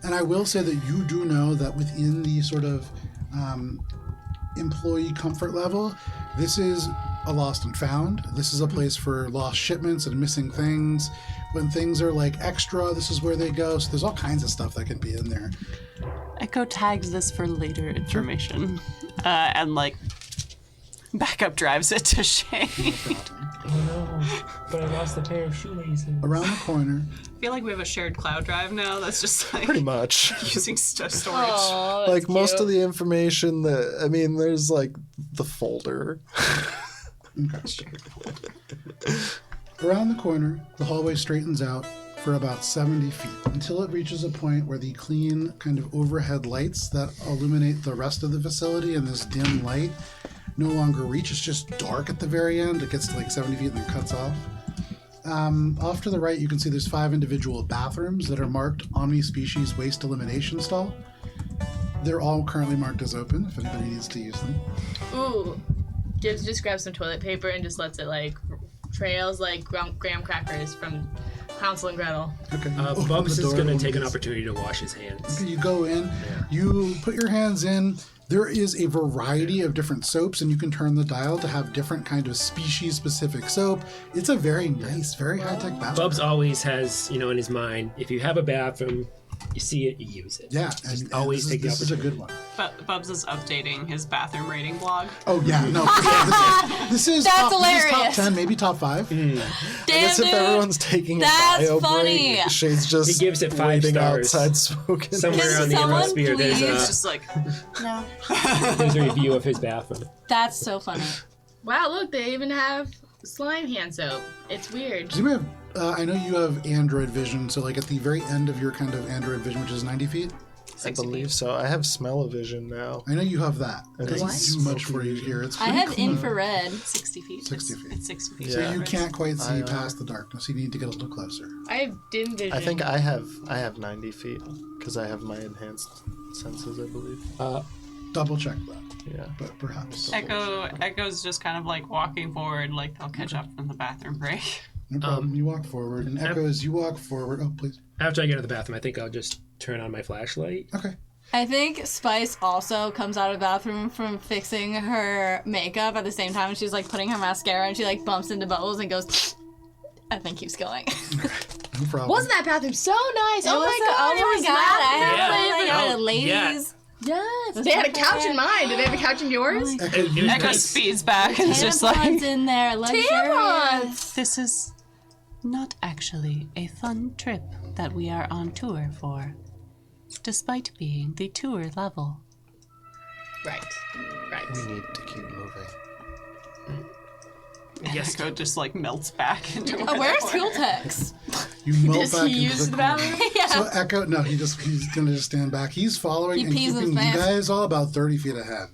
And I will say that you do know that within the sort of employee comfort level, this is a lost and found. This is a place for lost shipments and missing things. When things are like extra, this is where they go. So there's all kinds of stuff that can be in there. Echo tags this for later information, and like backup drives it to Shane. But I lost a pair of shoelaces. Around the corner, I feel like we have a shared cloud drive now. That's just like Pretty much. using storage. Oh, Like most of the information that I mean, there's like the folder. around the corner, the hallway straightens out for about 70 feet until it reaches a point where the clean kind of overhead lights that illuminate the rest of the facility and this dim light no longer reach. It's just dark at the very end. It gets to like 70 feet and then cuts off. Off to the right, you can see there's 5 individual bathrooms that are marked Omni-Species Waste Elimination Stall. They're all currently marked as open if anybody needs to use them. Ooh. Gibbs just grabs some toilet paper and just lets it like trails like graham crackers from Hansel and Gretel. Okay. you open Bubs the is door going to and take an you- opportunity to wash his hands. You go in, you put your hands in. There is a variety of different soaps, and you can turn the dial to have different kind of species-specific soap. It's a very nice, very high-tech bathroom. Bubs always has, in his mind, if you have a bathroom, you see it, you use it. Yeah, Just and always this, take the this is a opportunity. good one. But Bubs is updating his bathroom rating blog. Oh yeah, no, yeah, this is That's top, this is top hilarious. 10, maybe top 5. damn, I guess if dude. everyone's taking That's a bio funny. break, Shane's just He gives it 5 waiting stars. outside smoking. Somewhere Can on the someone Erosphere, please- It's just like there's a review of his bathroom. That's so funny. Wow, look, they even have slime hand soap. It's weird. Does anybody have, I know you have Android vision, so like at the very end of your kind of Android vision, which is 90 feet, I believe so. I have smell-o-vision now. I know you have that. It doesn't What? do much for you here. It's I pretty have clean. infrared. 60 feet. 60 It's- feet. It's 60 feet. So Yeah. you can't quite see I, past the darkness. You need to get a little closer. I have dim vision. I think I have 90 feet because I have my enhanced senses, I believe. Double check that, Yeah. but perhaps. Echo's just kind of like walking forward, like they'll catch up from the bathroom break. No problem. You walk forward, and Echo, as you walk forward. Oh, please. After I get to the bathroom, I think I'll just turn on my flashlight. Okay. I think Spice also comes out of the bathroom from fixing her makeup at the same time. She's like putting her mascara and she like bumps into Bubbles and goes, and then keeps going. No problem. Wasn't that bathroom so nice? Oh my god! Oh my it was god! I Yeah. have Oh, a ladies. Yes. They had a couch in mine. Did they have a couch in yours? Echo, It was Echo nice. speeds back and is just like, Tampons in there, luxurious. Tampons! this is not actually a fun trip that we are on tour for, despite being the tour level. Right. Right. We need to keep moving. Yes. Echo just like melts back into Oh, where's Tooltex? you melt Does back he into use the corner. bathroom? So Echo, no, he's gonna just stand back. He's following He and pees in keeping his you pants. guys all about 30 feet ahead.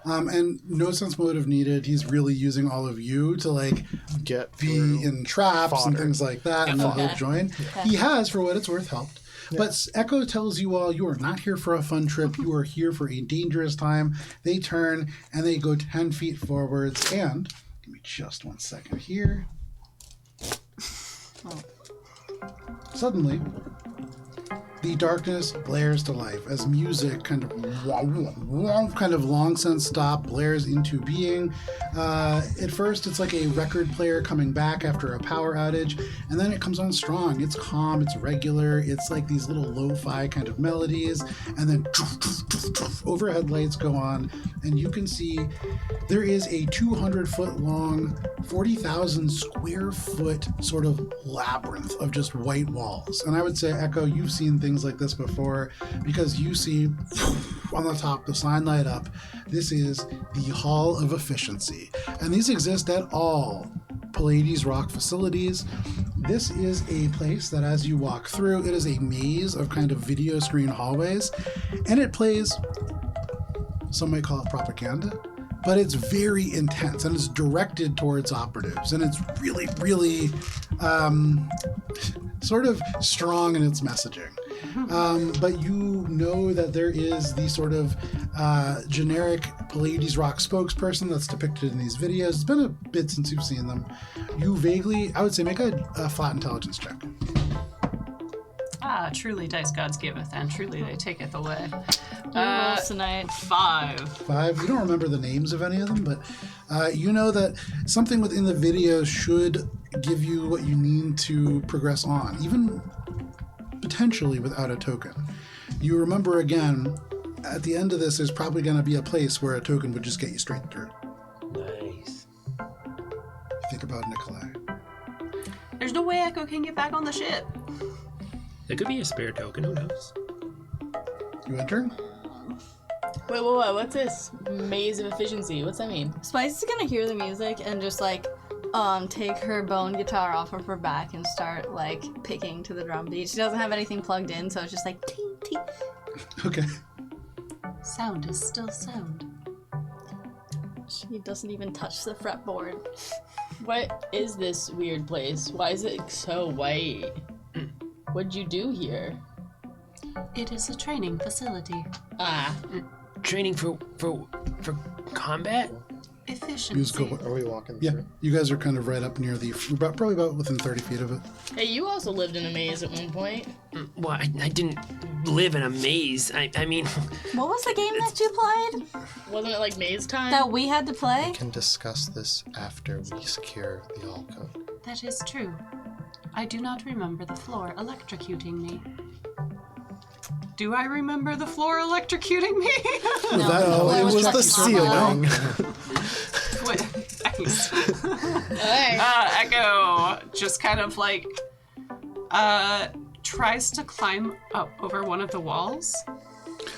And no sense motive needed. He's really using all of you to like Get be through. in traps and Fodder. things like that, and then fodder. both join. He has, for what it's worth, helped. But Echo tells you all you are not here for a fun trip. You are here for a dangerous time. They turn and they go 10 feet forwards. And give me just 1 second here. Suddenly, the darkness blares to life as music kind of long since stopped blares into being. At first, it's like a record player coming back after a power outage, and then it comes on strong. It's calm, it's regular, it's like these little lo-fi kind of melodies, and then overhead lights go on, and you can see there is a 200-foot long, 40,000 square foot sort of labyrinth of just white walls. And I would say, Echo, you've seen things like this before, because you see on the top the sign light up. This is the Hall of Efficiency, and these exist at all Pallades Rock facilities. This is a place that as you walk through, it is a maze of kind of video screen hallways, and it plays, some might call it propaganda, but it's very intense and it's directed towards operatives, and it's really, really sort of strong in its messaging. But you know that there is the sort of generic Pallades Rock spokesperson that's depicted in these videos. It's been a bit since you've seen them. You vaguely, I would say, make a flat intelligence check. Truly dice gods giveth, and truly they taketh away. Rolls tonight. 5. You don't remember the names of any of them, but you know that something within the video should give you what you need to progress on, even potentially without a token. You remember again, at the end of this, there's probably going to be a place where a token would just get you straight through. Nice. Think about Nikolai. There's no way Echo can get back on the ship. There could be a spare token, who knows? You enter? Wait, what's this maze of efficiency? What's that mean? Spice is gonna hear the music and just like take her bone guitar off of her back and start like picking to the drum beat. She doesn't have anything plugged in, so it's just like ting ting. Okay. Sound is still sound. She doesn't even touch the fretboard. What is this weird place? Why is it so white? What'd you do here? It is a training facility. Training for combat? Efficiency. Musical. Are we walking Yeah, through? you guys are kind of right up near the, probably about within 30 feet of it. Hey, you also lived in a maze at one point. Well, I didn't live in a maze. I mean, What was the game that you played Wasn't it like maze time? that we had to play? We can discuss this after we secure the all code. That is true. I do not remember the floor electrocuting me. Do I remember the floor electrocuting me? No, it was the ceiling. Wait, thanks. Alright. Echo just kind of like tries to climb up over one of the walls.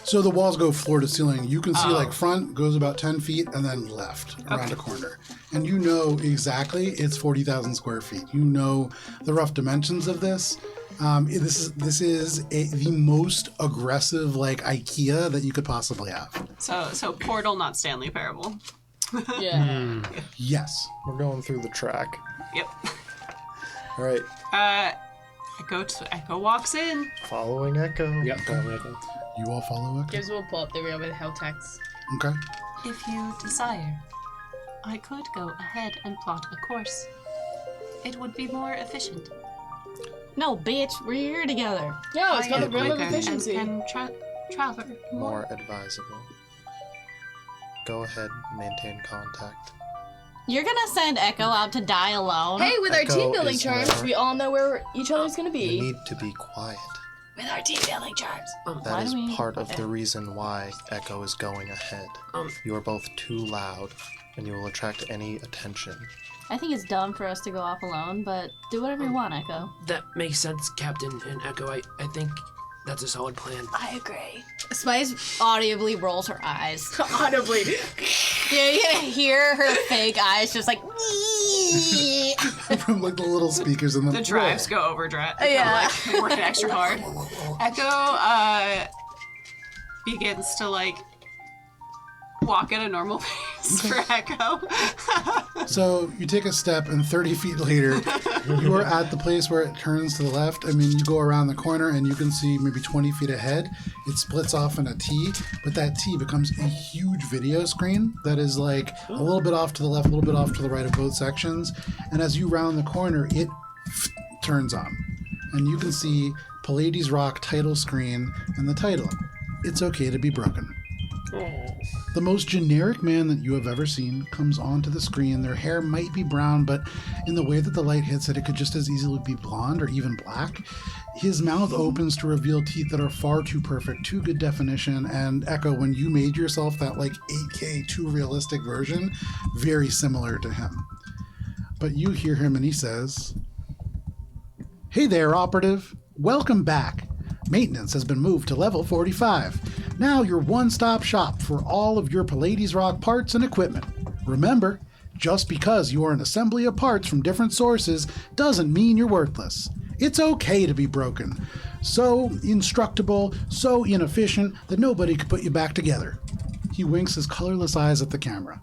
So the walls go floor to ceiling. You can see like front goes about 10 feet and then left around Okay. a corner. And you know exactly it's 40,000 square feet. You know the rough dimensions of this. This is the most aggressive like IKEA that you could possibly have. So Portal, not Stanley Parable. Yeah. Yes. We're going through the track. Yep. All right, Echo walks in. following Echo. yep. You all follow it? Gives will pull up. There we go with the hell text. Okay. If you desire, I could go ahead and plot a course. It would be more efficient. No, bitch, we're here together. Yeah, it's called the room of quicker efficiency. and travel More advisable. Go ahead, maintain contact. You're gonna send Echo out to die alone? Hey, with our Echo team building is charms, more- we all know where each other's gonna You be. need to be quiet. With our team building charms. Why That is do we- part of the reason why Echo is going ahead. You are both too loud, and you will attract any attention. I think it's dumb for us to go off alone, but do whatever you want, Echo. That makes sense, Captain and Echo. I think that's a solid plan. I agree. Spice audibly rolls her eyes. Audibly. Yeah, you can hear her fake eyes just like. From like the little speakers in the drives go overdrive. Yeah. Like, working extra hard. Echo begins to like walk at a normal pace for Echo. So you take a step, and 30 feet later, you are at the place where it turns to the left. I mean, you go around the corner, and you can see maybe 20 feet ahead. It splits off in a T, but that T becomes a huge video screen that is like a little bit off to the left, a little bit off to the right of both sections. And as you round the corner, it turns on. and you can see Pallades Rock title screen and the title, It's Okay to Be Broken. The most generic man that you have ever seen comes onto the screen. Their hair might be brown, but in the way that the light hits it, it could just as easily be blonde or even black. His mouth opens to reveal teeth that are far too perfect, too good definition, and Echo, when you made yourself that like 8K, too realistic version, very similar to him. But you hear him and he says, "Hey there, operative. Welcome back. Maintenance has been moved to level 45. Now your one-stop shop for all of your Pallades Rock parts and equipment. Remember, just because you are an assembly of parts from different sources doesn't mean you're worthless. It's okay to be broken. So instructable, so inefficient that nobody could put you back together." He winks his colorless eyes at the camera.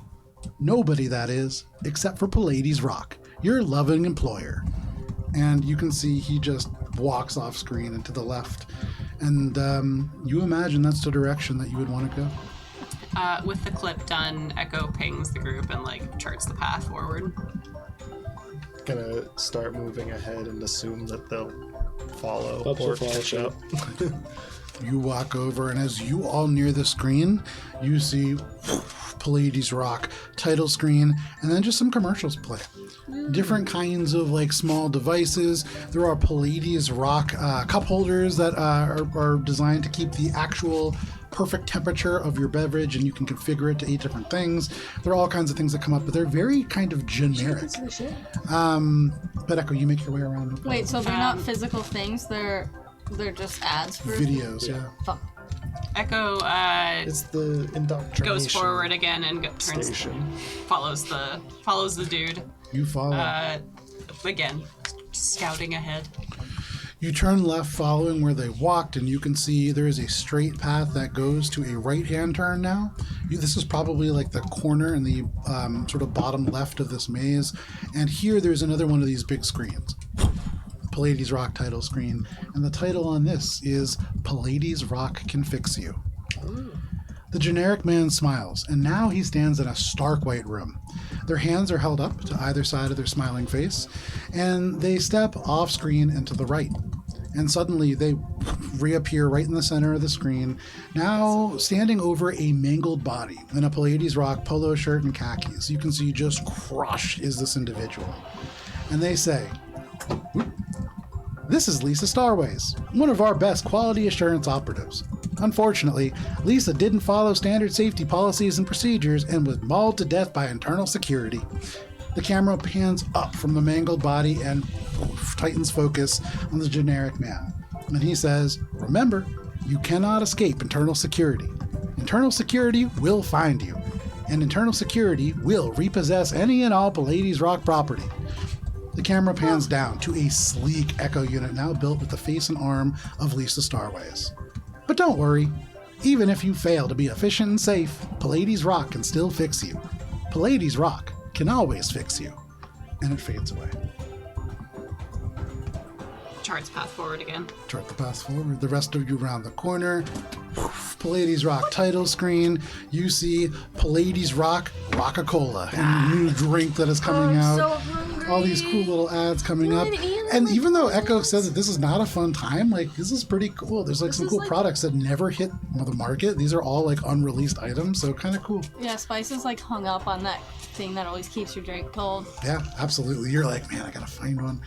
Nobody, that is, except for Pallades Rock, your loving employer. And you can see he just walks off screen and to the left. And you imagine that's the direction that you would want to go. With the clip done, Echo pings the group and like charts the path forward. Gonna start moving ahead and assume that they'll follow Bubs or will follow catch up. You walk over, and as you all near the screen, you see Pallades Rock title screen, and then just some commercials play. Different kinds of like small devices. There are Pallades Rock cup holders that are designed to keep the actual perfect temperature of your beverage, and you can configure it to 8 different things. There are all kinds of things that come up, but they're very kind of generic. But Echo, you make your way around. Wait, so they're not physical things? They're just ads for Videos, yeah. Fuck. Echo It's the indoctrination goes forward again and station. follows the dude. You follow. Again, scouting ahead. You turn left following where they walked, and you can see there is a straight path that goes to a right-hand turn now. This is probably like the corner in the sort of bottom left of this maze. And here there's another one of these big screens. Pallades Rock title screen. And the title on this is Pallades Rock Can Fix You. The generic man smiles, and now he stands in a stark white room. Their hands are held up to either side of their smiling face, and they step off screen and to the right. And suddenly they reappear right in the center of the screen, now standing over a mangled body in a Pallades Rock polo shirt and khakis. You can see just crushed is this individual. And they say, "This is Lisa Starways, one of our best quality assurance operatives. Unfortunately, Lisa didn't follow standard safety policies and procedures and was mauled to death by internal security." The camera pans up from the mangled body and tightens focus on the generic man. And he says, "Remember, you cannot escape internal security. Internal security will find you, and internal security will repossess any and all Pallades Rock property." The camera pans down to a sleek Echo unit now built with the face and arm of Lisa Starways. But don't worry, even if you fail to be efficient and safe, Pallades Rock can still fix you. Pallades Rock can always fix you. And it fades away. Charts path forward again. Chart the path forward. The rest of you round the corner. Pallades Rock title screen. You see Pallades Rock Roca-Cola, a new drink that is coming out. So hungry. All these cool little ads coming up. And even though Echo says that this is not a fun time, like this is pretty cool. There's like some cool products that never hit the market. These are all like unreleased items, so kind of cool. Yeah, Spice is like hung up on that thing that always keeps your drink cold. Yeah, absolutely. You're like, man, I gotta find one.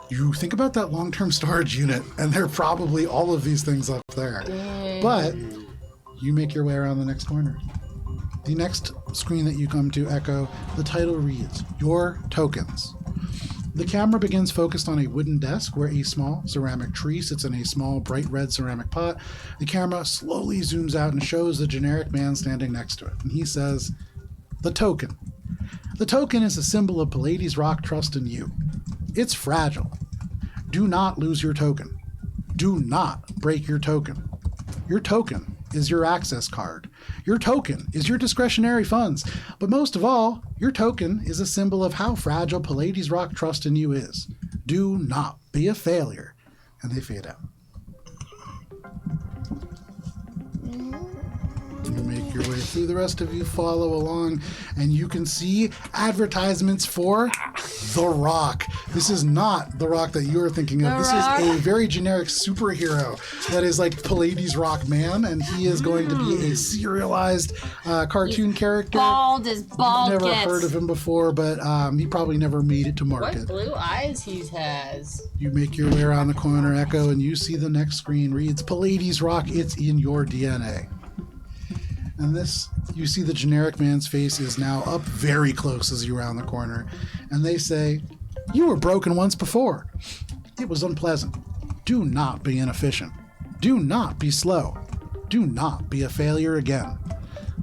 You think about that long-term storage unit, and there are probably all of these things up there. But you make your way around the next corner. The next screen that you come to, Echo, the title reads, Your Tokens. The camera begins focused on a wooden desk where a small ceramic tree sits in a small bright red ceramic pot. The camera slowly zooms out and shows the generic man standing next to it. And he says, The token. The token is a symbol of Pallades Rock trust in you. It's fragile. Do not lose your token. Do not break your token. Your token is your access card. Your token is your discretionary funds. But most of all, your token is a symbol of how fragile Pallades Rock trust in you is. Do not be a failure. And they fade out. You make your way through. The rest of you follow along, and you can see advertisements for The Rock. This is not The Rock that you're thinking of. This is a very generic superhero that is like Pallades Rock Man, and he is going to be a serialized cartoon character. Bald as bald Never gets. heard of him before, but he probably never made it to market. What blue eyes he has. You make your way around the corner, Echo, and you see the next screen reads Pallades Rock, it's in your DNA. And this, you see the generic man's face is now up very close as you round the corner. And they say, you were broken once before. It was unpleasant. Do not be inefficient. Do not be slow. Do not be a failure again.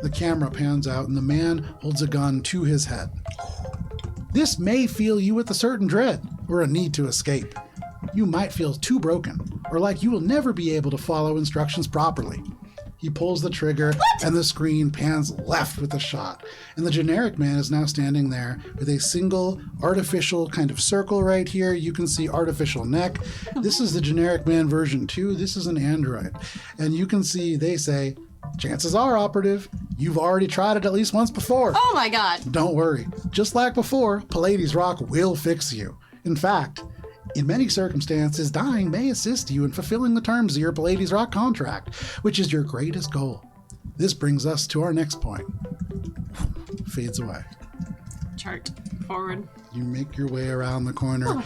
The camera pans out and the man holds a gun to his head. This may fill you with a certain dread or a need to escape. You might feel too broken or like you will never be able to follow instructions properly. He pulls the trigger and the screen pans left with the shot. And the generic man is now standing there with a single artificial kind of circle right here. You can see artificial neck. This is the generic man version 2. This is an android. And you can see they say, chances are, operative, you've already tried it at least once before. Oh my god. Don't worry. Just like before, Pallades Rock will fix you. In fact, in many circumstances, dying may assist you in fulfilling the terms of your Pallades Rock contract, which is your greatest goal. This brings us to our next point. Fades away. Chart forward. You make your way around the corner.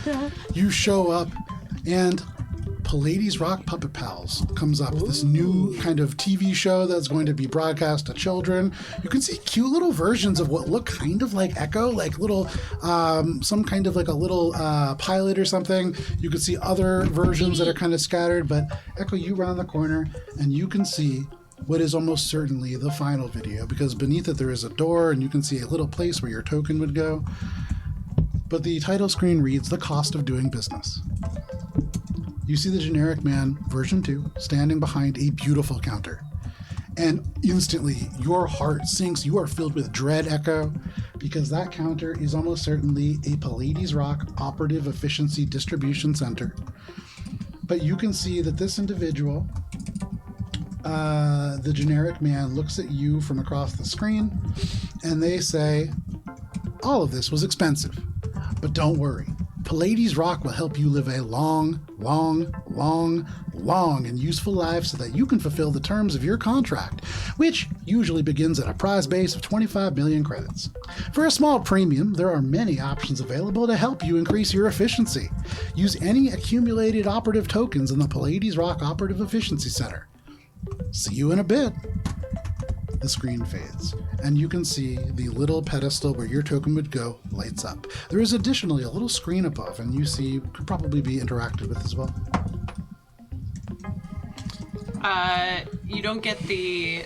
You show up, and Pallades Rock Puppet Pals comes up. This new kind of TV show that's going to be broadcast to children. You can see cute little versions of what look kind of like Echo, like little, some kind of like a little pilot or something. You can see other versions that are kind of scattered, but Echo, you round the corner and you can see what is almost certainly the final video, because beneath it there is a door and you can see a little place where your token would go. But the title screen reads, The Cost of Doing Business. You see the generic man, version 2, standing behind a beautiful counter. And instantly, your heart sinks. You are filled with dread, Echo, because that counter is almost certainly a Pallades Rock Operative Efficiency Distribution Center. But you can see that this individual, the generic man, looks at you from across the screen, and they say, all of this was expensive, but don't worry. Pallades Rock will help you live a long and useful life so that you can fulfill the terms of your contract, which usually begins at a prize base of 25 million credits. For a small premium, there are many options available to help you increase your efficiency. Use any accumulated operative tokens in the Pallades Rock Operative Efficiency Center. See you in a bit. The screen fades, and you can see the little pedestal where your token would go lights up. There is additionally a little screen above, and you see could probably be interacted with as well. You don't get the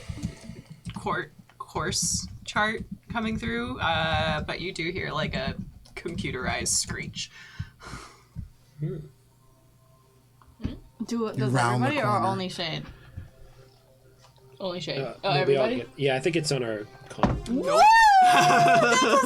course chart coming through, but you do hear like a computerized screech. Does round the everybody or corner. only Shane? Only Shade. No, Everybody? yeah, I think it's on our con.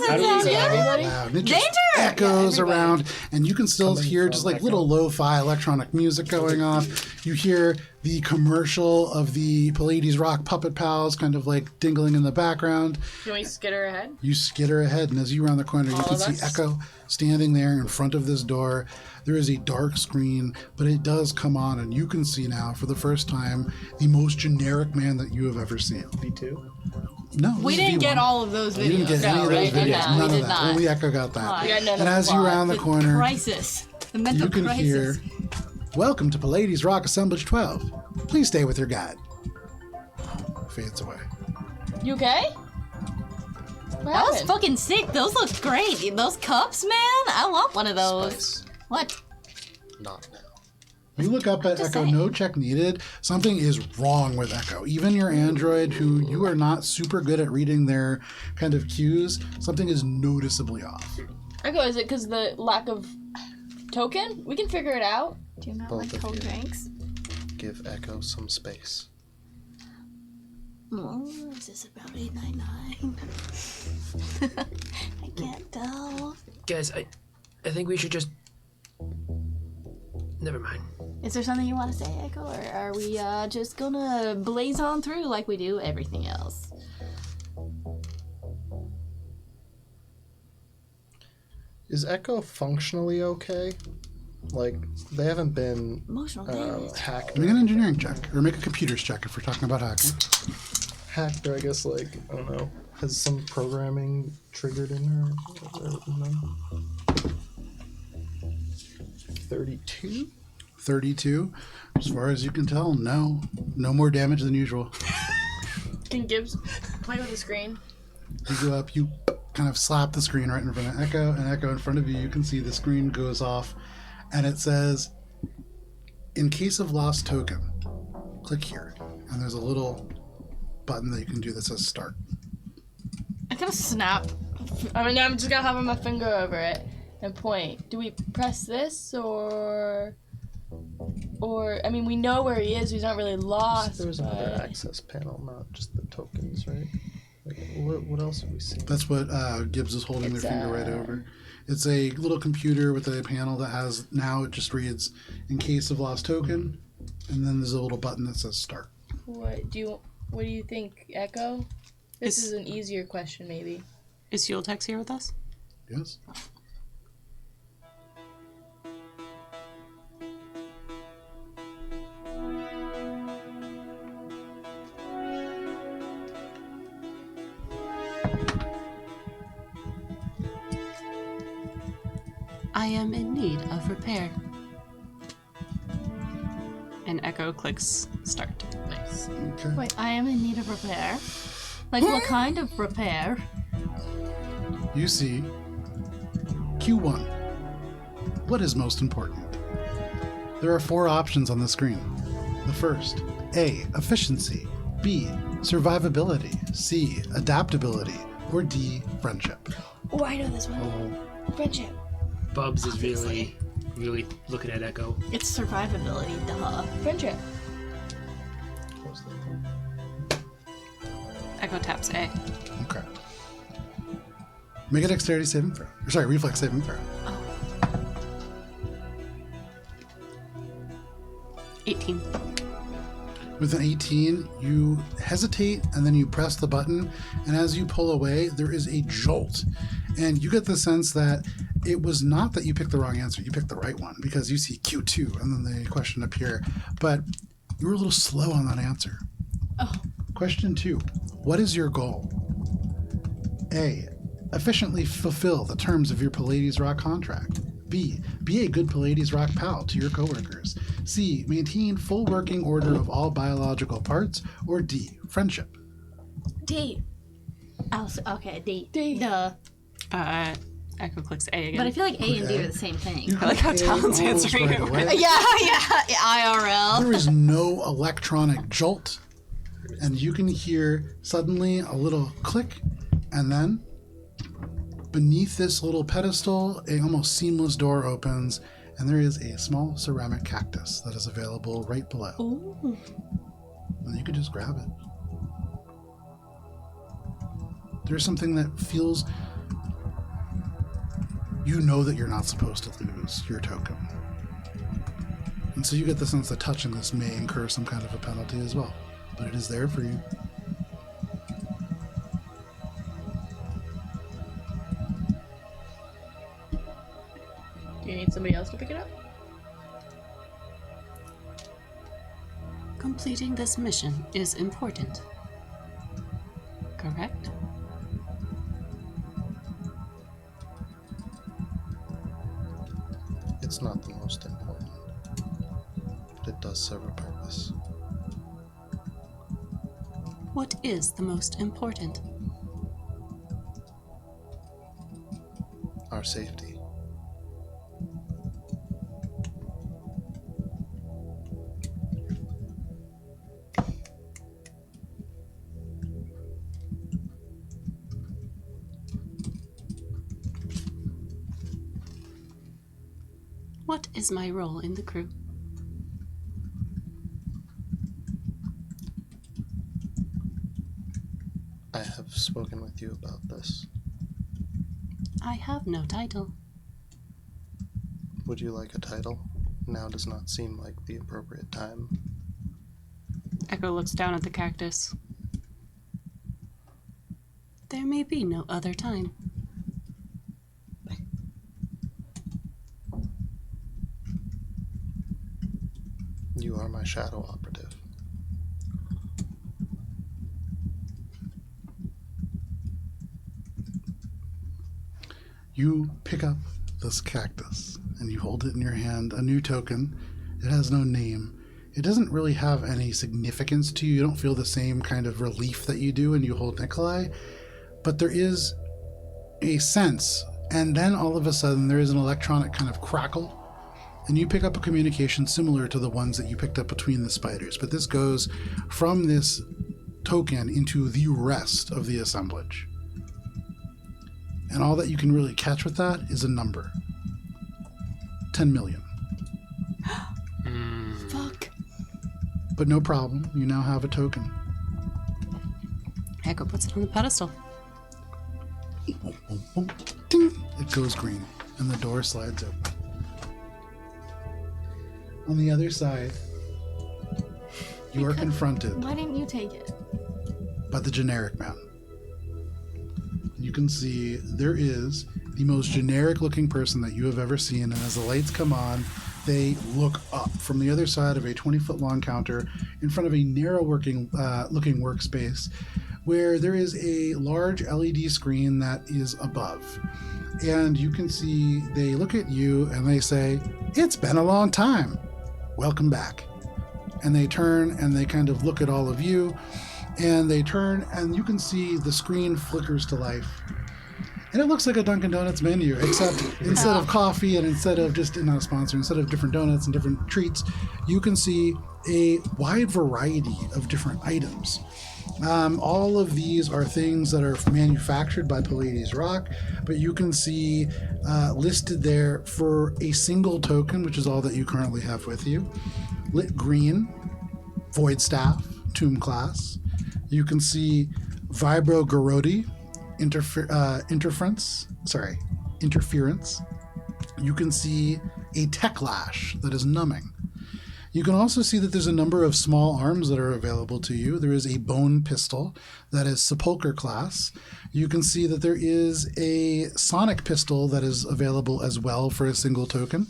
Everybody? Wow, and it just Danger! echoes Yeah, everybody. around, and you can still hear just like little lo-fi electronic music going off. You hear the commercial of the Pallades Rock Puppet Pals kind of like dingling in the background. Can we skitter ahead? You skitter ahead, and as you round the corner, you All can of see us? Echo standing there in front of this door. There is a dark screen, but it does come on, and you can see now, for the first time, the most generic man that you have ever seen. B2. No, We this is didn't get V1. all of those videos. You didn't get any of right? those videos. No, None we of did that. not. Only Echo got that. We got none And of as the you plot. round the corner, Crisis. The mental you can crisis. hear, welcome to Pallades Rock Assemblage 12. Please stay with your guide. Fades away. You okay? What That was happened? fucking sick. Those look great. Those cups, man. I want one of those. Spice. What? Not now. You look up at Just Echo, saying. no check needed. Something is wrong with Echo. Even your Android, who you are not super good at reading their kind of cues, something is noticeably off. Echo, is it because the lack of token? We can figure it out. Do you not Both like of cold you. drinks? Give Echo some space. Oh, is this about $8.99? I can't tell. Guys, I think we should just. Never mind. Is there something you want to say, Echo, or are we just gonna blaze on through like we do everything else? Is Echo functionally okay? Like, they haven't been Emotional damage. hacked. Make an engineering check, or make a computers check if we're talking about hacking. Hacked, or I guess, like, I don't know. Has some programming triggered in her? No. 32? 32. As far as you can tell, no more damage than usual. Can Gibbs play with the screen? You go up, you kind of slap the screen right in front of Echo, and Echo in front of you, you can see the screen goes off, and it says, in case of lost token, click here. And there's a little button that you can do that says start. I kind of snap. I mean, I'm just gonna have my finger over it and point. Do we press this or I mean, we know where he is. He's not really lost. There was another but- access panel, not just the tokens, right? Like, what else have we seen? That's what Gibbs is holding It's their finger right over. It's a little computer with a panel that has, now it just reads, in case of lost token, and then there's a little button that says start. What do you think, Echo? This Is- is an easier question, maybe. Is Fuel Tex here with us? Yes? I am in need of repair. And Echo clicks start. Nice. Okay. Wait, I am in need of repair. Like, what kind of repair? You see Q1. What is most important? There are 4 options on the screen. The first, A, efficiency, B, survivability, C, adaptability, or D, friendship. Oh, I know this one. Friendship. Bubs is really looking at Echo. It's survivability, duh. Friendship. Close that one. Echo taps A. Okay. Make a dexterity saving throw. Or sorry, reflex saving throw. 18. With an 18, you hesitate and then you press the button, and as you pull away, there is a jolt. And you get the sense that it was not that you picked the wrong answer, you picked the right one, because you see Q2 and then the question appear, but you were a little slow on that answer. Oh. Question 2, what is your goal? A, efficiently fulfill the terms of your Pallades Rock contract. B, be a good Pallades Rock pal to your coworkers. C, maintain full working order of all biological parts. Or D, friendship. D. Okay, D. D. Duh. Echo clicks A again. But I feel like A and D Okay. are the same thing. You I like how click A Talon's almost answering right it. away. Yeah, IRL. There is no electronic jolt, and you can hear suddenly a little click, and then beneath this little pedestal, a almost seamless door opens, and there is a small ceramic cactus that is available right below. Ooh. And you could just grab it. There's something that feels, you know that you're not supposed to lose your token. And so you get the sense that touching this may incur some kind of a penalty as well. But it is there for you. Do you need somebody else to pick it up? Completing this mission is important. Correct? It's not the most important, but it does serve a purpose. What is the most important? Our safety. What is my role in the crew? I have spoken with you about this. I have no title. Would you like a title? now does not seem like the appropriate time. Echo looks down at the cactus. There may be no other time. You are my shadow operative. You pick up this cactus and you hold it in your hand, a new token. It has no name. It doesn't really have any significance to you. You don't feel the same kind of relief that you do when you hold Nikolai, but there is a sense, and then all of a sudden there is an electronic kind of crackle, and you pick up a communication similar to the ones that you picked up between the spiders, but this goes from this token into the rest of the assemblage. And all that you can really catch with that is a number. 10 million. Fuck. But no problem, you now have a token. Echo puts it on the pedestal. Boom, boom, boom. Ding! It goes green, and the door slides open. On the other side, you are confronted Why didn't you take it? by the generic man. You can see there is the most generic looking person that you have ever seen, and as the lights come on, they look up from the other side of a 20-foot long counter in front of a narrow looking workspace where there is a large LED screen that is above. And you can see they look at you and they say, "It's been a long time. Welcome back." And they turn and they kind of look at all of you, and they turn and you can see the screen flickers to life. And it looks like a Dunkin' Donuts menu, except instead of coffee and instead of just, not a sponsor, instead of different donuts and different treats, you can see a wide variety of different items. All of these are things that are manufactured by Pallades Rock, but you can see listed there for a single token, which is all that you currently have with you. Lit green, Void Staff, Tomb Class. You can see Vibro Garrodi, Interference. You can see a Tech Lash that is numbing. You can also see that there's a number of small arms that are available to you. There is a bone pistol that is Sepulchre class. You can see that there is a sonic pistol that is available as well for a single token.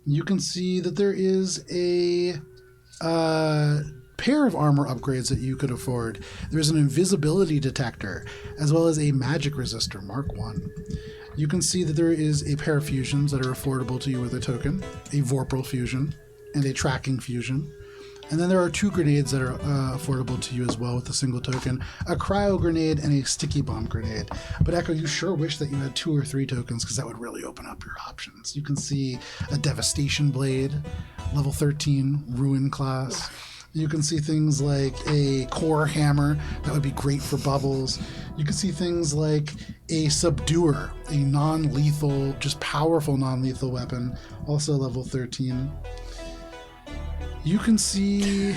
You can see that there is a pair of armor upgrades that you could afford. There's an invisibility detector as well as a magic resistor, Mark 1. You can see that there is a pair of fusions that are affordable to you with a token, a Vorpal fusion, and a tracking fusion. And then there are 2 grenades that are affordable to you as well with a single token, a cryo grenade and a sticky bomb grenade. But Echo, you sure wish that you had 2 or 3 tokens because that would really open up your options. You can see a devastation blade, level 13 ruin class. You can see things like a core hammer that would be great for bubbles. You can see things like a subduer, a non-lethal, just powerful non-lethal weapon, also level 13. You can see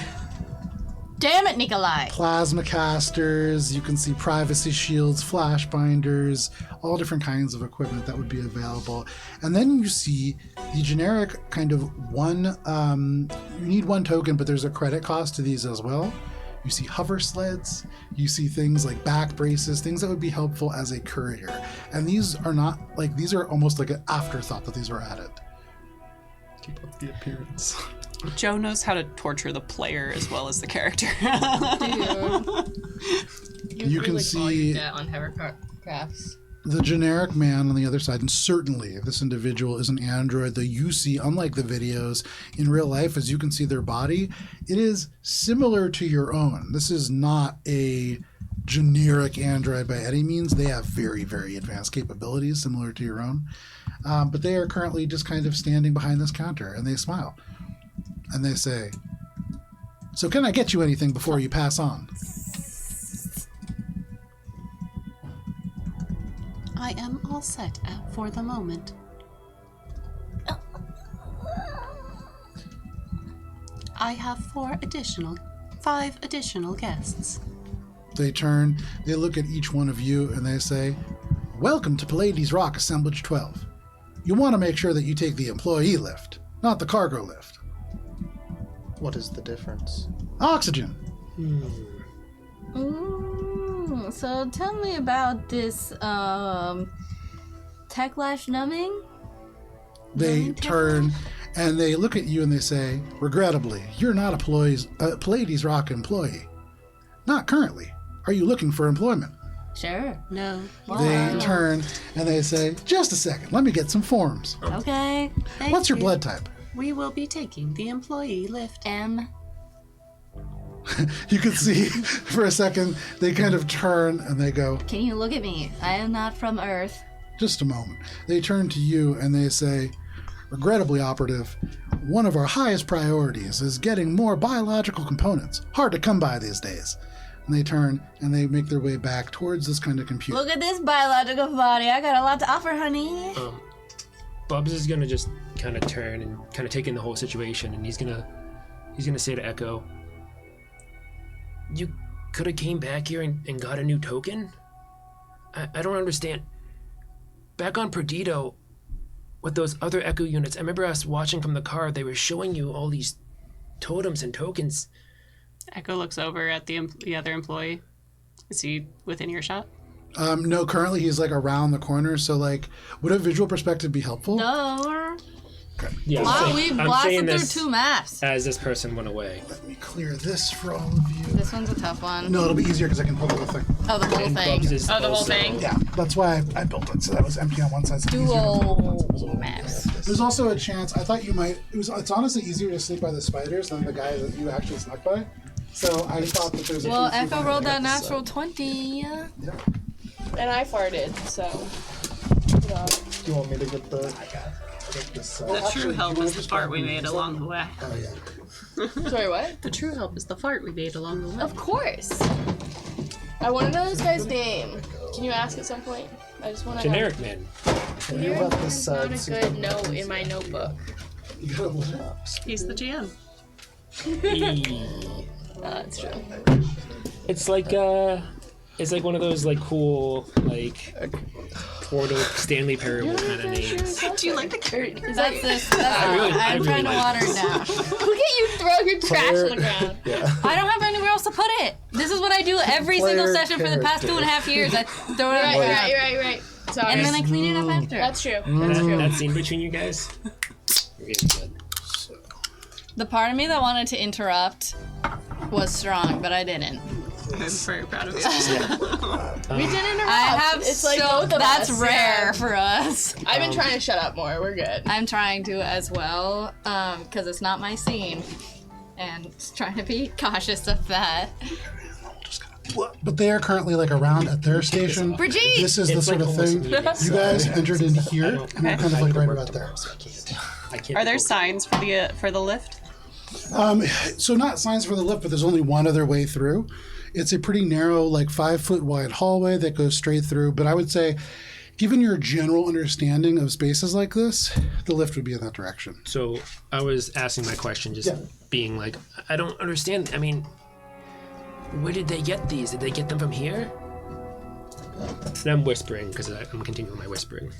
Damn it, Nikolai! plasma casters, you can see privacy shields, flash binders, all different kinds of equipment that would be available. And then you see the generic kind of one, you need 1 token, but there's a credit cost to these as well. You see hover sleds, you see things like back braces, things that would be helpful as a courier. And these are not, like, these are almost like an afterthought that these were added. Keep up the appearance. Joe knows how to torture the player as well as the character. You can see on hovercrafts. the generic man on the other side, and certainly this individual is an android that you see, unlike the videos in real life, as you can see their body, it is similar to your own. This is not a generic android by any means. They have very, very advanced capabilities similar to your own. But they are currently just kind of standing behind this counter, and they smile. And they say, "So can I get you anything before you pass on?" I am all set for the moment. I have 5 additional guests. They turn, they look at each one of you, and they say, "Welcome to Pallades Rock Assemblage 12. You want to make sure that you take the employee lift." not the cargo lift. What is the difference? Oxygen. Ooh, so tell me about this tech lash numbing. They turn and they look at you and they say, regrettably, you're not a Pallades Rock employee. Not currently. Are you looking for employment? Sure. No. They turn and they say, just a second, let me get some forms. Okay. What's your blood type? We will be taking the employee lift. M. You can see for a second, they kind of turn and they go, Can you look at me? I am not from Earth. just a moment. They turn to you and they say, regrettably, operative, one of our highest priorities is getting more biological components. Hard to come by these days. And they turn and they make their way back towards this kind of computer. Look at this biological body. I got a lot to offer, honey. Bubs is gonna just kind of turn and kind of take in the whole situation, and he's gonna say to Echo, "You could have came back here and got a new token? I don't understand. Back on Perdido, with those other Echo units, I remember us watching from the car. They were showing you all these totems and tokens." Echo looks over at the other employee. Is he within earshot? No, currently he's like around the corner. So like, would a visual perspective be helpful? No. Yeah, Wow, we I'm blasted saying through this 2 maps. as this person went away. Let me clear this for all of you. This one's a tough one. No, it'll be easier because I can pull the whole thing. Oh, the whole And thing. Bubs is Oh, the whole also- thing? Yeah, that's why I built it so that was empty on one side. So it's easier to flip Dual one side. maps. There's also a chance. I thought you might. It's honestly easier to sneak by the spiders than the guy that you actually snuck by. So I thought that there's a Well, chance you Echo might rolled get that this, natural 20. Yeah. And I farted, so. Do you want me to get the? This, The true actually, help you is wanna the just fart grab we me made this along the way. Oh yeah. Sorry, what? The true help is the fart we made along the way. Of course. I want to know this guy's name. Can you ask at some point? I just want to. Generic man. You Generic left this is not side. a good note in my notebook. You gotta look it up. He's the GM. That's true. It's like one of those like cool like Portal Stanley Parable kind of names. Do you like the character? Is That's that this. That's I I'm really trying to like water it down. Look at you throw your trash on the ground. I don't have anywhere else to put it. This is what I do every single Player session for the past character. 2.5 years. I throw it on Right, the ground. right, right. Sorry. And then I clean it up after. That's true. That's true. That scene between you guys, really good. The part of me that wanted to interrupt was strong, but I didn't. I'm very proud of you. We didn't interrupt. I have It's like so both of that's us, rare yeah. for us. I've been trying to shut up more. We're good. I'm trying to as well, because it's not my scene, and just trying to be cautious of that. But they are currently like around at their station. Brigitte! This is the It's sort like of almost thing. immediate, You guys entered into here, and they're kind of like right about there. I can't. Are there signs for the lift? So not signs for the lift, but there's only one other way through. It's a pretty narrow, like 5-foot wide hallway that goes straight through. But I would say, given your general understanding of spaces like this, the lift would be in that direction. So I was asking my question, just being like, I don't understand. I mean, where did they get these? Did they get them from here? And I'm whispering because I'm continuing my whispering.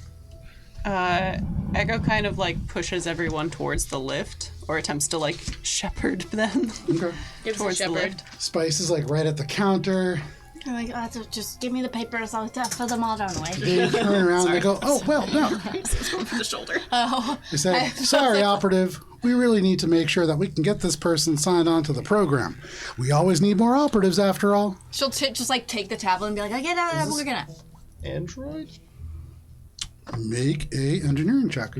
Echo kind of like pushes everyone towards the lift, or attempts to like shepherd them Okay. Gives towards a the shepherd. lift. Spice is like right at the counter. I'm like, oh, just give me the papers. I'll fill them all down the way. They turn around and they go, oh, well, no. Going for the shoulder. They say, sorry, operative. We really need to make sure that we can get this person signed on to the program. We always need more operatives after all. She'll just like take the tablet and be like, I get out. We're gonna. Android? Make a engineering check.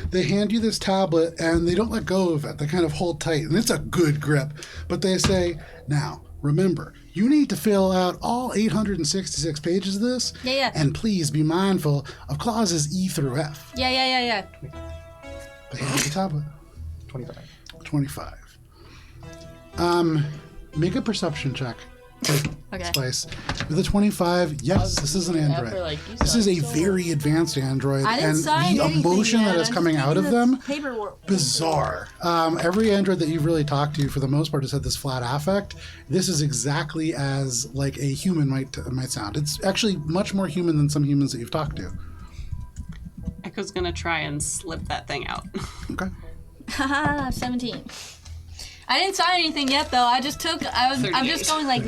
They hand you this tablet and they don't let go of it. They kind of hold tight, and it's a good grip. But they say, now, remember, you need to fill out all 866 pages of this. Yeah. And please be mindful of clauses E through F. Yeah. They hand you the tablet. 25. 25. Make a perception check. Okay. Spice. With a 25, yes, this is an android. for, like, you This is a suck so very advanced android, I didn't and sign the anything emotion yet. that is I'm coming just out of taking them, this paperwork. bizarre. Every android that you've really talked to, for the most part, has had this flat affect. This is exactly as like a human might sound. It's actually much more human than some humans that you've talked to. Echo's gonna try and slip that thing out. Okay. Haha, 17. I didn't sign anything yet, though. I'm just going like.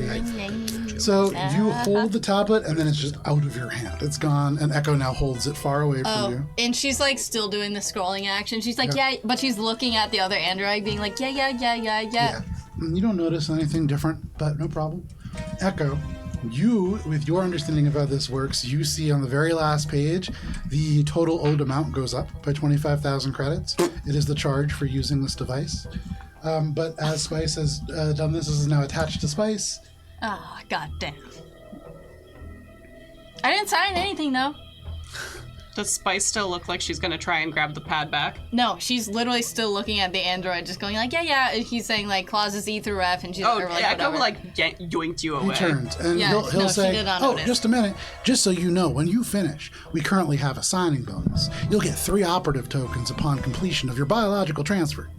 So you hold the tablet, and then it's just out of your hand. It's gone, and Echo now holds it far away from you. And she's like still doing the scrolling action. She's like, yeah, but she's looking at the other android, being like, yeah. You don't notice anything different, but no problem. Echo, you, with your understanding of how this works, you see on the very last page, the total owed amount goes up by 25,000 credits. It is the charge for using this device. But as Spice has done this is now attached to Spice. Oh, goddamn. I didn't sign anything, though. Does Spice still look like she's gonna try and grab the pad back? No, she's literally still looking at the android, just going like, yeah. And he's saying like clauses E through F, and she's Oh, or, like, Echo whatever. like yoinked you He away. turns, and Yeah, he'll no, she say, did not "Oh, notice. just a minute. Just so you know, when you finish, we currently have a signing bonus. You'll get 3 operative tokens upon completion of your biological transfer.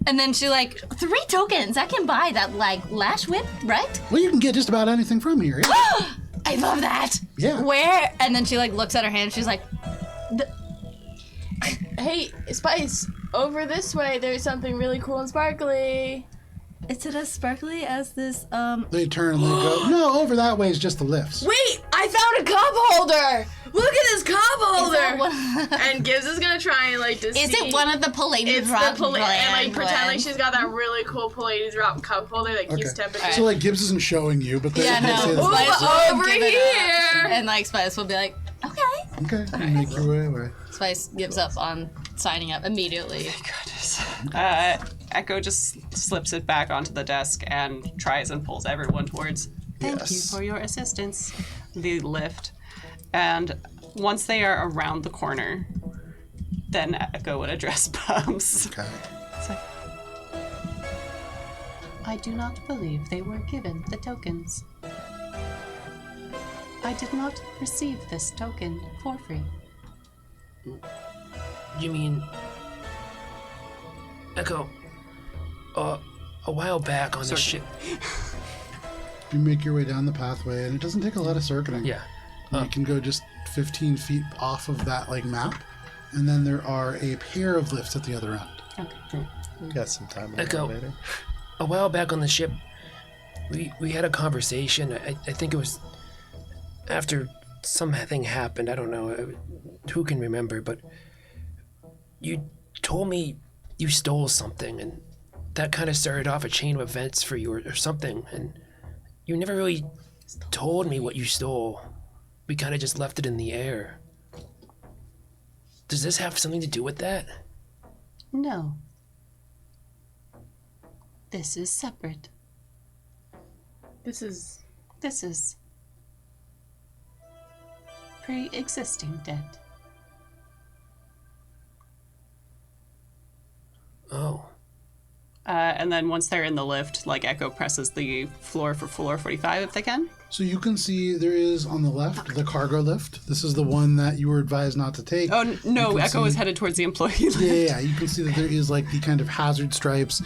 And then she like, 3 tokens. I can buy that like lash whip, right? Well, you can get just about anything from here. Yeah. I love that. Yeah. Where? And then she like looks at her hand. She's like, Hey, Spice, over this way there's something really cool and sparkly. is it as sparkly as this? They turn and they go, no, over that way is just the lifts. Wait, I found a cup holder! Look at this cup holder! Is And Gibbs is gonna try and like deceive. it one of the Pallades It's Rock the and like Assemblage? pretend like she's got that really cool Pallades Rock cup holder that keeps Okay. temperature. So like Gibbs isn't showing you, but they, Yeah, they say no. this. Spice will over give it up, here! and like Spice will be like, okay. Okay, you make your way away. Spice gives up on signing up immediately. Echo just slips it back onto the desk and tries and pulls everyone towards. Thank you for your assistance. The lift. And once they are around the corner, then Echo would address Bums. Okay. It's like, I do not believe they were given the tokens. I did not receive this token for free. You mean, Echo? A while back on the ship. You make your way down the pathway, and it doesn't take a lot of circuiting. Yeah. You can go just 15 feet off of that like map, and then there are a pair of lifts at the other end. Got some time on Echo. the elevator. A while back on the ship, we had a conversation. I think it was after something happened. I don't know. Who can remember? But you told me you stole something, and that kind of started off a chain of events for you or something. And you never really told me what you stole. We kind of just left it in the air. Does this have something to do with that? No. This is separate. This is pre-existing debt. Oh. And then once they're in the lift, like Echo presses the floor for floor 45 if they can. So you can see there is on the left the cargo lift. This is the one that you were advised not to take. Oh, no, You can Echo see- is headed towards the employee lift. Yeah, you can see that there is like the kind of hazard stripes.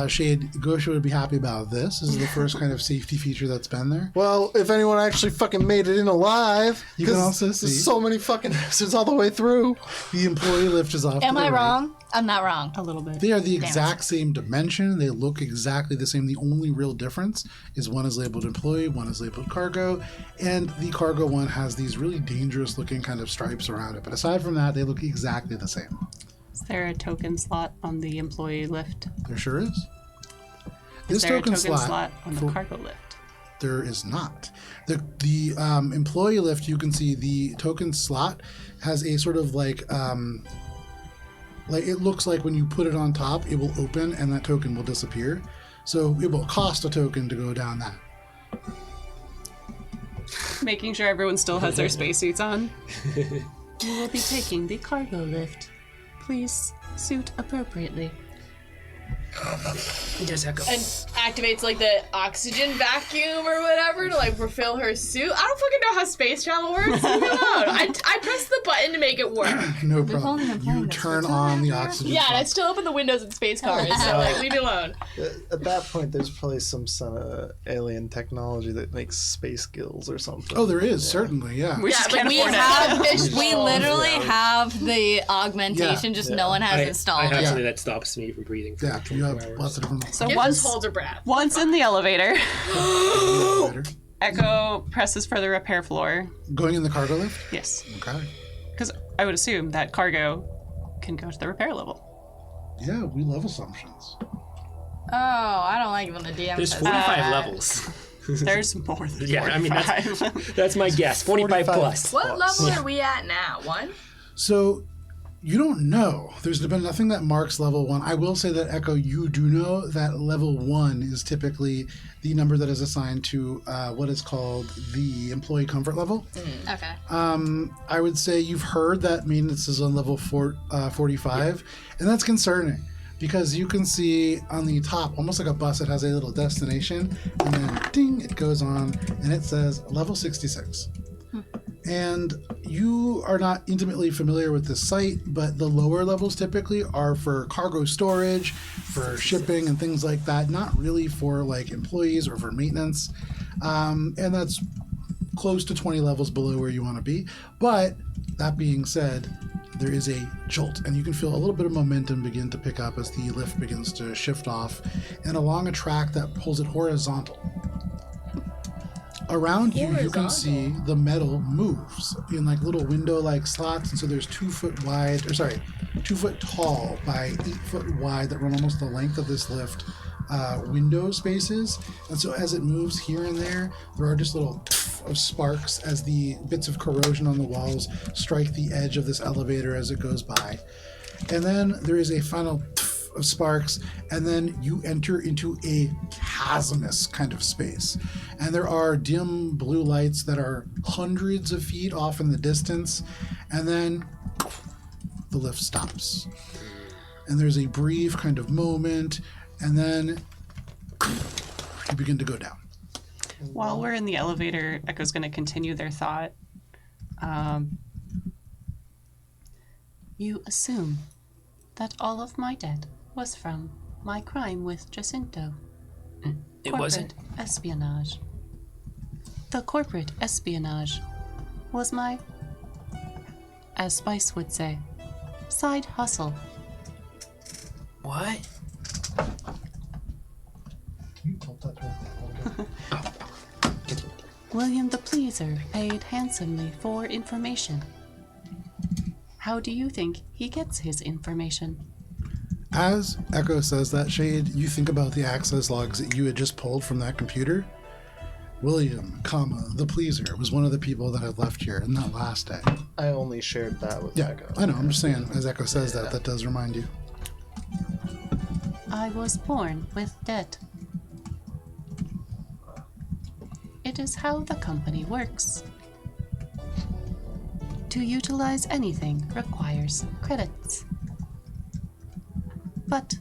Shade, Gosha would be happy about this. This is the first kind of safety feature that's been there. Well, if anyone actually fucking made it in alive, You can 'cause also there's see- so many fucking hazards all the way through. The employee lift is off. Am to the I right. wrong? I'm not wrong. A little bit. They are the exact same dimension. They look exactly the same. The only real difference is one is labeled employee, one is labeled cargo, and the cargo one has these really dangerous looking kind of stripes around it. But aside from that, they look exactly the same. Is there a token slot on the employee lift? There sure is. Is This there token a token slot, slot on the for- cargo lift? there is not. The employee lift, you can see the token slot has a sort of like it looks like when you put it on top, it will open and that token will disappear. So it will cost a token to go down that. Making sure everyone still has their spacesuits on. You will be taking the cargo lift. Please suit appropriately. Yes, Echo. and activates like the oxygen vacuum or whatever to like refill her suit. I don't fucking know how space travel works. Leave me alone. I pressed the button to make it work. No only problem. been playing You this for turn 2.5 on the years. oxygen. Yeah, and I pump. still open the windows in space cars, so like leave me alone. At that point, there's probably some sort of alien technology that makes space gills or something. Oh, there is certainly. Yeah. We just can't We afford have, it. we literally have the augmentation, just no one has I installed have it. something that stops me from breathing for Yeah. You 24 have hours. lots of different. So Gift once just holds her breath. once in the elevator, Elevator. Echo presses for the repair floor. Going in the cargo lift. Yes, Okay. because I would assume that cargo can go to the repair level. Yeah, we love assumptions. Oh, I don't like when the DM There's says 45 that. levels. There's more than Yeah, I mean, 45. that's my guess. 45 plus. What level are we at now? 1? So you don't know. There's been nothing that marks level 1. I will say that, Echo, you do know that level 1 is typically the number that is assigned to what is called the employee comfort level. Okay. I would say you've heard that maintenance is on level 45, and that's concerning because you can see on the top, almost like a bus, it has a little destination, and then ding, it goes on, and it says level 66. And you are not intimately familiar with this site, but the lower levels typically are for cargo storage, for shipping and things like that, not really for like employees or for maintenance. And that's close to 20 levels below where you want to be. But that being said, there is a jolt, and you can feel a little bit of momentum begin to pick up as the lift begins to shift off and along a track that pulls it horizontal. Around you can see the metal moves in like little window-like slots, and so there's 2 foot tall by 8 foot wide that run almost the length of this lift window spaces. And so as it moves here and there are just little of sparks as the bits of corrosion on the walls strike the edge of this elevator as it goes by. And then there is a final of sparks, and then you enter into a chasmous kind of space. And there are dim blue lights that are hundreds of feet off in the distance, and then the lift stops. And there's a brief kind of moment, and then you begin to go down. While we're in the elevator, Echo's going to continue their thought. You assume that all of my debt was from my crime with Jacinto. It wasn't. Corporate espionage. The corporate espionage was my, as Spice would say, side hustle. What? William the Pleaser paid handsomely for information. How do you think he gets his information? As Echo says that, Shade, you think about the access logs that you had just pulled from that computer. William, the Pleaser, was one of the people that had left here in that last day. I only shared that with Yeah, Echo. I know. I'm just saying, as Echo says that does remind you. I was born with debt. It is how the company works. To utilize anything requires credits. But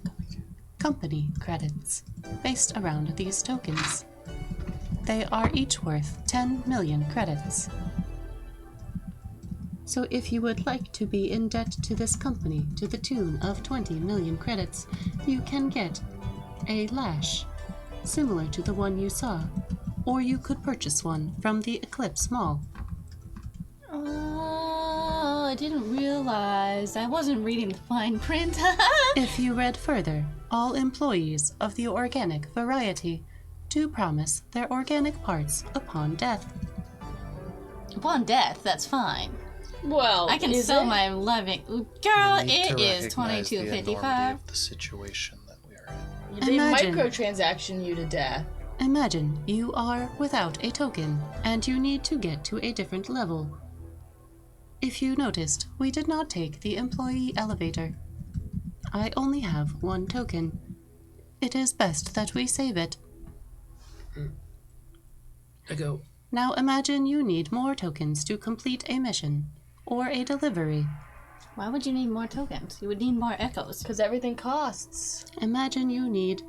company credits, based around these tokens. They are each worth 10 million credits. So if you would like to be in debt to this company to the tune of 20 million credits, you can get a lash, similar to the one you saw, or you could purchase one from the Eclipse Mall. Oh, I didn't realize. I wasn't reading the fine print. If you read further, all employees of the organic variety do promise their organic parts upon death. Upon death, that's fine. Well, I can is sell it? my living. Girl, it is 22.55. The situation that we are in. They Imagine. microtransaction you to death. Imagine you are without a token, and you need to get to a different level. If you noticed, we did not take the employee elevator. I only have one token. It is best that we save it. Echo. Now imagine you need more tokens to complete a mission, or a delivery, Why would you need more tokens? You would need more echoes. Because everything costs. Imagine you need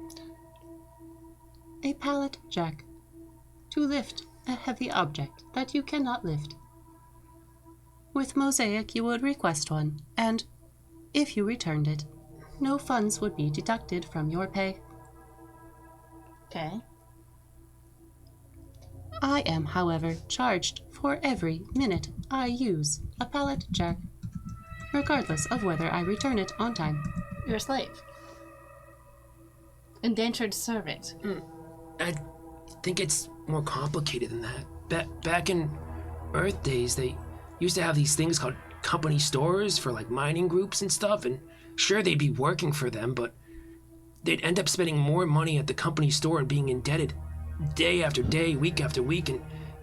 a pallet jack to lift a heavy object that you cannot lift. With Mosaic, you would request one, and if you returned it, no funds would be deducted from your pay. Okay. I am, however, charged for every minute I use a pallet jack, regardless of whether I return it on time. You're a slave. Indentured servant. I think it's more complicated than that. Back in Earth days, they used to have these things called company stores for like mining groups and stuff, and sure, they'd be working for them, but they'd end up spending more money at the company store and being indebted day after day, week after week, and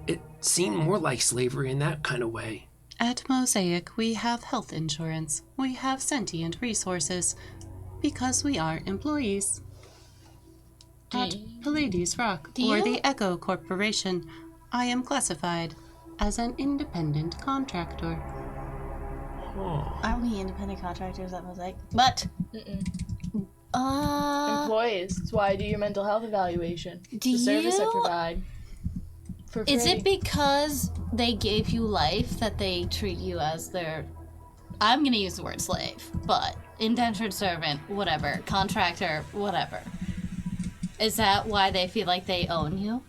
it seemed more like slavery in that kind of way. At Mosaic, we have health insurance. We have sentient resources because we are employees. At Pallades Rock, or the ECCO Corporation, I am classified as an independent contractor. Aren't we independent contractors at Mosaic? But Employees. That's why I do your mental health evaluation. Do the service I you- provide. For free. is it because they gave you life that they treat you as their... I'm gonna use the word slave, but indentured servant, whatever, contractor, whatever. Is that why they feel like they own you?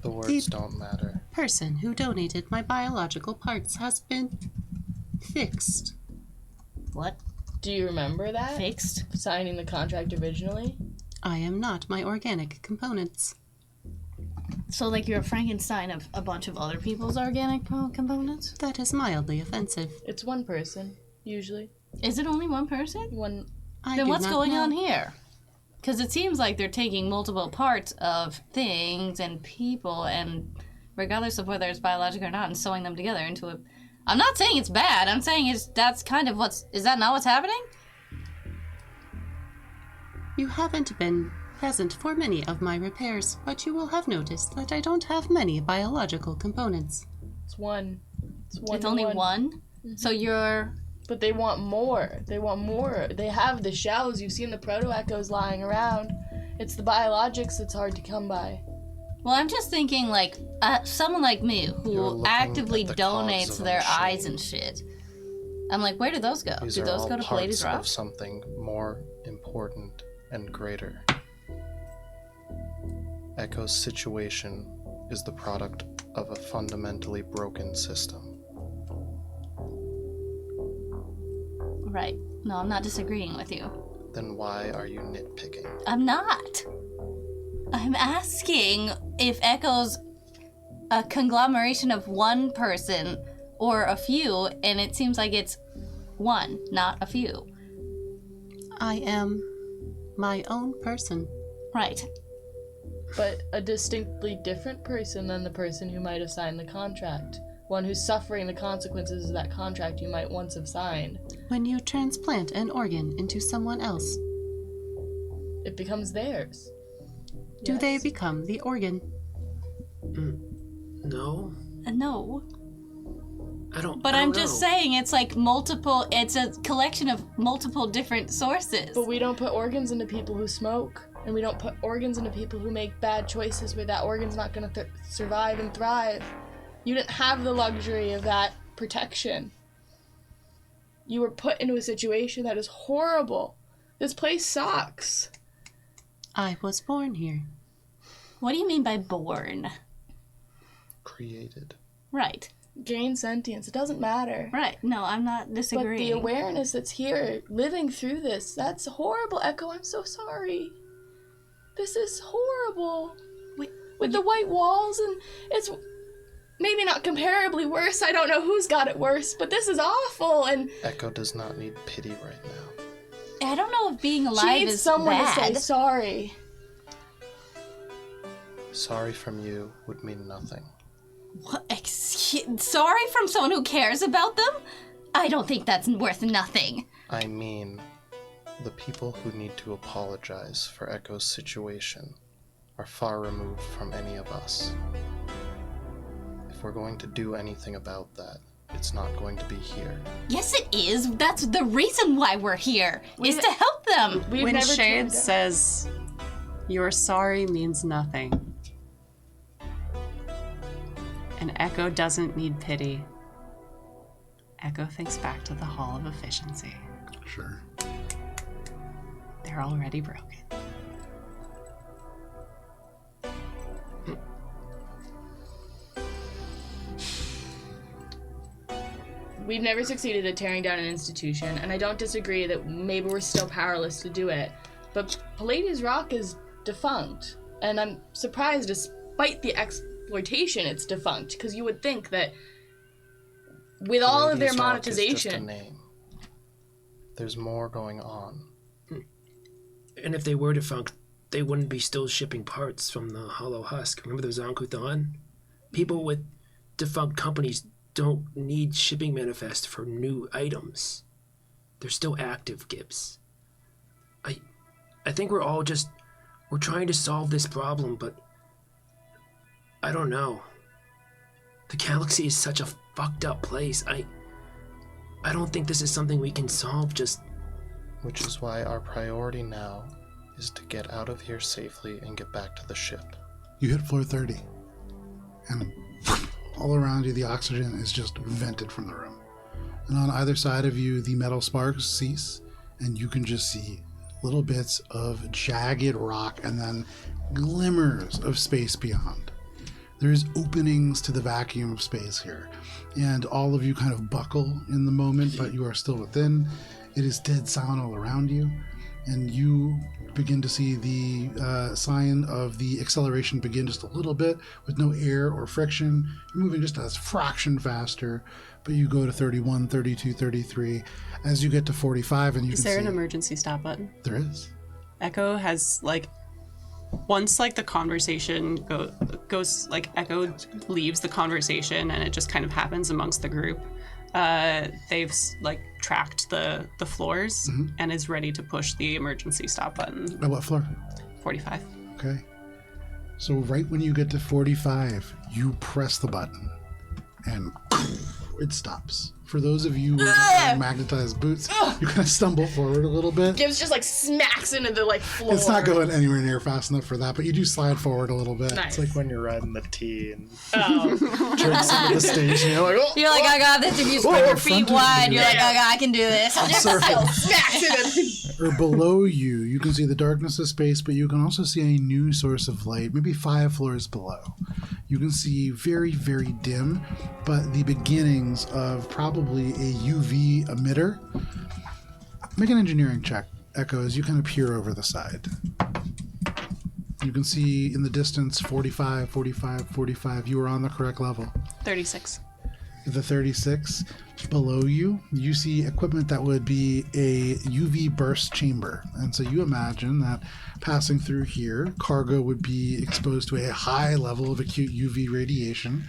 The words don't matter. Person who donated my biological parts has been fixed. What? Do you remember that? Fixed? Signing the contract originally? I am not my organic components. So, like, you're a Frankenstein of a bunch of other people's organic components? That is mildly offensive. It's one person, usually. Is it only one person? One. I Then do what's not going know. on here? Because it seems like they're taking multiple parts of things and people, and regardless of whether it's biological or not, and sewing them together into a... I'm not saying it's bad. I'm saying that's kind of what's... Is that not what's happening? You haven't been present for many of my repairs, but you will have noticed that I don't have many biological components. It's one. It's one. It's to only one? So you're... But they want more. They want more. They have the shells. You've seen the proto-echoes lying around. It's the biologics that's hard to come by. Well, I'm just thinking, like, someone like me You're who looking actively at the cogs donates of a their machine. eyes and shit. I'm like, where do those go? These Do are those all go to parts Pallades Rock? of something more important and greater. Echo's situation is the product of a fundamentally broken system. Right. No, I'm not disagreeing with you. Then why are you nitpicking? I'm not. I'm asking if Echo's a conglomeration of one person or a few, and it seems like it's one, not a few. I am my own person. Right. But a distinctly different person than the person who might have signed the contract. One who's suffering the consequences of that contract you might once have signed. When you transplant an organ into someone else, It becomes theirs. do they Yes. become the organ? No, No. I don't. But I I'm don't just know. saying it's like multiple, it's a collection of multiple different sources. But we don't put organs into people who smoke. And we don't put organs into people who make bad choices where that organ's not going to survive and thrive. You didn't have the luxury of that protection. You were put into a situation that is horrible. This place sucks. I was born here. What do you mean by born? Created. Right. Gain sentience. It doesn't matter. Right. No, I'm not But disagreeing. the awareness that's here, living through this, that's horrible. Echo, I'm so sorry. This is horrible. With the white walls, and it's maybe not comparably worse. I don't know who's got it worse, but this is awful. And Echo does not need pity right now. I don't know if being she alive needs is someone to say bad. sorry. Sorry from you would mean nothing. What? Sorry from someone who cares about them? I don't think that's worth nothing. I mean, the people who need to apologize for Echo's situation are far removed from any of us. If we're going to do anything about that, It's not going to be here. Yes, it is. That's the reason why we're here, is to help them. We've When never Shade tried says, "Your sorry means nothing," and Echo doesn't need pity, Echo thinks back to the Hall of Efficiency. Sure. They're already broken. We've never succeeded at tearing down an institution, and I don't disagree that maybe we're still powerless to do it. But Pallades Rock is defunct, and I'm surprised, despite the exploitation, it's defunct. Because you would think that with all of their Pallades Rock is just a monetization, name. There's more going on. And if they were defunct, they wouldn't be still shipping parts from the Hollow Husk. Remember those Ankuthon? People with defunct companies don't need shipping manifest for new items. They're still active, Gibbs. I think we're trying to solve this problem, but I don't know. The galaxy is such a fucked up place. I don't think this is something we can solve just... Which is why our priority now is to get out of here safely and get back to the ship. You hit floor 30, and all around you, the oxygen is just vented from the room. And on either side of you, the metal sparks cease, and you can just see little bits of jagged rock and then glimmers of space beyond. There's openings to the vacuum of space here, and all of you kind of buckle in the moment, but you are still within. It is dead silent all around you, and you begin to see the sign of the acceleration begin just a little bit with no air or friction. You're moving just a fraction faster, but you go to 31, 32, 33. As you get to 45, and you Is can there see... an emergency stop button? There is. Echo has once the conversation goes Echo leaves the conversation and it just kind of happens amongst the group. They've tracked the floors and is ready to push the emergency stop button. At what floor? 45. Okay. So right when you get to 45, you press the button, and it stops. For those of you who are wearing magnetized boots, you kind of stumble forward a little bit. Gibbs just smacks into the floor. It's not going anywhere near fast enough for that, but you do slide forward a little bit. Nice. It's like when you're riding the T and Oh. jerks into the stage and you're like, oh! You're like, I got this. If you spread your feet fronted wide, you. you're like, I can do this. Smacks into Or below you, you can see the darkness of space, but you can also see a new source of light, maybe 5 floors below. You can see very, very dim, but the beginnings of probably a UV emitter. Make an engineering check, Echo, as you kind of peer over the side. You can see in the distance 45, 45, 45. You are on the correct level. 36. The 36 below you, you see equipment that would be a UV burst chamber. And so you imagine that passing through here, cargo would be exposed to a high level of acute UV radiation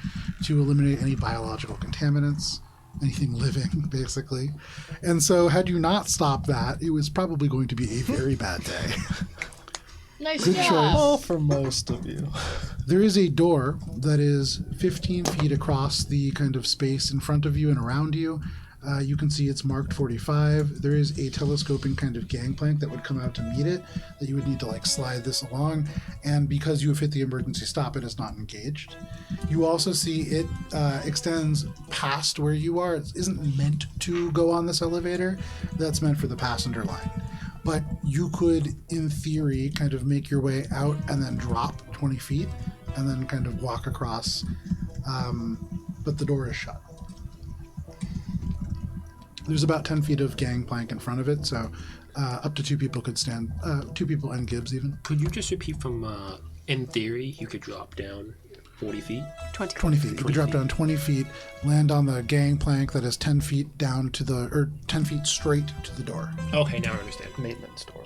to eliminate any biological contaminants, anything living, basically. And so had you not stopped that, it was probably going to be a very bad day. Nice Good job. choice. Well, for most of you. There is a door that is 15 feet across the kind of space in front of you and around you. You can see it's marked 45. There is a telescoping kind of gangplank that would come out to meet it, that you would need to slide this along. And because you have hit the emergency stop, it is not engaged. You also see it extends past where you are. It isn't meant to go on this elevator. That's meant for the passenger line. But you could, in theory, kind of make your way out and then drop 20 feet and then kind of walk across. But the door is shut. There's about 10 feet of gangplank in front of it, so up to 2 people could stand. 2 people and Gibbs, even. Could you just repeat from, in theory, you could drop down 40 feet? 20 feet. You could drop down 20 feet, land on the gangplank that is 10 feet down to the, or 10 feet straight to the door. Okay, now I understand. Maintenance door.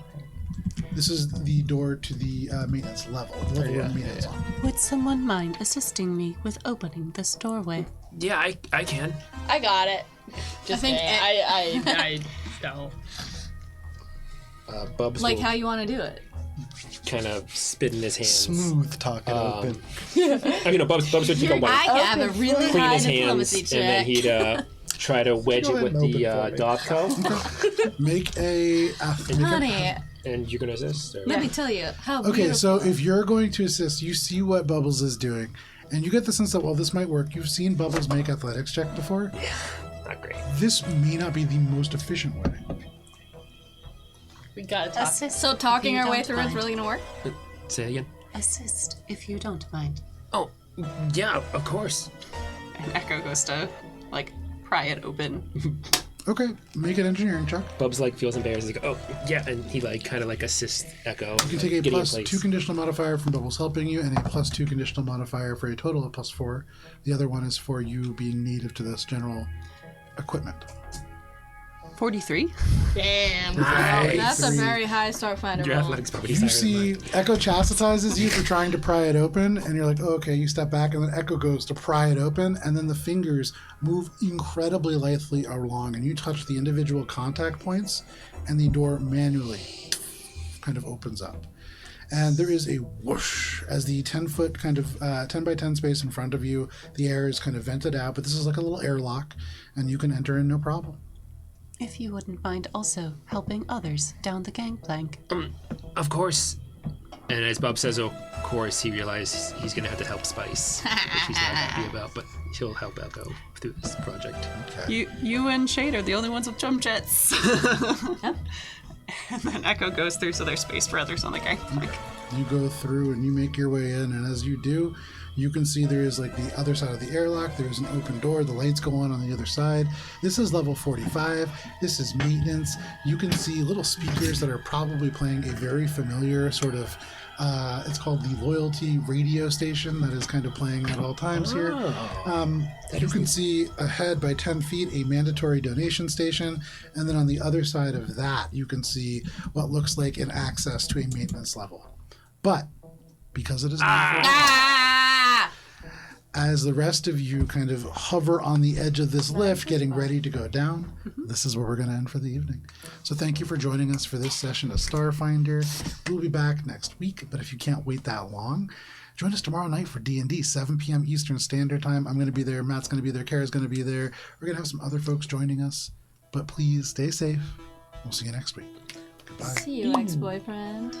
This is the door to the maintenance level. The level where maintenance on. Would someone mind assisting me with opening this doorway? Yeah, I can. I got it. Just think I don't. Bubs Like will how you want to do it. kind of spit in his hands. Smooth talking open. I mean, no, Bubs would take a I wipe, have a really clean high his hands, diplomacy and then check. try to wedge Go it ahead with and the open for me. Dovco. Make a Honey, And you're gonna assist? Or? let me tell you how Okay, beautiful. so if you're going to assist, you see what Bubbles is doing, and you get the sense that while this might work, you've seen Bubbles make athletics check before. Not great. This may not be the most efficient way. We gotta talk. Assist So if talking you our way don't through is mind. really gonna work? Say it again. Assist if you don't mind. Oh, yeah, of course. And Echo goes to, like, pry it open. Okay, make an engineering check. Bubs like feels embarrassed. He's like, oh yeah, and he like kind of like assists Echo. You can take a getting in plus place. 2 conditional modifier from Bubbles helping you, and a plus 2 conditional modifier for a total of plus 4. The other one is for you being native to this general equipment. 43. Damn. Nice. That's a very high Starfinder Your roll. athletics probably You see Echo chastises you for trying to pry it open, and you're like, oh, okay, you step back, and then Echo goes to pry it open, and then the fingers move incredibly lightly along, and you touch the individual contact points, and the door manually kind of opens up. And there is a whoosh as the 10-foot kind of 10 by 10 space in front of you, the air is kind of vented out, but this is like a little airlock, and you can enter in no problem. If you wouldn't mind also helping others down the gangplank. Of course. And as Bub says, of course, he realizes he's gonna have to help Spice, which he's not happy about, but he'll help Echo through this project. You and Shade are the only ones with jump jets. And then Echo goes through, so there's space for others on the gangplank. You go through and you make your way in, and as you do, you can see there is like the other side of the airlock. There's an open door. The lights go on the other side. This is level 45. This is maintenance. You can see little speakers that are probably playing a very familiar sort of, it's called the Loyalty radio station that is kind of playing at all times here. You can see ahead by 10 feet a mandatory donation station, and then on the other side of that, you can see what looks like an access to a maintenance level. But because it is as the rest of you kind of hover on the edge of this lift, getting ready to go down, this is where we're going to end for the evening. So thank you for joining us for this session of Starfinder. We'll be back next week, but if you can't wait that long, join us tomorrow night for D&D, 7 p.m. Eastern Standard Time. I'm going to be there. Matt's going to be there. Kara's going to be there. We're going to have some other folks joining us. But please stay safe. We'll see you next week. Goodbye. See you, ex-boyfriend.